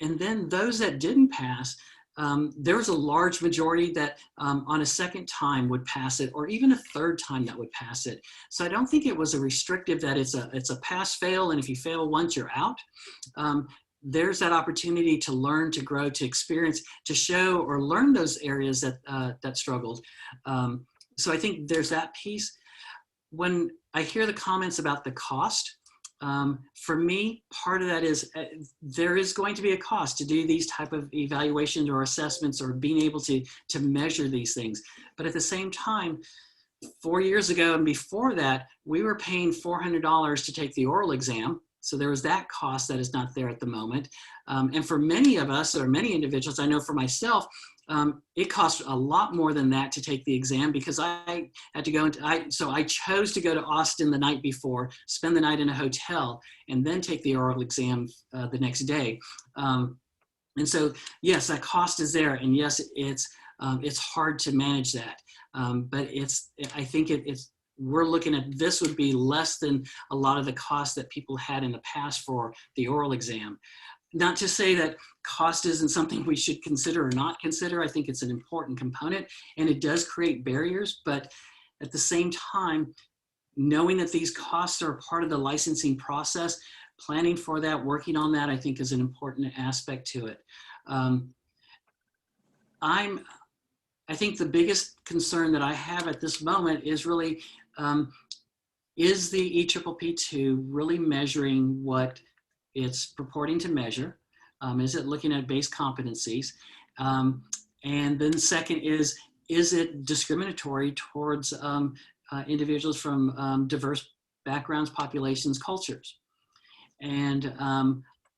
And then those that didn't pass, there was a large majority that on a second time would pass it, or even a third time that would pass it. So I don't think it was a restrictive that it's a pass-fail, and if you fail once, you're out. There's that opportunity to learn, to grow, to experience, to show or learn those areas that struggled. So I think there's that piece. When I hear the comments about the cost, for me, part of that is there is going to be a cost to do these type of evaluations or assessments or being able to measure these things. But at the same time, 4 years ago and before that, we were paying $400 to take the oral exam. So there was that cost that is not there at the moment. And for many of us, or many individuals, I know for myself, it cost a lot more than that to take the exam, because I had to go so I chose to go to Austin the night before, spend the night in a hotel, and then take the oral exam the next day. And so, yes, that cost is there. And yes, it's hard to manage that. But I think we're looking at, this would be less than a lot of the costs that people had in the past for the oral exam. Not to say that cost isn't something we should consider or not consider. I think it's an important component, and it does create barriers. But at the same time, knowing that these costs are part of the licensing process, planning for that, working on that, I think is an important aspect to it. I think the biggest concern that I have at this moment is really, is the ECCP2 really measuring what it's purporting to measure? Is it looking at base competencies? And then second is it discriminatory towards individuals from diverse backgrounds, populations, cultures? And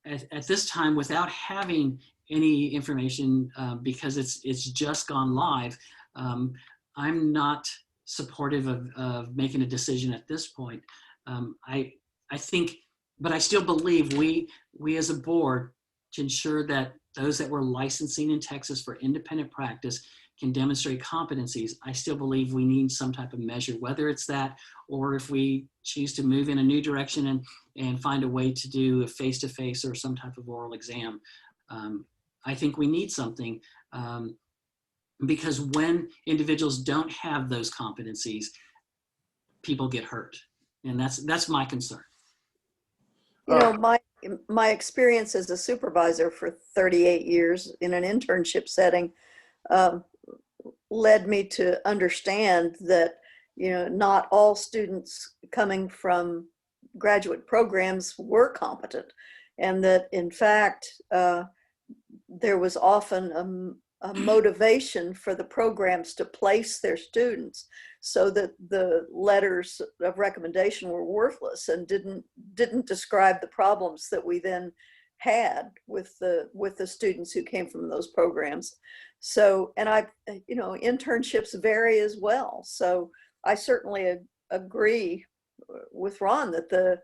at this time, without having any information, because it's just gone live, I'm not supportive of making a decision at this point. I think, but I still believe we as a board, to ensure that those that we're licensing in Texas for independent practice can demonstrate competencies, I still believe we need some type of measure, whether it's that, or if we choose to move in a new direction and find a way to do a face-to-face or some type of oral exam. I think we need something, because when individuals don't have those competencies, people get hurt. And that's my concern. You know, my experience as a supervisor for 38 years in an internship setting led me to understand that, you know, not all students coming from graduate programs were competent, and that in fact there was often a motivation for the programs to place their students, so that the letters of recommendation were worthless and didn't describe the problems that we then had with the students who came from those programs. So, and internships vary as well. So I certainly agree with Ron that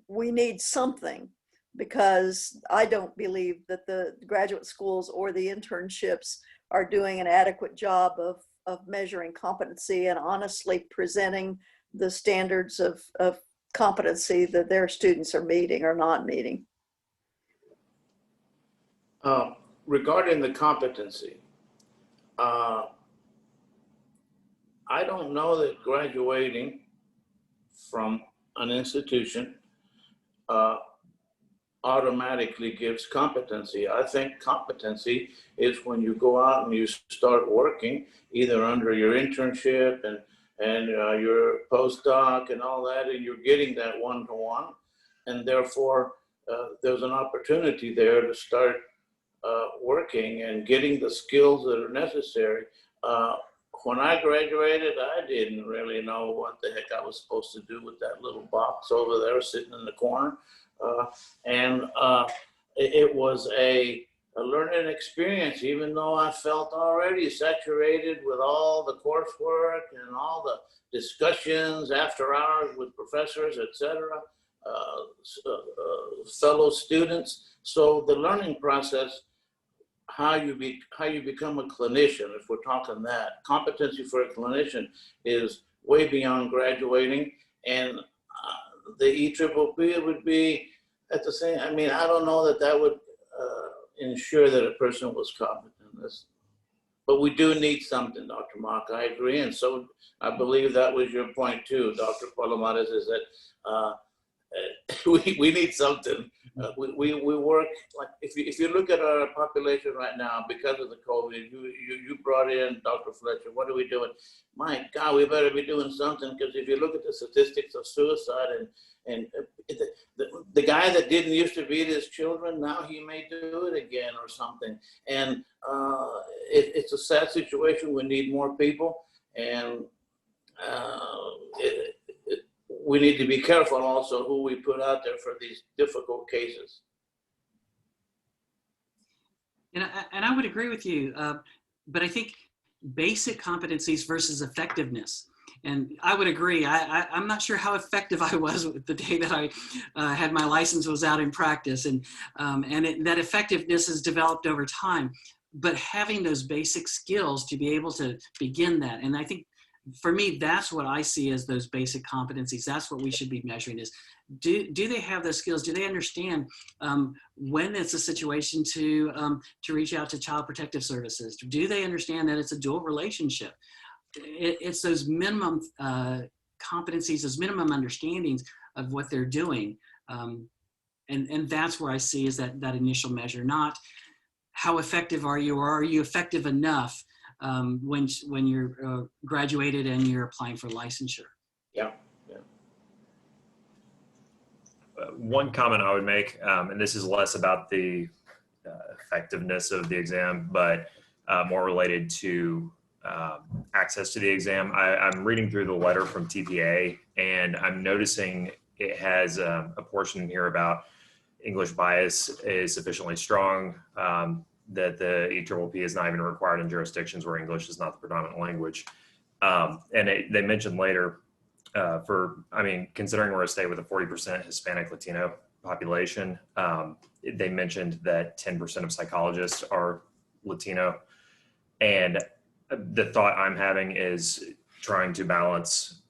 we need something, because I don't believe that the graduate schools or the internships are doing an adequate job of measuring competency and honestly presenting the standards of competency that their students are meeting or not meeting. Regarding the competency, I don't know that graduating from an institution automatically gives competency. I think competency is when you go out and you start working, either under your internship and your postdoc and all that, and you're getting that one-to-one, and therefore there's an opportunity there to start working and getting the skills that are necessary. When I graduated, I didn't really know what the heck I was supposed to do with that little box over there sitting in the corner. It was a learning experience, even though I felt already saturated with all the coursework and all the discussions after hours with professors, etc., fellow students. So the learning process, how you become a clinician, if we're talking that, competency for a clinician is way beyond graduating. And the Etriple-P would be at the same, I mean, I don't know that would ensure that a person was competent. But we do need something, Dr. Mark, I agree. And so I believe that was your point too, Dr. Palomares, is that we need something. We work, like if you look at our population right now, because of the COVID, you brought in Dr. Fletcher. What are we doing? My God, we better be doing something, because if you look at the statistics of suicide and the guy that didn't used to beat his children, now he may do it again or something. And it's a sad situation. We need more people, and we need to be careful also who we put out there for these difficult cases. And I would agree with you, but I think basic competencies versus effectiveness. And I would agree. I'm not sure how effective I was the day that I had my license was out in practice, and that effectiveness has developed over time. But having those basic skills to be able to begin that, and I think for me, that's what I see as those basic competencies. That's what we should be measuring is, do they have those skills? Do they understand when it's a situation to reach out to Child Protective Services? Do they understand that it's a dual relationship? It's those minimum competencies, those minimum understandings of what they're doing. And that's where I see is that initial measure, not how effective are you, or are you effective enough when you're graduated and you're applying for licensure. Yeah. One comment I would make, and this is less about the effectiveness of the exam, but more related to access to the exam. I'm reading through the letter from TPA, and I'm noticing it has a portion here about English bias is sufficiently strong, that the Etriple-P is not even required in jurisdictions where English is not the predominant language. And they mentioned later, considering we're a state with a 40% Hispanic Latino population, they mentioned that 10% of psychologists are Latino. And the thought I'm having is trying to balance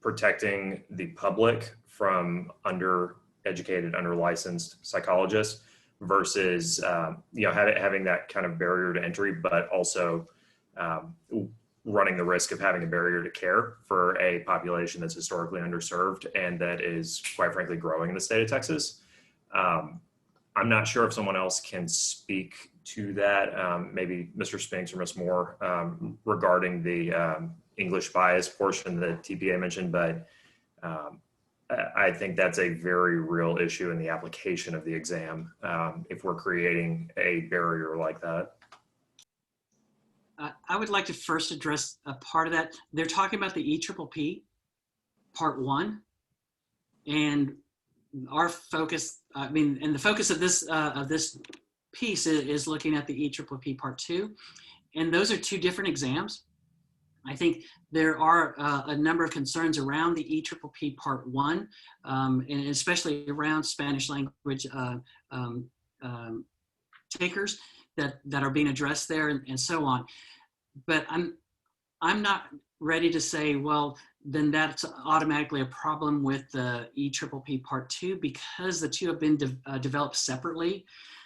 protecting the public from undereducated, under-licensed psychologists versus having that kind of barrier to entry, but also running the risk of having a barrier to care for a population that's historically underserved and that is, quite frankly, growing in the state of Texas. I'm not sure if someone else can speak to that, maybe Mr. Spinks or Ms. Moore, regarding the English bias portion that TPA mentioned, but I think that's a very real issue in the application of the exam if we're creating a barrier like that. I would like to first address a part of that. They're talking about the Eppp Part 1, and our focus, and the focus of this piece is looking at the Eppp Part 2, and those are two different exams. I think there are a number of concerns around the Eppp Part 1, and especially around Spanish language takers that are being addressed there and so on. But I'm not ready to say, well, then that's automatically a problem with the Eppp Part 2, because the two have been developed separately.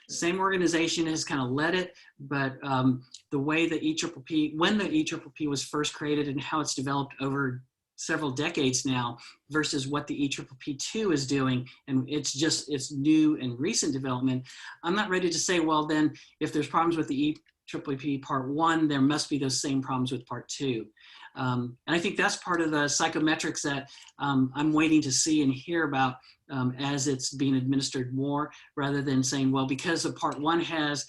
Same organization has kind of led it, but the way the Eppp, when the Eppp was first created and how it's developed over several decades now versus what the Eppp 2 is doing, and it's new and recent development, I'm not ready to say, well, then if there's problems with the Eppp Part 1, there must be those same problems with Part 2. And I think that's part of the psychometrics that I'm waiting to see and hear about as it's being administered more, rather than saying, well, because the Part 1 has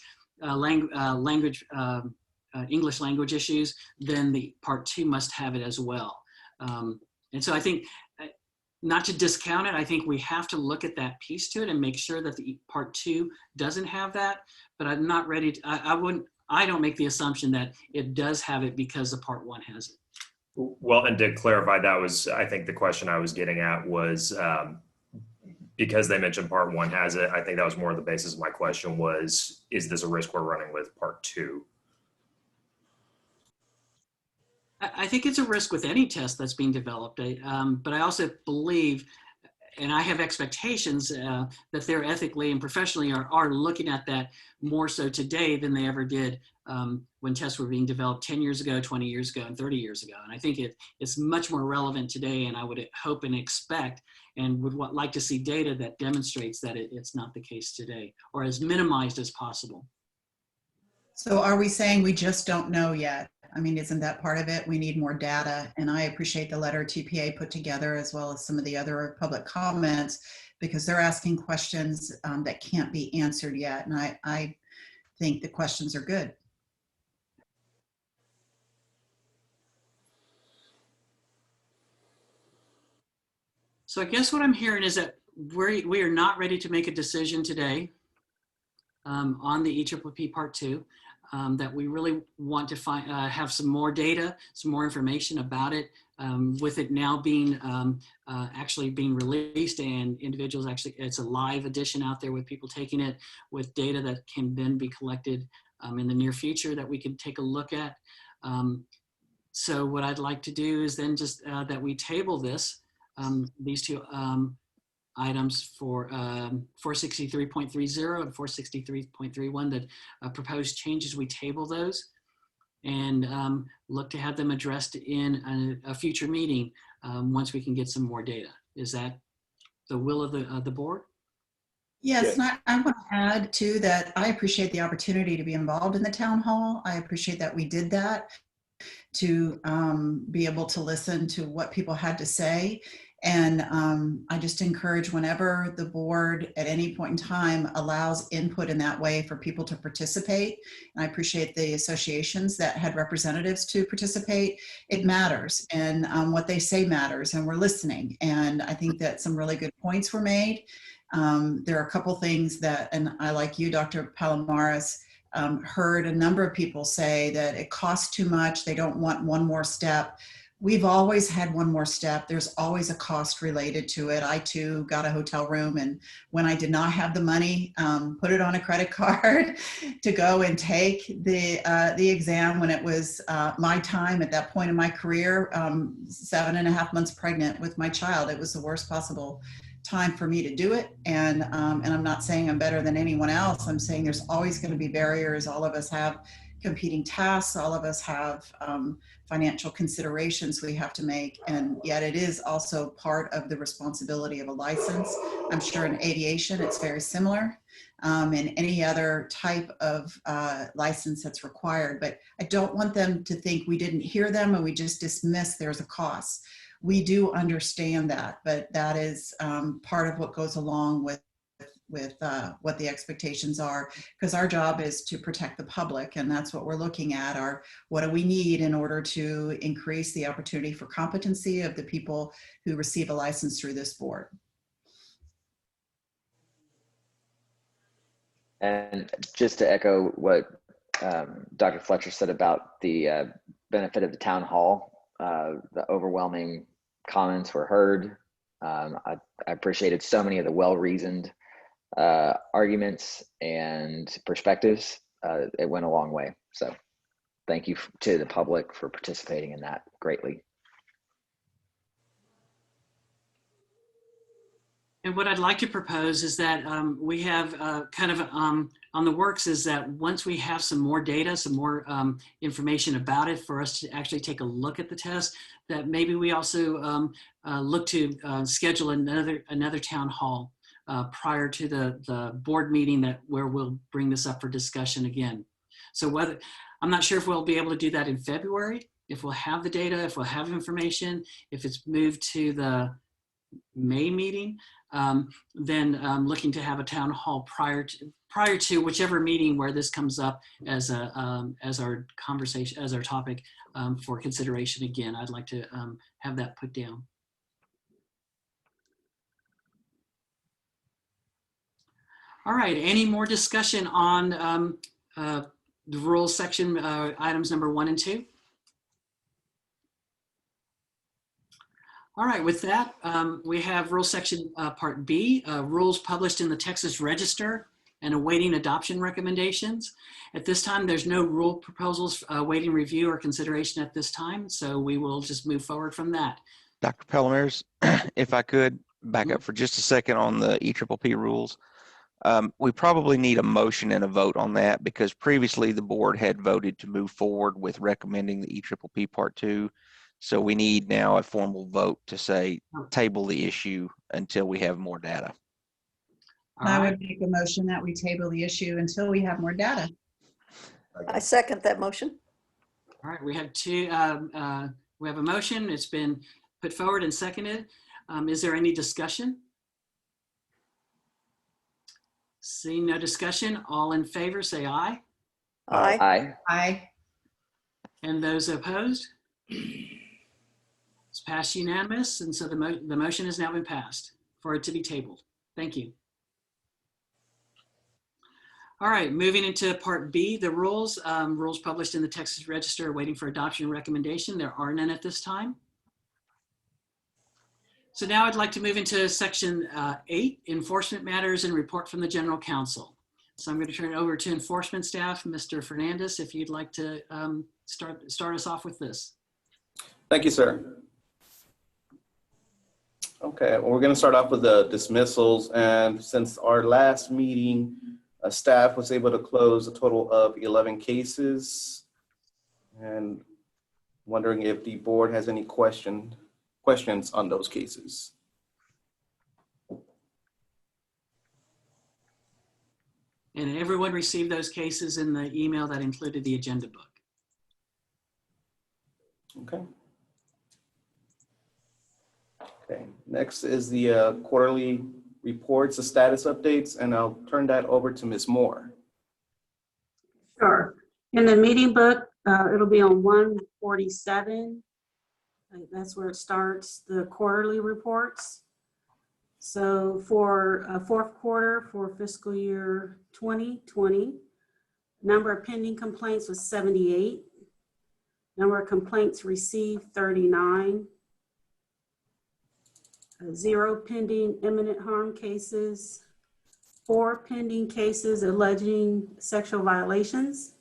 English language issues, then the Part 2 must have it as well. And so I think, not to discount it, I think we have to look at that piece to it and make sure that the Part 2 doesn't have that, but I'm not ready to, I don't make the assumption that it does have it because the Part 1 has it. Well, and to clarify, that was, I think the question I was getting at was, because they mentioned Part 1 has it, I think that was more the basis of my question was, is this a risk we're running with Part 2? I think it's a risk with any test that's being developed, but I also believe, and I have expectations that they're ethically and professionally are looking at that more so today than they ever did when tests were being developed 10 years ago, 20 years ago, and 30 years ago. And I think it's much more relevant today, and I would hope and expect and would like to see data that demonstrates that it's not the case today, or as minimized as possible. So are we saying we just don't know yet? I mean, isn't that part of it? We need more data. And I appreciate the letter TPA put together, as well as some of the other public comments, because they're asking questions that can't be answered yet. And I think the questions are good. So I guess what I'm hearing is that we are not ready to make a decision today on the Eppp Part 2. That we really want to have some more data, some more information about it, with it now being actually being released, and individuals actually, it's a live edition out there with people taking it, with data that can then be collected in the near future that we can take a look at. So what I'd like to do is then just that we table this, these two items for 463.30 and 463.31, that proposed changes, we table those and look to have them addressed in a future meeting once we can get some more data. Is that the will of the board? Yes, and I want to add too that I appreciate the opportunity to be involved in the town hall. I appreciate that we did that, to be able to listen to what people had to say. And I just encourage, whenever the board at any point in time allows input in that way for people to participate, and I appreciate the associations that had representatives to participate, it matters. And what they say matters, and we're listening. And I think that some really good points were made. There are a couple things that, and I, like you, Dr. Palomares, heard a number of people say that it costs too much. They don't want one more step. We've always had one more step. There's always a cost related to it. I too got a hotel room, and when I did not have the money, put it on a credit card to go and take the exam when it was my time at that point in my career, 7.5 months pregnant with my child. It was the worst possible time for me to do it. And I'm not saying I'm better than anyone else. I'm saying there's always going to be barriers. All of us have competing tasks. All of us have financial considerations we have to make. And yet it is also part of the responsibility of a license. I'm sure in aviation, it's very similar, and any other type of license that's required. But I don't want them to think we didn't hear them and we just dismiss there's a cost. we do understand that, but that is part of what goes along with what the expectations are, because our job is to protect the public, and that's what we're looking at. Are what do we need in order to increase the opportunity for competency of the people who receive a license through this board. And just to echo what Dr. Fletcher said about the benefit of the town hall, the overwhelming comments were heard. I appreciated so many of the well-reasoned arguments and perspectives. It went a long way. So thank you to the public for participating in that greatly. And what I'd like to propose is that we have kind of on the works is that once we have some more data, some more information about it for us to actually take a look at the test, that maybe we also look to schedule another town hall prior to the board meeting where we'll bring this up for discussion again. So I'm not sure if we'll be able to do that in February, if we'll have the data, if we'll have information, if it's moved to the May meeting, then looking to have a town hall prior to whichever meeting where this comes up as our conversation, as our topic for consideration again. I'd like to have that put down. All right, any more discussion on the rules section, items number 1 and 2? All right, with that, we have rule section part B, rules published in the Texas Register and awaiting adoption recommendations. At this time, there's no rule proposals awaiting review or consideration at this time, so we will just move forward from that. Dr. Pellemers, if I could back up for just a second on the EPPP rules. We probably need a motion and a vote on that, because previously the board had voted to move forward with recommending the EPPP Part 2. So we need now a formal vote to say table the issue until we have more data. I would make a motion that we table the issue until we have more data. I second that motion. All right, we have we have a motion. It's been put forward and seconded. Is there any discussion? Seeing no discussion, all in favor say aye. Aye. Aye. Aye. And those opposed? It's passed unanimous, and so the motion has now been passed for it to be tabled. Thank you. All right, moving into part B, the rules. Rules published in the Texas Register waiting for adoption and recommendation. There are none at this time. So now I'd like to move into section 8, enforcement matters and report from the general counsel. So I'm going to turn it over to enforcement staff. Mr. Fernandez, if you'd like to start us off with this. Thank you, sir. Okay, well, we're going to start off with the dismissals. And since our last meeting, staff was able to close a total of 11 cases. And wondering if the board has any questions on those cases. And everyone received those cases in the email that included the agenda book. Okay. Okay, next is the quarterly reports, the status updates, and I'll turn that over to Ms. Moore. Sure. In the meeting book, it'll be on 147. That's where it starts, the quarterly reports. So for fourth quarter for fiscal year 2020, number of pending complaints was 78. Number of complaints received, 39. 0 pending imminent harm cases. 4 pending cases alleging sexual violations.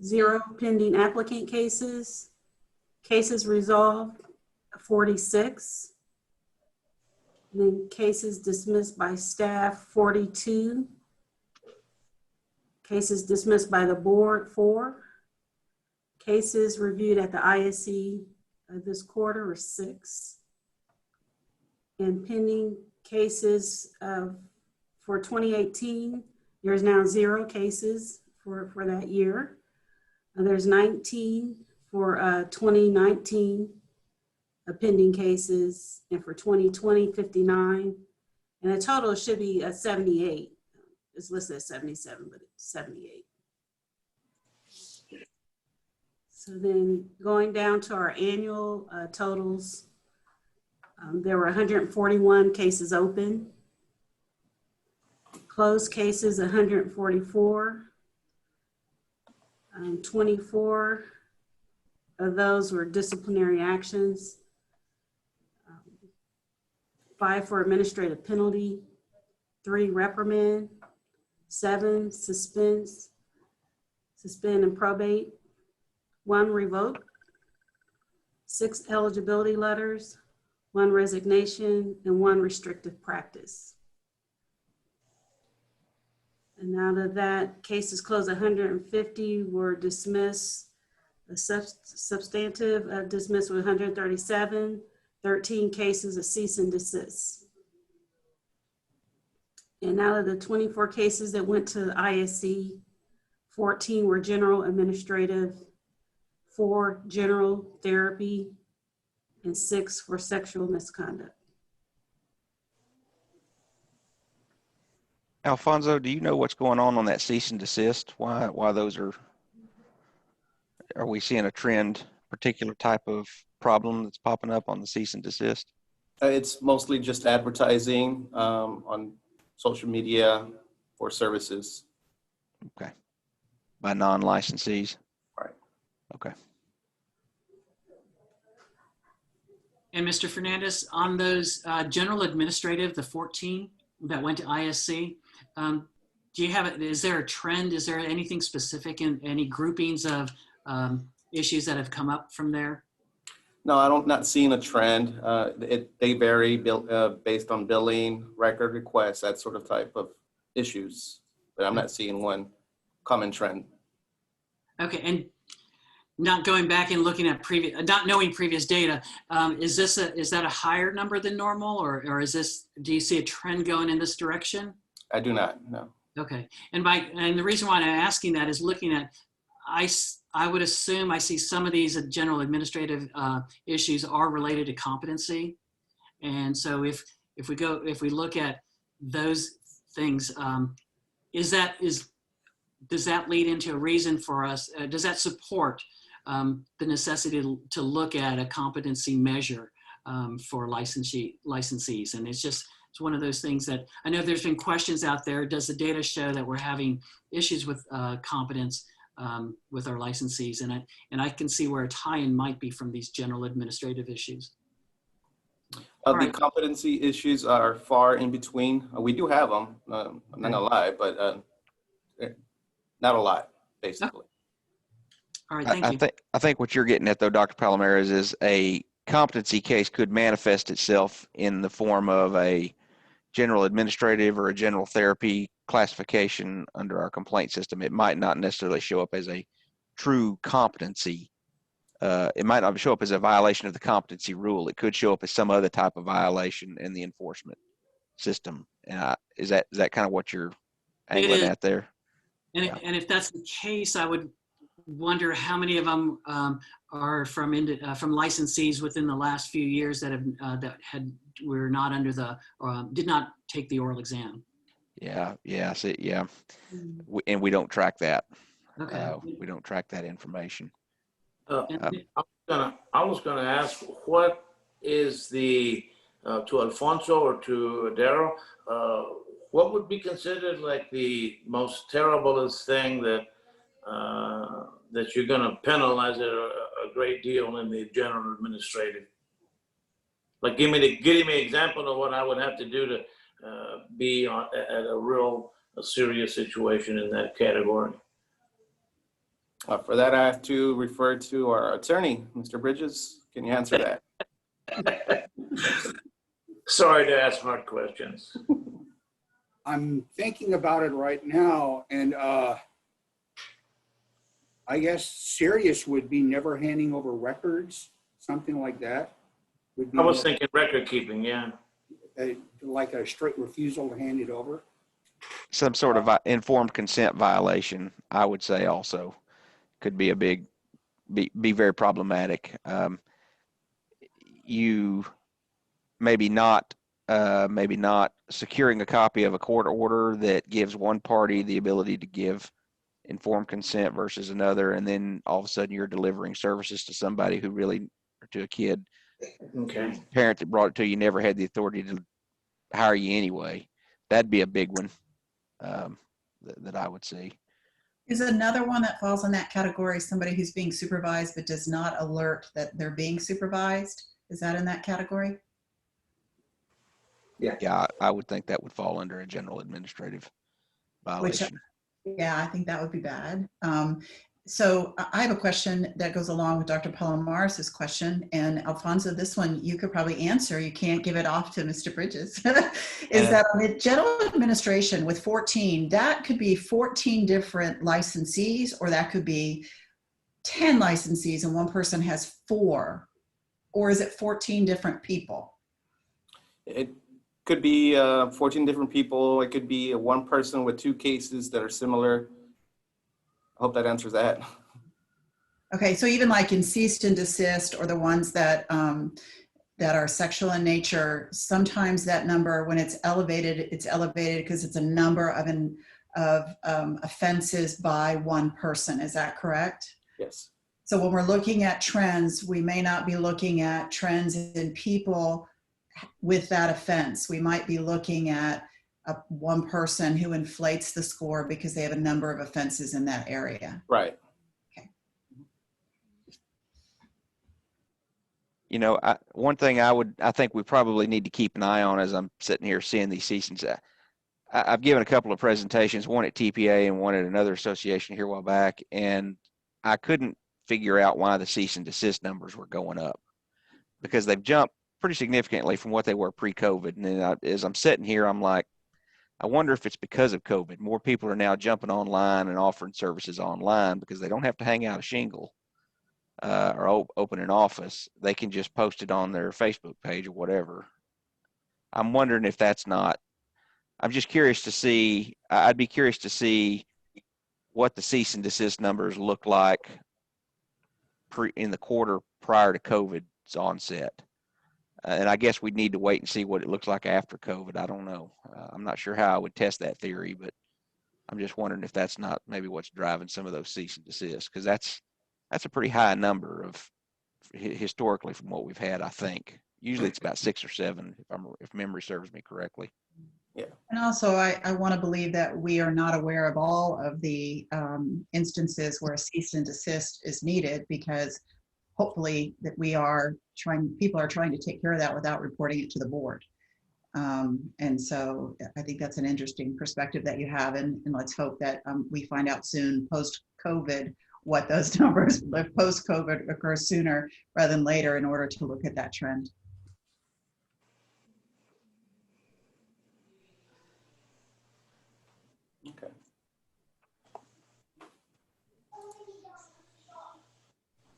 0 pending applicant cases. Cases resolved, 46. And then cases dismissed by staff, 42. Cases dismissed by the board, 4. Cases reviewed at the ISC this quarter were 6. And pending cases for 2018, there's now 0 cases for that year. There's 19 for 2019 pending cases, and for 2020, 59. And the total should be 78. It's listed as 77, but it's 78. So then going down to our annual totals, there were 141 cases open. Closed cases, 144. 24 of those were disciplinary actions. 5 for administrative penalty, 3 reprimand, 7 suspend and probate, 1 revoke, 6 eligibility letters, 1 resignation, and 1 restrictive practice. And out of that, cases closed, 150 were dismissed. The substantive dismissed was 137, 13 cases of cease and desist. And out of the 24 cases that went to ISC, 14 were general administrative, 4 general therapy, and 6 for sexual misconduct. Alfonso, do you know what's going on that cease and desist? Why those are we seeing a trend, particular type of problem that's popping up on the cease and desist? It's mostly just advertising on social media for services. Okay. By non-licensees? Right. Okay. And Mr. Fernandez, on those general administrative, the 14 that went to ISC, do you have, is there a trend? Is there anything specific in any groupings of issues that have come up from there? No, I don't, not seeing a trend. They vary based on billing, record requests, that sort of type of issues, but I'm not seeing one common trend. Okay, and not going back and looking at previous, not knowing previous data, is that a higher number than normal, or is this, do you see a trend going in this direction? I do not, no. Okay, and the reason why I'm asking that is looking at, I would assume I see some of these general administrative issues are related to competency, and so if we look at those things, does that lead into a reason for us? Does that support the necessity to look at a competency measure for licensees? And it's one of those things that I know there's been questions out there. Does the data show that we're having issues with competence with our licensees? And I can see where a tie-in might be from these general administrative issues. The competency issues are far in between. We do have them, I'm not gonna lie, but not a lot, basically. All right, thank you. I think what you're getting at, though, Dr. Palomares, is a competency case could manifest itself in the form of a general administrative or a general therapy classification under our complaint system. It might not necessarily show up as a true competency. It might not show up as a violation of the competency rule. It could show up as some other type of violation in the enforcement system. Is that kind of what you're angling at there? And if that's the case, I would wonder how many of them are from licensees within the last few years that were not under the did not take the oral exam. And we don't track that. Okay. We don't track that information. I was gonna ask, what is the to Alfonso or to Daryl, what would be considered like the most terriblest thing that that you're going to penalize it a great deal in the general administrative? Like, give me an example of what I would have to do to be at a serious situation in that category. For that, I have to refer to our attorney, Mr. Bridges. Can you answer that? Sorry to ask hard questions. I'm thinking about it right now, and I guess serious would be never handing over records, something like that. Would be I was thinking record keeping, yeah. Like a straight refusal to hand it over. Some sort of informed consent violation, I would say, also could be a big be very problematic. You maybe not securing a copy of a court order that gives one party the ability to give informed consent versus another, and then all of a sudden you're delivering services to somebody who really, or to a kid, Okay. the parent that brought it to you never had the authority to hire you anyway. That'd be a big one that I would see. Is another one that falls in that category somebody who's being supervised but does not alert that they're being supervised? Is that in that category? Yeah, I would think that would fall under a general administrative violation. Yeah, I think that would be bad. So I have a question that goes along with Dr. Palomares' question, and Alfonso, this one you could probably answer. You can't give it off to Mr. Bridges. Is that on the general administration with 14, that could be 14 different licensees, or that could be 10 licensees and one person has 4, or is it 14 different people? It could be 14 different people. It could be one person with 2 cases that are similar. I hope that answers that. Okay, so even like in cease and desist, or the ones that that are sexual in nature, sometimes that number, when it's elevated because it's a number of offenses by one person. Is that correct? Yes. So when we're looking at trends, we may not be looking at trends in people with that offense. We might be looking at one person who inflates the score because they have a number of offenses in that area. Right. Okay. You know, one thing I think we probably need to keep an eye on as I'm sitting here seeing these cease and desist. I've given a couple of presentations, one at TPA and one at another association here a while back, and I couldn't figure out why the cease and desist numbers were going up, because they've jumped pretty significantly from what they were pre-COVID. And then as I'm sitting here, I'm like, I wonder if it's because of COVID. More people are now jumping online and offering services online because they don't have to hang out a shingle or open an office. They can just post it on their Facebook page or whatever. I'm wondering if that's not, I'm just curious to see, I'd be curious to see what the cease and desist numbers look like in the quarter prior to COVID's onset. And I guess we'd need to wait and see what it looks like after COVID. I don't know. I'm not sure how I would test that theory, but I'm just wondering if that's not maybe what's driving some of those cease and desist, because that's a pretty high number of historically from what we've had. I think usually it's about 6 or 7 if memory serves me correctly. Yeah. And also, I want to believe that we are not aware of all of the instances where a cease and desist is needed, because hopefully that people are trying to take care of that without reporting it to the board. And so I think that's an interesting perspective that you have, and let's hope that we find out soon post-COVID what those numbers post-COVID occur sooner rather than later in order to look at that trend. Okay.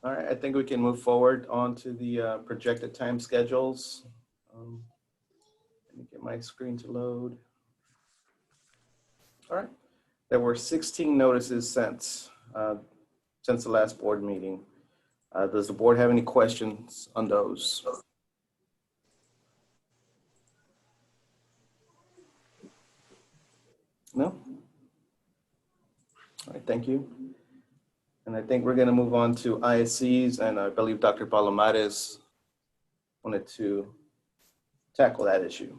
All right, I think we can move forward on to the projected time schedules. Let me get my screen to load. All right, there were 16 notices sent since the last board meeting. Does the board have any questions on those? No? All right, thank you. And I think we're going to move on to ISCs, and I believe Dr. Palomares wanted to tackle that issue.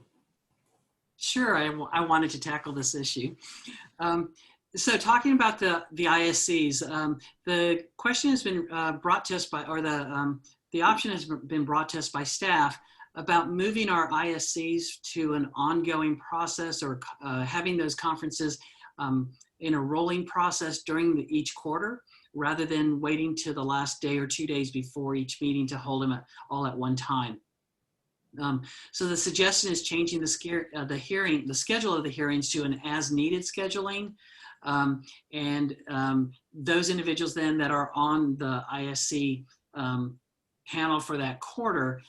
Sure, I wanted to tackle this issue. So talking about the ISCs, the question has been brought to us by, or the option has been brought to us by staff about moving our ISCs to an ongoing process, or having those conferences in a rolling process during each quarter, rather than waiting to the last day or 2 days before each meeting to hold them all at one time. So the suggestion is changing the schedule of the hearings to an as-needed scheduling. Those individuals then that are on the ISC panel for that quarter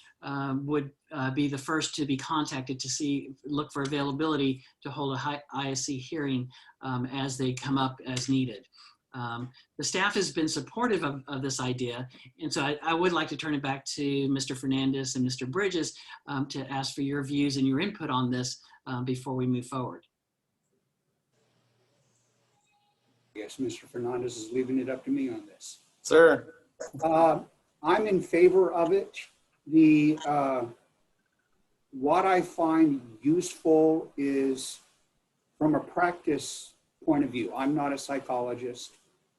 would be the first to be contacted to look for availability to hold a ISC hearing as they come up as needed. The staff has been supportive of this idea, and so I would like to turn it back to Mr. Fernandez and Mr. Bridges to ask for your views and your input on this before we move forward. Yes, Mr. Fernandez is leaving it up to me on this. Sir. I'm in favor of it. What I find useful is from a practice point of view. I'm not a psychologist,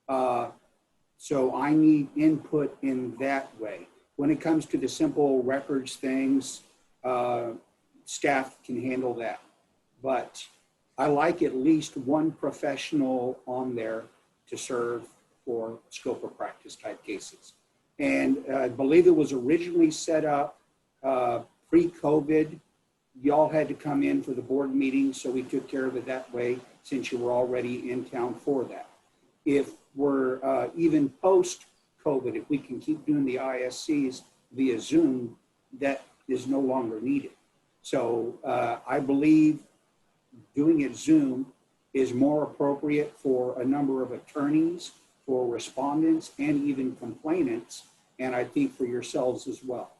so I need input in that way. When it comes to the simple records things, staff can handle that. But I like at least one professional on there to serve for scope of practice type cases. And I believe it was originally set up pre-COVID. Y'all had to come in for the board meeting, so we took care of it that way since you were already in town for that. If we're even post-COVID, if we can keep doing the ISCs via Zoom, that is no longer needed. So I believe doing it Zoom is more appropriate for a number of attorneys, for respondents, and even complainants, and I think for yourselves as well.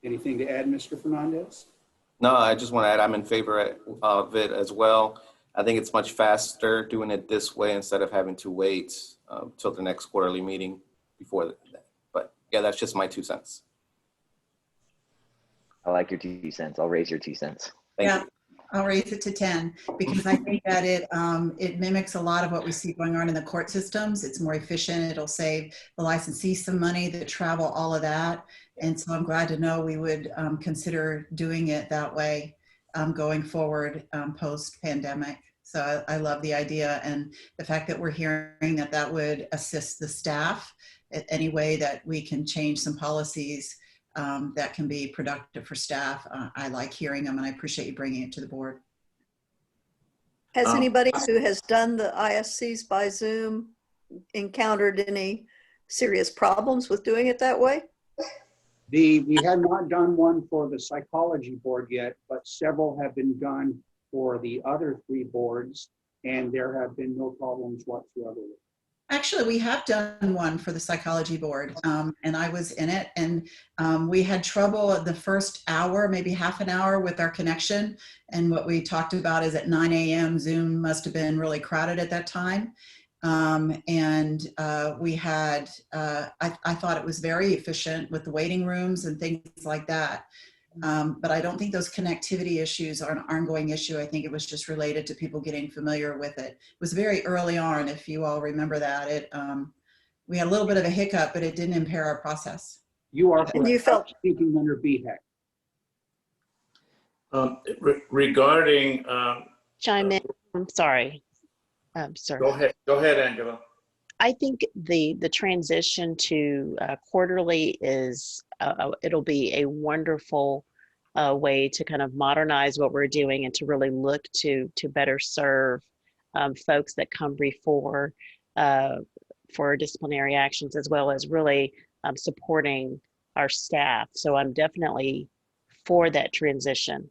Anything to add, Mr. Fernandez? No, I just want to add I'm in favor of it as well. I think it's much faster doing it this way instead of having to wait till the next quarterly meeting before that. But yeah, that's just my 2 cents. I like your 2 cents. I'll raise your 2 cents. Thank Yeah, you. I'll raise it to 10 because I think that it mimics a lot of what we see going on in the court systems. It's more efficient. It'll save the licensee some money, the travel, all of that. And so I'm glad to know we would consider doing it that way going forward post-pandemic. So I love the idea and the fact that we're hearing that that would assist the staff in any way that we can change some policies that can be productive for staff. I like hearing them and I appreciate you bringing it to the board. Has anybody who has done the ISCs by Zoom encountered any serious problems with doing it that way? We have not done one for the psychology board yet, but several have been done for the other 3 boards, and there have been no problems whatsoever. Actually, we have done one for the psychology board, and I was in it, and we had trouble at the first hour, maybe half an hour with our connection. And what we talked about is at 9 a.m. Zoom must have been really crowded at that time. We had, I thought it was very efficient with the waiting rooms and things like that. But I don't think those connectivity issues are an ongoing issue. I think it was just related to people getting familiar with it. It was very early on, if you all remember that. We had a little bit of a hiccup, but it didn't impair our process. You are And you felt speaking under BHEC. Regarding, Chime in. I'm sorry. Sir. go ahead, Angela. I think the transition to quarterly is, it'll be a wonderful way to kind of modernize what we're doing and to really look to better serve folks that come before for disciplinary actions, as well as really supporting our staff. So I'm definitely for that transition.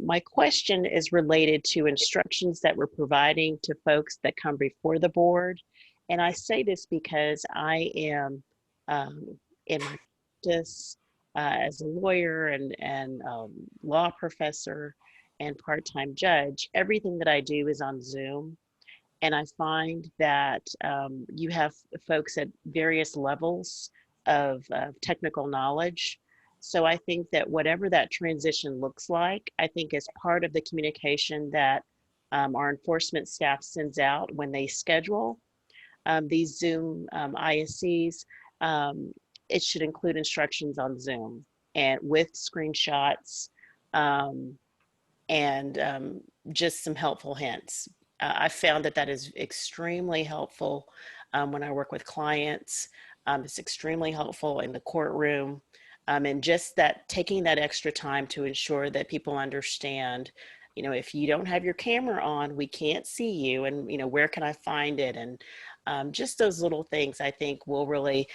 My question is related to instructions that we're providing to folks that come before the board. And I say this because I am in my practice as a lawyer and law professor and part-time judge. Everything that I do is on Zoom. And I find that you have folks at various levels of technical knowledge. So I think that whatever that transition looks like, I think as part of the communication that our enforcement staff sends out when they schedule these Zoom ISCs, it should include instructions on Zoom and with screenshots and just some helpful hints. I found that is extremely helpful when I work with clients. It's extremely helpful in the courtroom. And just that taking that extra time to ensure that people understand, you know, if you don't have your camera on, we can't see you, and, you know, where can I find it? And just those little things, I think, will really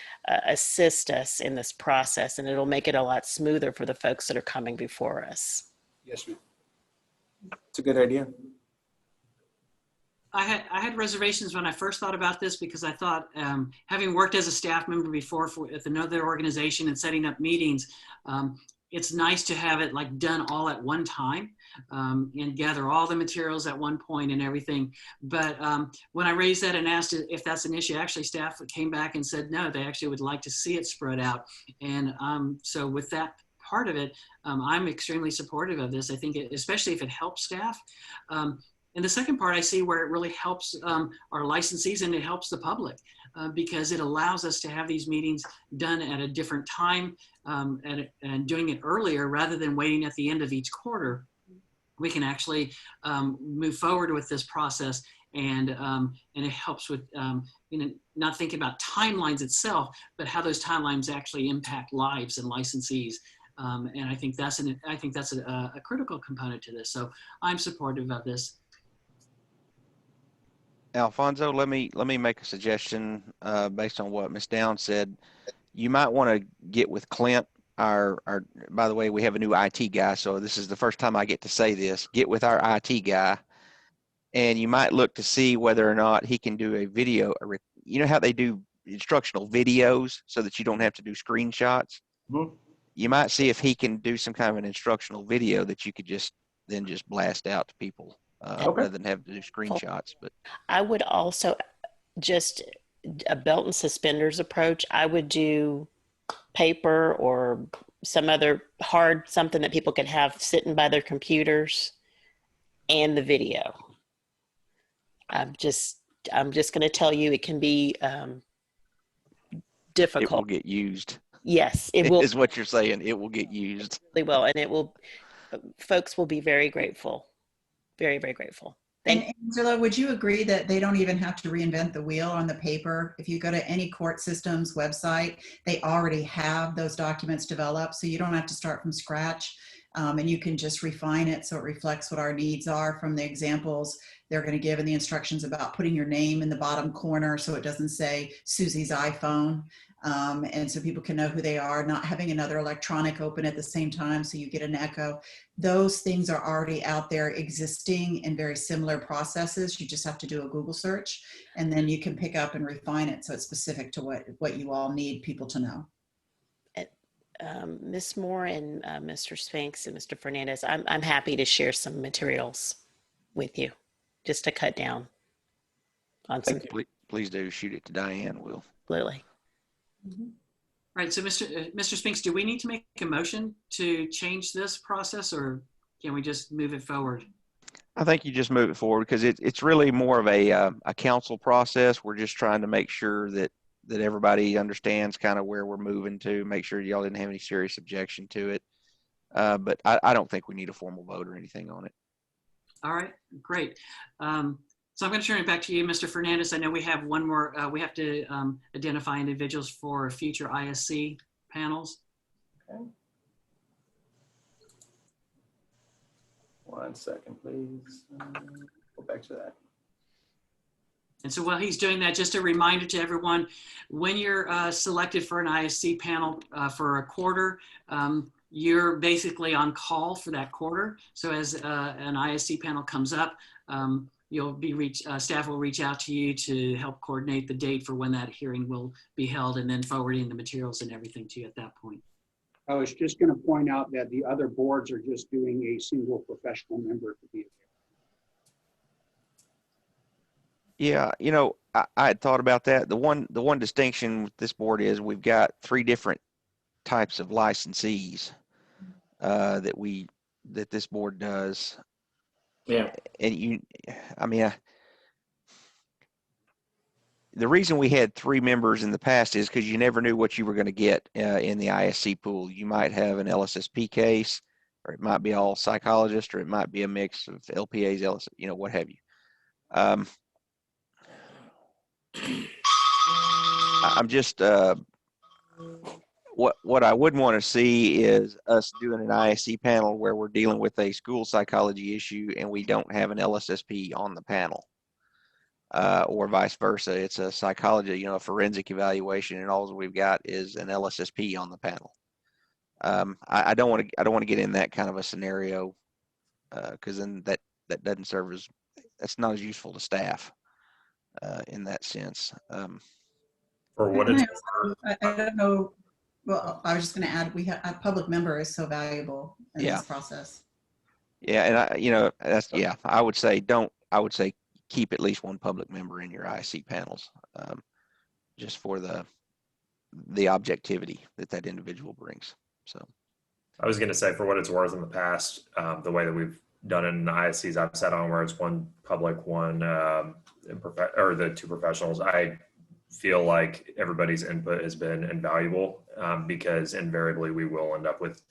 assist us in this process, and it'll make it a lot smoother for the folks that are coming before us. Yes, ma'am. It's a good idea. I had reservations when I first thought about this because I thought, having worked as a staff member before with another organization and setting up meetings, it's nice to have it like done all at one time and gather all the materials at one point and everything. But when I raised that and asked if that's an issue, actually staff came back and said no, they actually would like to see it spread out. And so with that part of it, I'm extremely supportive of this. I think especially if it helps staff. And the second part I see where it really helps our licensees and it helps the public because it allows us to have these meetings done at a different time and doing it earlier rather than waiting at the end of each quarter. We can actually move forward with this process and it helps with not thinking about timelines itself, but how those timelines actually impact lives and licensees. And I think that's a critical component to this. So I'm supportive of this. Alfonso, let me make a suggestion based on what Ms. Downs said. You might want to get with Clint. Our by the way, we have a new IT guy, so this is the first time I get to say this. Get with our IT guy, and you might look to see whether or not he can do a video. You know how they do instructional videos so that you don't have to do screenshots? Mhm. You might see if he can do some kind of an instructional video that you could just blast out to people rather than have to do screenshots. But I would also just a belt and suspenders approach. I would do paper or some other hard something that people could have sitting by their computers and the video. I'm just going to tell you it can be difficult. it will get used. Yes, it will. Is what you're saying. It will get used. Really well, and it will. Folks will be very grateful. Very, very grateful. And Angela, would you agree that they don't even have to reinvent the wheel on the paper? If you go to any court system's website, they already have those documents developed, so you don't have to start from scratch. And you can just refine it so it reflects what our needs are from the examples they're going to give and the instructions about putting your name in the bottom corner so it doesn't say Susie's iPhone. And so people can know who they are, not having another electronic open at the same time so you get an echo. Those things are already out there existing in very similar processes. You just have to do a Google search and then you can pick up and refine it so it's specific to what you all need people to know. Ms. Moore and Mr. Spinks and Mr. Fernandez, I'm happy to share some materials with you just to cut down on some. Please do shoot it to Diane, Will. Absolutely. Right. So Mr. Spinks, do we need to make a motion to change this process or can we just move it forward? I think you just move it forward because it's really more of a council process. We're just trying to make sure that everybody understands kind of where we're moving to, make sure y'all didn't have any serious objection to it. But I don't think we need a formal vote or anything on it. All right, great. So I'm going to turn it back to you, Mr. Fernandez. I know we have one more, we have to identify individuals for future ISC panels. Okay. 1 second, please. Go back to that. And so while he's doing that, just a reminder to everyone, when you're selected for an ISC panel for a quarter, you're basically on call for that quarter. So as an ISC panel comes up, you'll be staff will reach out to you to help coordinate the date for when that hearing will be held and then forwarding the materials and everything to you at that point. I was just going to point out that the other boards are just doing a single professional member to be there. Yeah, you know, I had thought about that. The one distinction with this board is we've got 3 different types of licensees that this board does. Yeah. And the reason we had 3 members in the past is because you never knew what you were going to get in the ISC pool. You might have an LSSP case, or it might be all psychologists, or it might be a mix of LPAs, LS, what have you. I'm just what I wouldn't want to see is us doing an ISC panel where we're dealing with a school psychology issue and we don't have an LSSP on the panel, or vice versa. It's a psychology, a forensic evaluation, and all we've got is an LSSP on the panel. I don't want to get in that kind of a scenario because then that doesn't serve as that's not as useful to staff in that sense. For what it's worth, I don't know. Well, I was just going to add, we have a public member is so valuable in Yeah. this process. Yeah, and that's, yeah, I would say keep at least one public member in your IC panels, just for the objectivity that individual brings. So I was going to say, for what it's worth, in the past, the way that we've done it in the ISCs I've sat on, where it's one public, one or the two professionals, I feel like everybody's input has been invaluable, because invariably we will end up with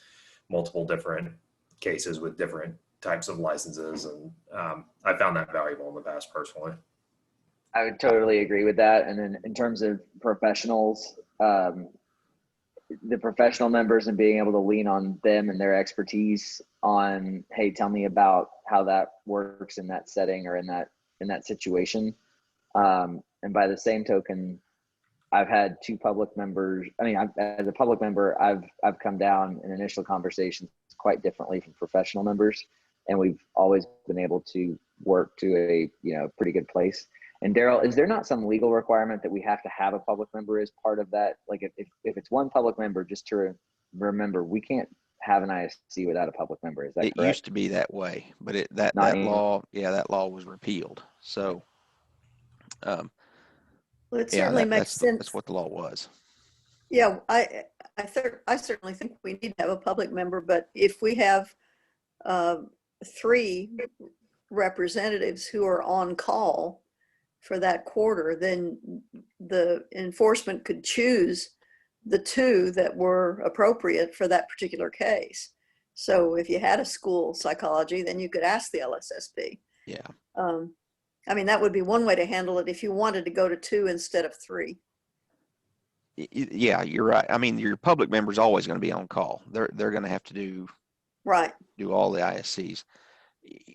multiple different cases with different types of licenses, and I found that valuable in the past personally. I would totally agree with that. And then in terms of professionals, the professional members and being able to lean on them and their expertise on, hey, tell me about how that works in that setting or in that situation. And by the same token, I've had two public members. I mean, as a public member, I've come down in initial conversations quite differently from professional members, and we've always been able to work to a pretty good place. And Daryl, is there not some legal requirement that we have to have a public member as part of that? Like if it's one public member, just to remember, we can't have an ISC without a public member. Is that correct? it used to be that way, but that law was repealed. So, Well, it yeah, certainly makes sense. That's what the law was. Yeah, I certainly think we need to have a public member, but if we have 3 representatives who are on call for that quarter, then the enforcement could choose the 2 that were appropriate for that particular case. So if you had a school psychology, then you could ask the LSSP. Yeah. I mean, that would be one way to handle it if you wanted to go to 2 instead of 3. Yeah, you're right. I mean, your public member is always going to be on call. They're going to have to do all the ISCs.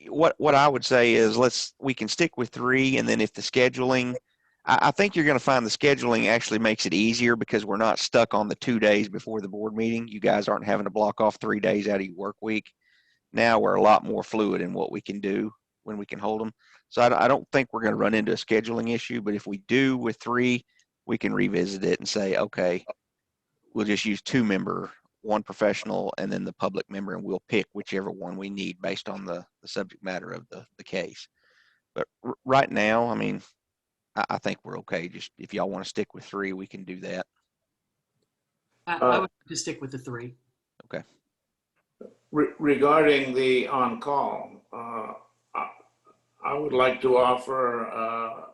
What I would say is we can stick with 3, and then if the scheduling, I think you're going to find the scheduling actually makes it easier because we're not stuck on the 2 days before the board meeting. You guys aren't having to block off 3 days out of your work week. Now we're a lot more fluid in what we can do when we can hold them. So I don't think we're going to run into a scheduling issue, but if we do with 3, we can revisit it and say, okay, we'll just use 2 member, 1 professional, and then the public member, and we'll pick whichever one we need based on the subject matter of the case. But right now, I mean, I think we're okay. Just if y'all want to stick with 3, we can do that. I would just stick with the 3. Okay. Regarding the on-call, I would like to offer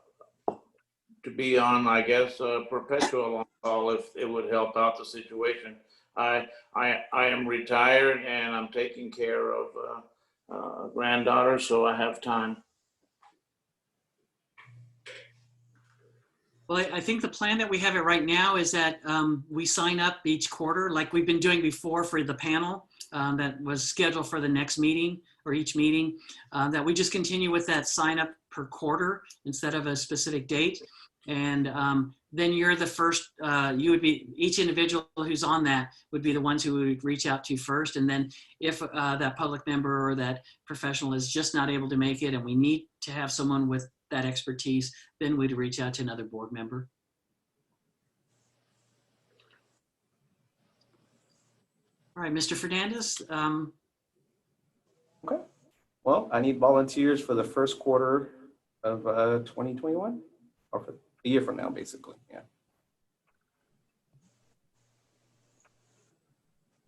to be on, I guess, perpetual on-call if it would help out the situation. I am retired and I'm taking care of a granddaughter, so I have time. Well, I think the plan that we have it right now is that we sign up each quarter like we've been doing before for the panel that was scheduled for the next meeting or each meeting, that we just continue with that sign up per quarter instead of a specific date. And then you're the first, you would be, each individual who's on that would be the ones who would reach out to first. And then if that public member or that professional is just not able to make it and we need to have someone with that expertise, then we'd reach out to another board member. All right, Mr. Fernandez. Okay. Well, I need volunteers for the first quarter of 2021, or for a year from now, basically. Yeah.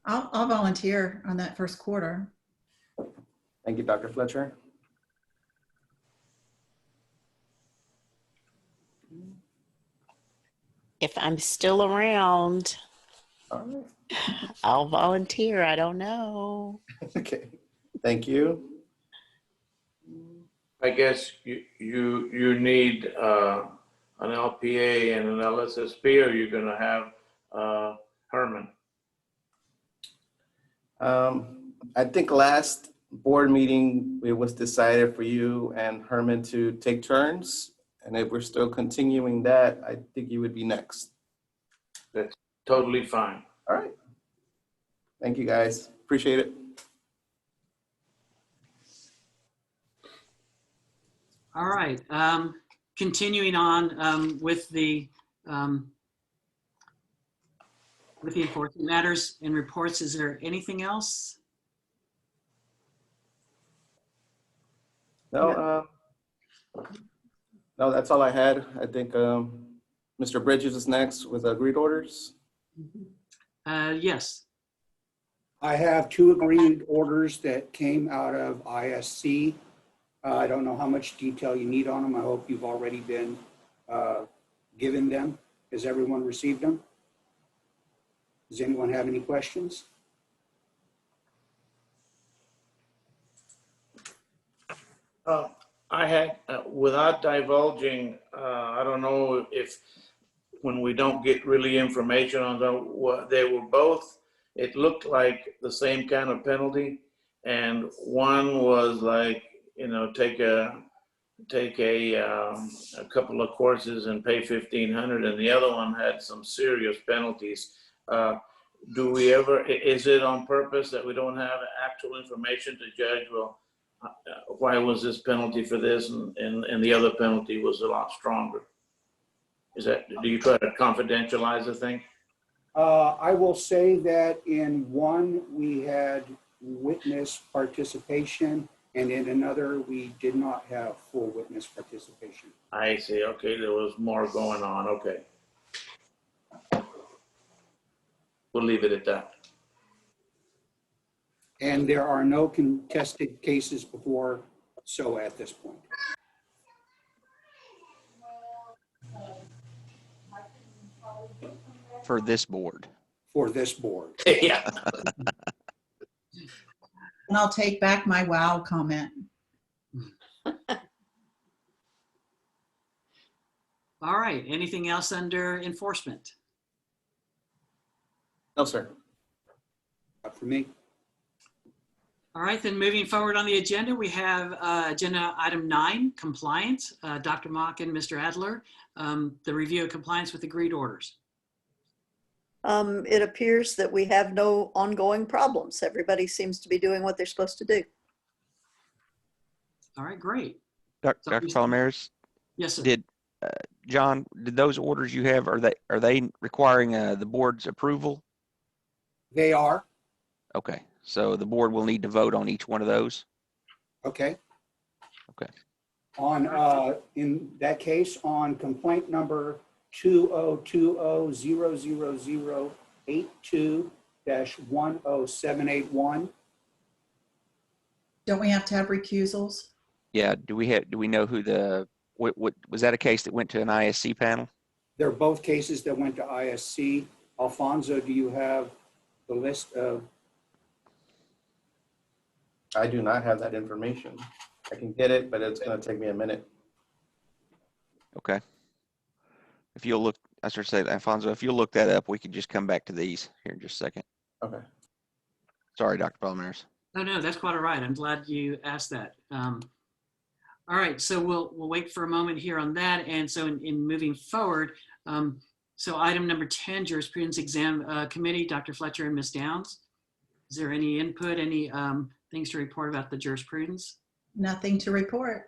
I'll volunteer on that first quarter. Thank you, Dr. Fletcher. If I'm still around, All right. I'll volunteer. I don't know. Okay. Thank you. I guess you need an LPA and an LSSP, or you're going to have Herman. I think last board meeting, it was decided for you and Herman to take turns. And if we're still continuing that, I think you would be next. That's totally fine. All right. Thank you, guys. Appreciate it. All right. Continuing on with the enforcement matters and reports, is there anything else? No, no, that's all I had. I think Mr. Bridges is next with agreed orders. Yes. I have 2 agreed orders that came out of ISC. I don't know how much detail you need on them. I hope you've already been given them. Has everyone received them? Does anyone have any questions? I had, without divulging, I don't know if when we don't get really information on them, what they were both, it looked like the same kind of penalty. And one was like, you know, take a couple of courses and pay $1,500, and the other one had some serious penalties. Do we ever, is it on purpose that we don't have actual information to judge, well, why was this penalty for this and the other penalty was a lot stronger? Is that, do you try to confidentialize the thing? I will say that in one, we had witness participation, and in another, we did not have full witness participation. I see. Okay, there was more going on. Okay. We'll leave it at that. And there are no contested cases before SOA at this point. For this board. For this board. Yeah. And I'll take back my wow comment. All right. Anything else under enforcement? No, sir. Not for me. All right, then moving forward on the agenda, we have agenda item 9, compliance. Dr. Mock and Mr. Adler, the review of compliance with agreed orders. It appears that we have no ongoing problems. Everybody seems to be doing what they're supposed to do. All right, great. Dr. Palomares, Yes, sir. did John, did those orders you have, are they requiring the board's approval? They are. Okay, so the board will need to vote on each one of those. Okay. Okay. On, in that case, on complaint number 2020-00082-10781. Don't we have to have recusals? Yeah, do we know who what was that a case that went to an ISC panel? They're both cases that went to ISC. Alfonso, do you have the list of? I do not have that information. I can get it, but it's going to take me a minute. Okay. If you'll look, I should say, Alfonso, if you'll look that up, we can just come back to these here in just a second. Okay. Sorry, Dr. Palomares. Oh, no, that's quite all right. I'm glad you asked that. All right, so we'll wait for a moment here on that. And so in moving forward, so item number 10, jurisprudence exam committee, Dr. Fletcher and Ms. Downs. Is there any input, any things to report about the jurisprudence? Nothing to report.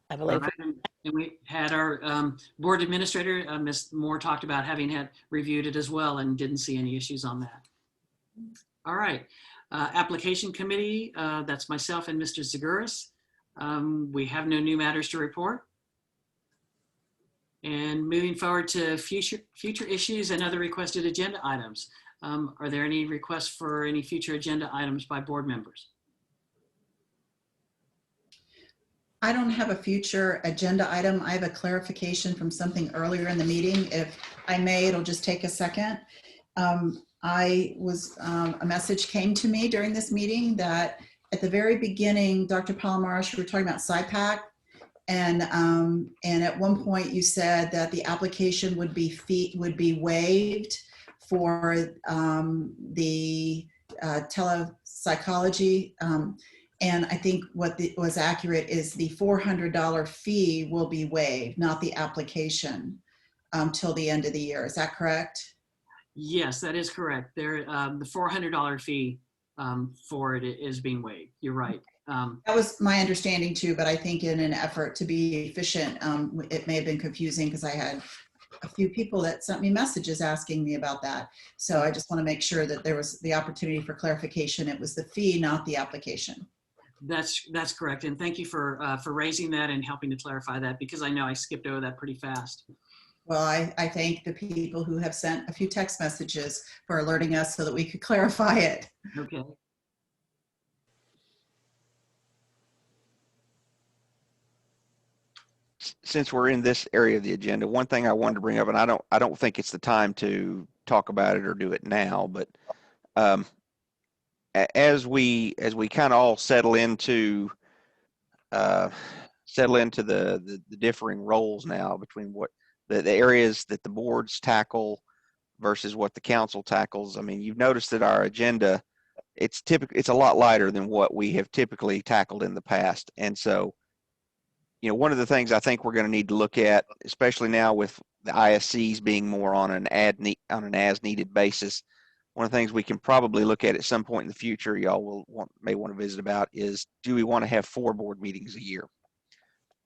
I believe. Right. And we had our board administrator, Ms. Moore, talked about having had reviewed it as well and didn't see any issues on that. All right, application committee, that's myself and Mr. Zaguris. We have no new matters to report. And moving forward to future issues and other requested agenda items. Are there any requests for any future agenda items by board members? I don't have a future agenda item. I have a clarification from something earlier in the meeting. If I may, it'll just take a second. A message came to me during this meeting that at the very beginning, Dr. Palomares, you were talking about Psychologists, and at one point you said that the application would be waived for the telepsychology. And I think what was accurate is the $400 fee will be waived, not the application, till the end of the year. Is that correct? Yes, that is correct. The $400 fee for it is being waived. You're right. That was my understanding too, but I think in an effort to be efficient, it may have been confusing because I had a few people that sent me messages asking me about that. So I just want to make sure that there was the opportunity for clarification. It was the fee, not the application. That's correct. And thank you for raising that and helping to clarify that, because I know I skipped over that pretty fast. Well, I thank the people who have sent a few text messages for alerting us so that we could clarify it. Okay. Since we're in this area of the agenda, one thing I wanted to bring up, and I don't think it's the time to talk about it or do it now, but as we kind of all settle into the differing roles now between what the areas that the boards tackle versus what the council tackles. I mean, you've noticed that our agenda, it's a lot lighter than what we have typically tackled in the past. And so, you know, one of the things I think we're going to need to look at, especially now with the ISCs being more on an as needed basis, one of the things we can probably look at some point in the future, y'all may want to visit about, is do we want to have 4 board meetings a year?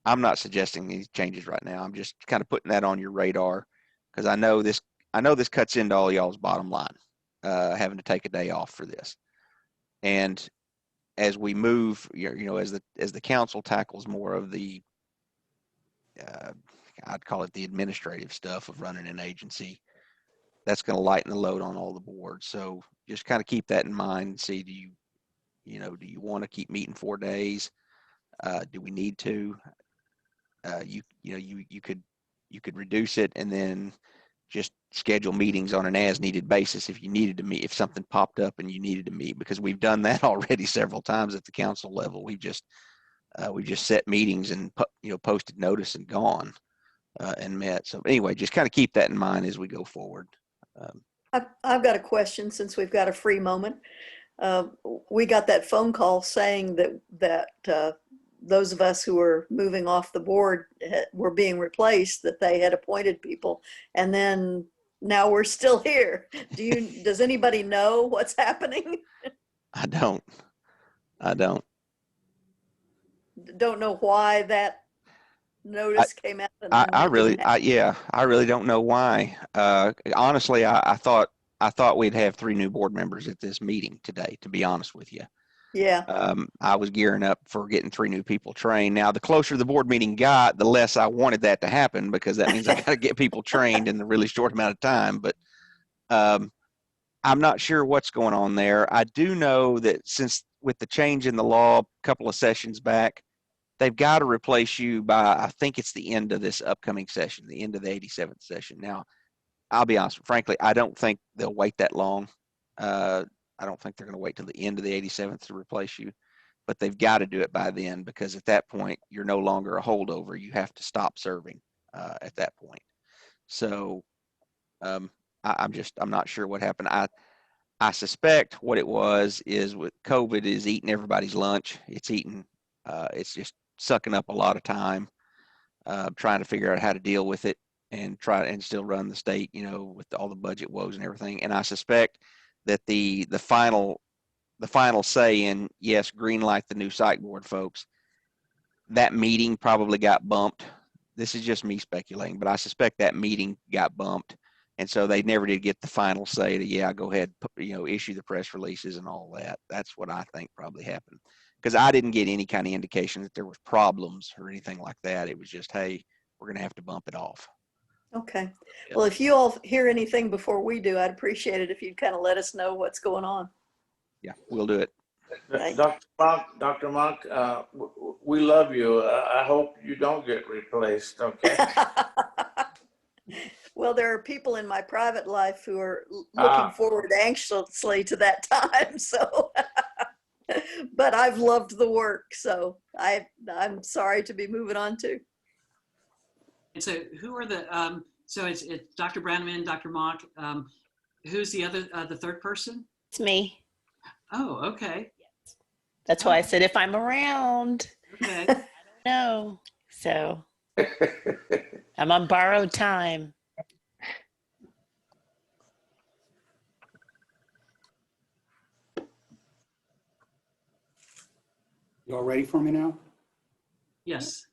I'm not suggesting these changes right now. I'm just kind of putting that on your radar, because I know this cuts into all y'all's bottom line, having to take a day off for this. And as we move, you know, as the council tackles more of the I'd call it the administrative stuff of running an agency, that's going to lighten the load on all the boards. So just kind of keep that in mind and see, do you want to keep meeting 4 days? Do we need to? You could reduce it and then just schedule meetings on an as needed basis if you needed to meet, if something popped up and you needed to meet, because we've done that already several times at the council level. We just set meetings and posted notice and gone and met. So anyway, just kind of keep that in mind as we go forward. I've got a question since we've got a free moment. We got that phone call saying that those of us who were moving off the board were being replaced, that they had appointed people, and then now we're still here. Does anybody know what's happening? I don't. Don't know why that notice came out. And then I it didn't happen. I really don't know why. Honestly, I thought we'd have 3 new board members at this meeting today, to be honest with you. Yeah. I was gearing up for getting 3 new people trained. Now, the closer the board meeting got, the less I wanted that to happen, because that means I got to get people trained in a really short amount of time. But I'm not sure what's going on there. I do know that since with the change in the law a couple of sessions back, they've got to replace you by, I think it's the end of this upcoming session, the end of the 87th session. Now, I'll be honest, frankly, I don't think they'll wait that long. I don't think they're going to wait till the end of the 87th to replace you, but they've got to do it by then, because at that point, you're no longer a holdover. You have to stop serving at that point. So I'm not sure what happened. I suspect what it was is with COVID is eating everybody's lunch. It's just sucking up a lot of time, trying to figure out how to deal with it and still run the state, with all the budget woes and everything. And I suspect that the final say in, yes, green light the new psych board, folks, that meeting probably got bumped. This is just me speculating, but I suspect that meeting got bumped. And so they never did get the final say to, yeah, go ahead, issue the press releases and all that. That's what I think probably happened, because I didn't get any kind of indication that there was problems or anything like that. It was just, hey, we're going to have to bump it off. Okay. Yep. Well, if you all hear anything before we do, I'd appreciate it if you'd kind of let us know what's going on. Yeah, we'll do it. Dr. Monk, we love you. I hope you don't get replaced, okay? Well, there are people in my private life who are looking forward anxiously to that time. So, but I've loved the work, so I'm sorry to be moving on too. And so who are the, so it's Dr. Branneman, Dr. Mock. Who's the other, the third person? It's me. Oh, okay. That's why I said if I'm around. Okay. I don't know. So I'm on borrowed time. You all ready for me now? Yes.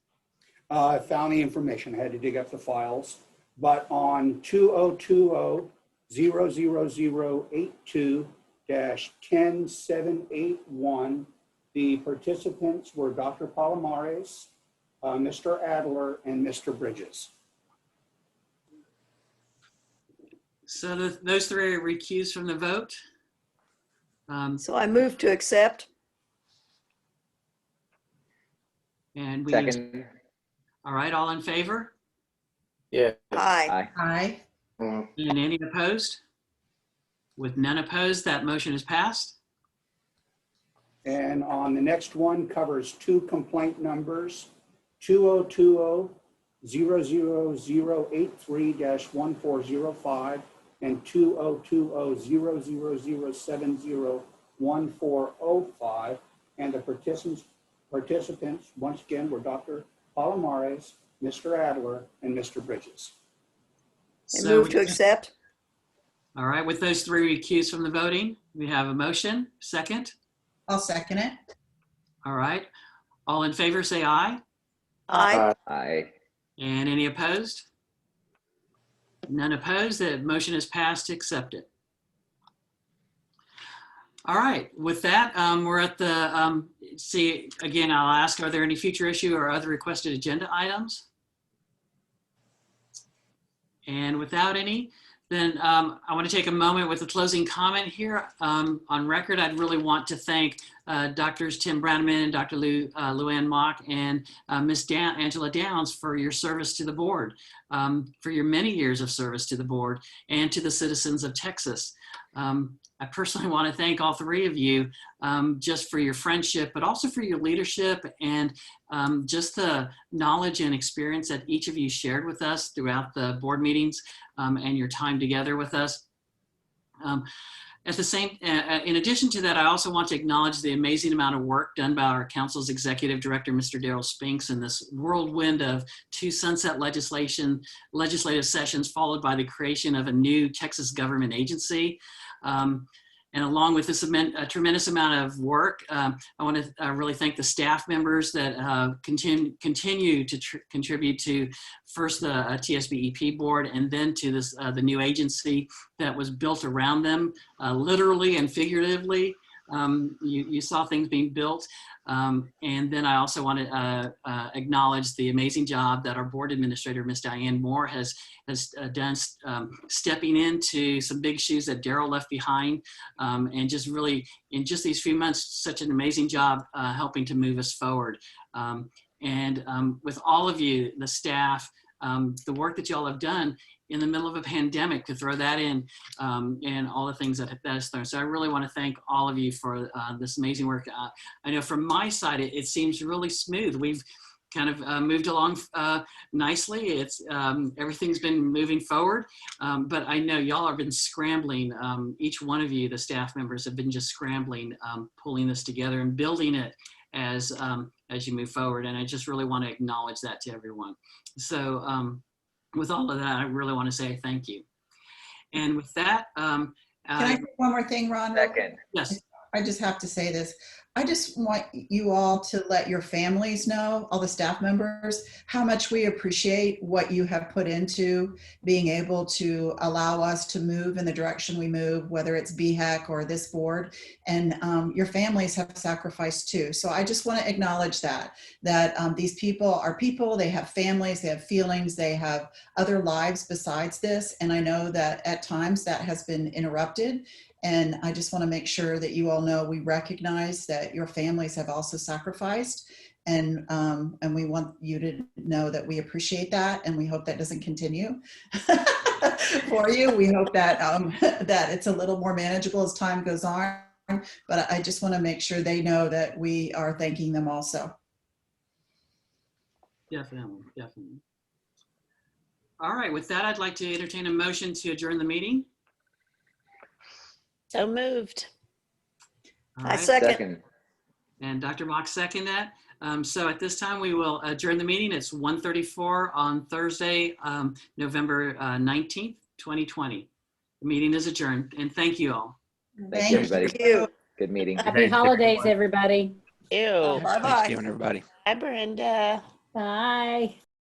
I found the information. I had to dig up the files. But on 2020-00082-10781, the participants were Dr. Palomares, Mr. Adler, and Mr. Bridges. So those three are recused from the vote. So I move to accept. And we, Second. all right, all in favor? Yeah. Aye. Aye. And any opposed? With none opposed, that motion is passed. And on the next one covers two complaint numbers, 2020-00083-1405 and 2020-00070-1405. And the participants, once again, were Dr. Palomares, Mr. Adler, and Mr. Bridges. I move to accept. All right, with those three recused from the voting, we have a motion. Second. I'll second it. All right. All in favor, say aye. Aye. Aye. And any opposed? None opposed. The motion is passed to accept it. All right. With that, we're at the, see, again, I'll ask, are there any future issue or other requested agenda items? And without any, then I want to take a moment with a closing comment here. On record, I'd really want to thank Drs. Tim Branneman and Dr. Luann Mock and Ms. Angela Downs for your service to the board, for your many years of service to the board and to the citizens of Texas. I personally want to thank all three of you just for your friendship, but also for your leadership and just the knowledge and experience that each of you shared with us throughout the board meetings and your time together with us. At the same, in addition to that, I also want to acknowledge the amazing amount of work done by our council's executive director, Mr. Daryl Spinks, in this whirlwind of 2 sunset legislative sessions, followed by the creation of a new Texas government agency. And along with this tremendous amount of work, I want to really thank the staff members that continue to contribute to first the Tsbep board and then to this the new agency that was built around them, literally and figuratively. You saw things being built. And then I also want to acknowledge the amazing job that our board administrator, Ms. Diane Moore, has done stepping into some big shoes that Daryl left behind, and just really, in just these few months, such an amazing job helping to move us forward. With all of you, the staff, the work that y'all have done in the middle of a pandemic, to throw that in, and all the things that has thrown. So I really want to thank all of you for this amazing work. I know from my side, it seems really smooth. We've kind of moved along nicely. It's everything's been moving forward, but I know y'all have been scrambling. Each one of you, the staff members, have been just scrambling, pulling this together and building it as you move forward. And I just really want to acknowledge that to everyone. So with all of that, I really want to say thank you. And with that, Can I say one more thing, Ron? Second. Yes. I just have to say this. I just want you all to let your families know, all the staff members, how much we appreciate what you have put into being able to allow us to move in the direction we move, whether it's BHEC or this board. And your families have sacrificed too. So I just want to acknowledge that these people are people, they have families, they have feelings, they have other lives besides this. And I know that at times that has been interrupted. And I just want to make sure that you all know we recognize that your families have also sacrificed, and we want you to know that we appreciate that, and we hope that doesn't continue for you. We hope that that it's a little more manageable as time goes on. But I just want to make sure they know that we are thanking them also. Definitely, definitely. All right, with that, I'd like to entertain a motion to adjourn the meeting. So moved. All I right. second. And Dr. Mock second that. So at this time, we will adjourn the meeting. It's 1:34 on Thursday, November 19th, 2020. The meeting is adjourned, and thank you all. Thank you, everybody. Thank you. Good meeting. Thank Happy you, holidays, everyone. everybody. Ew. Bye-bye. Thanksgiving, everybody. Hi, Brenda. Bye.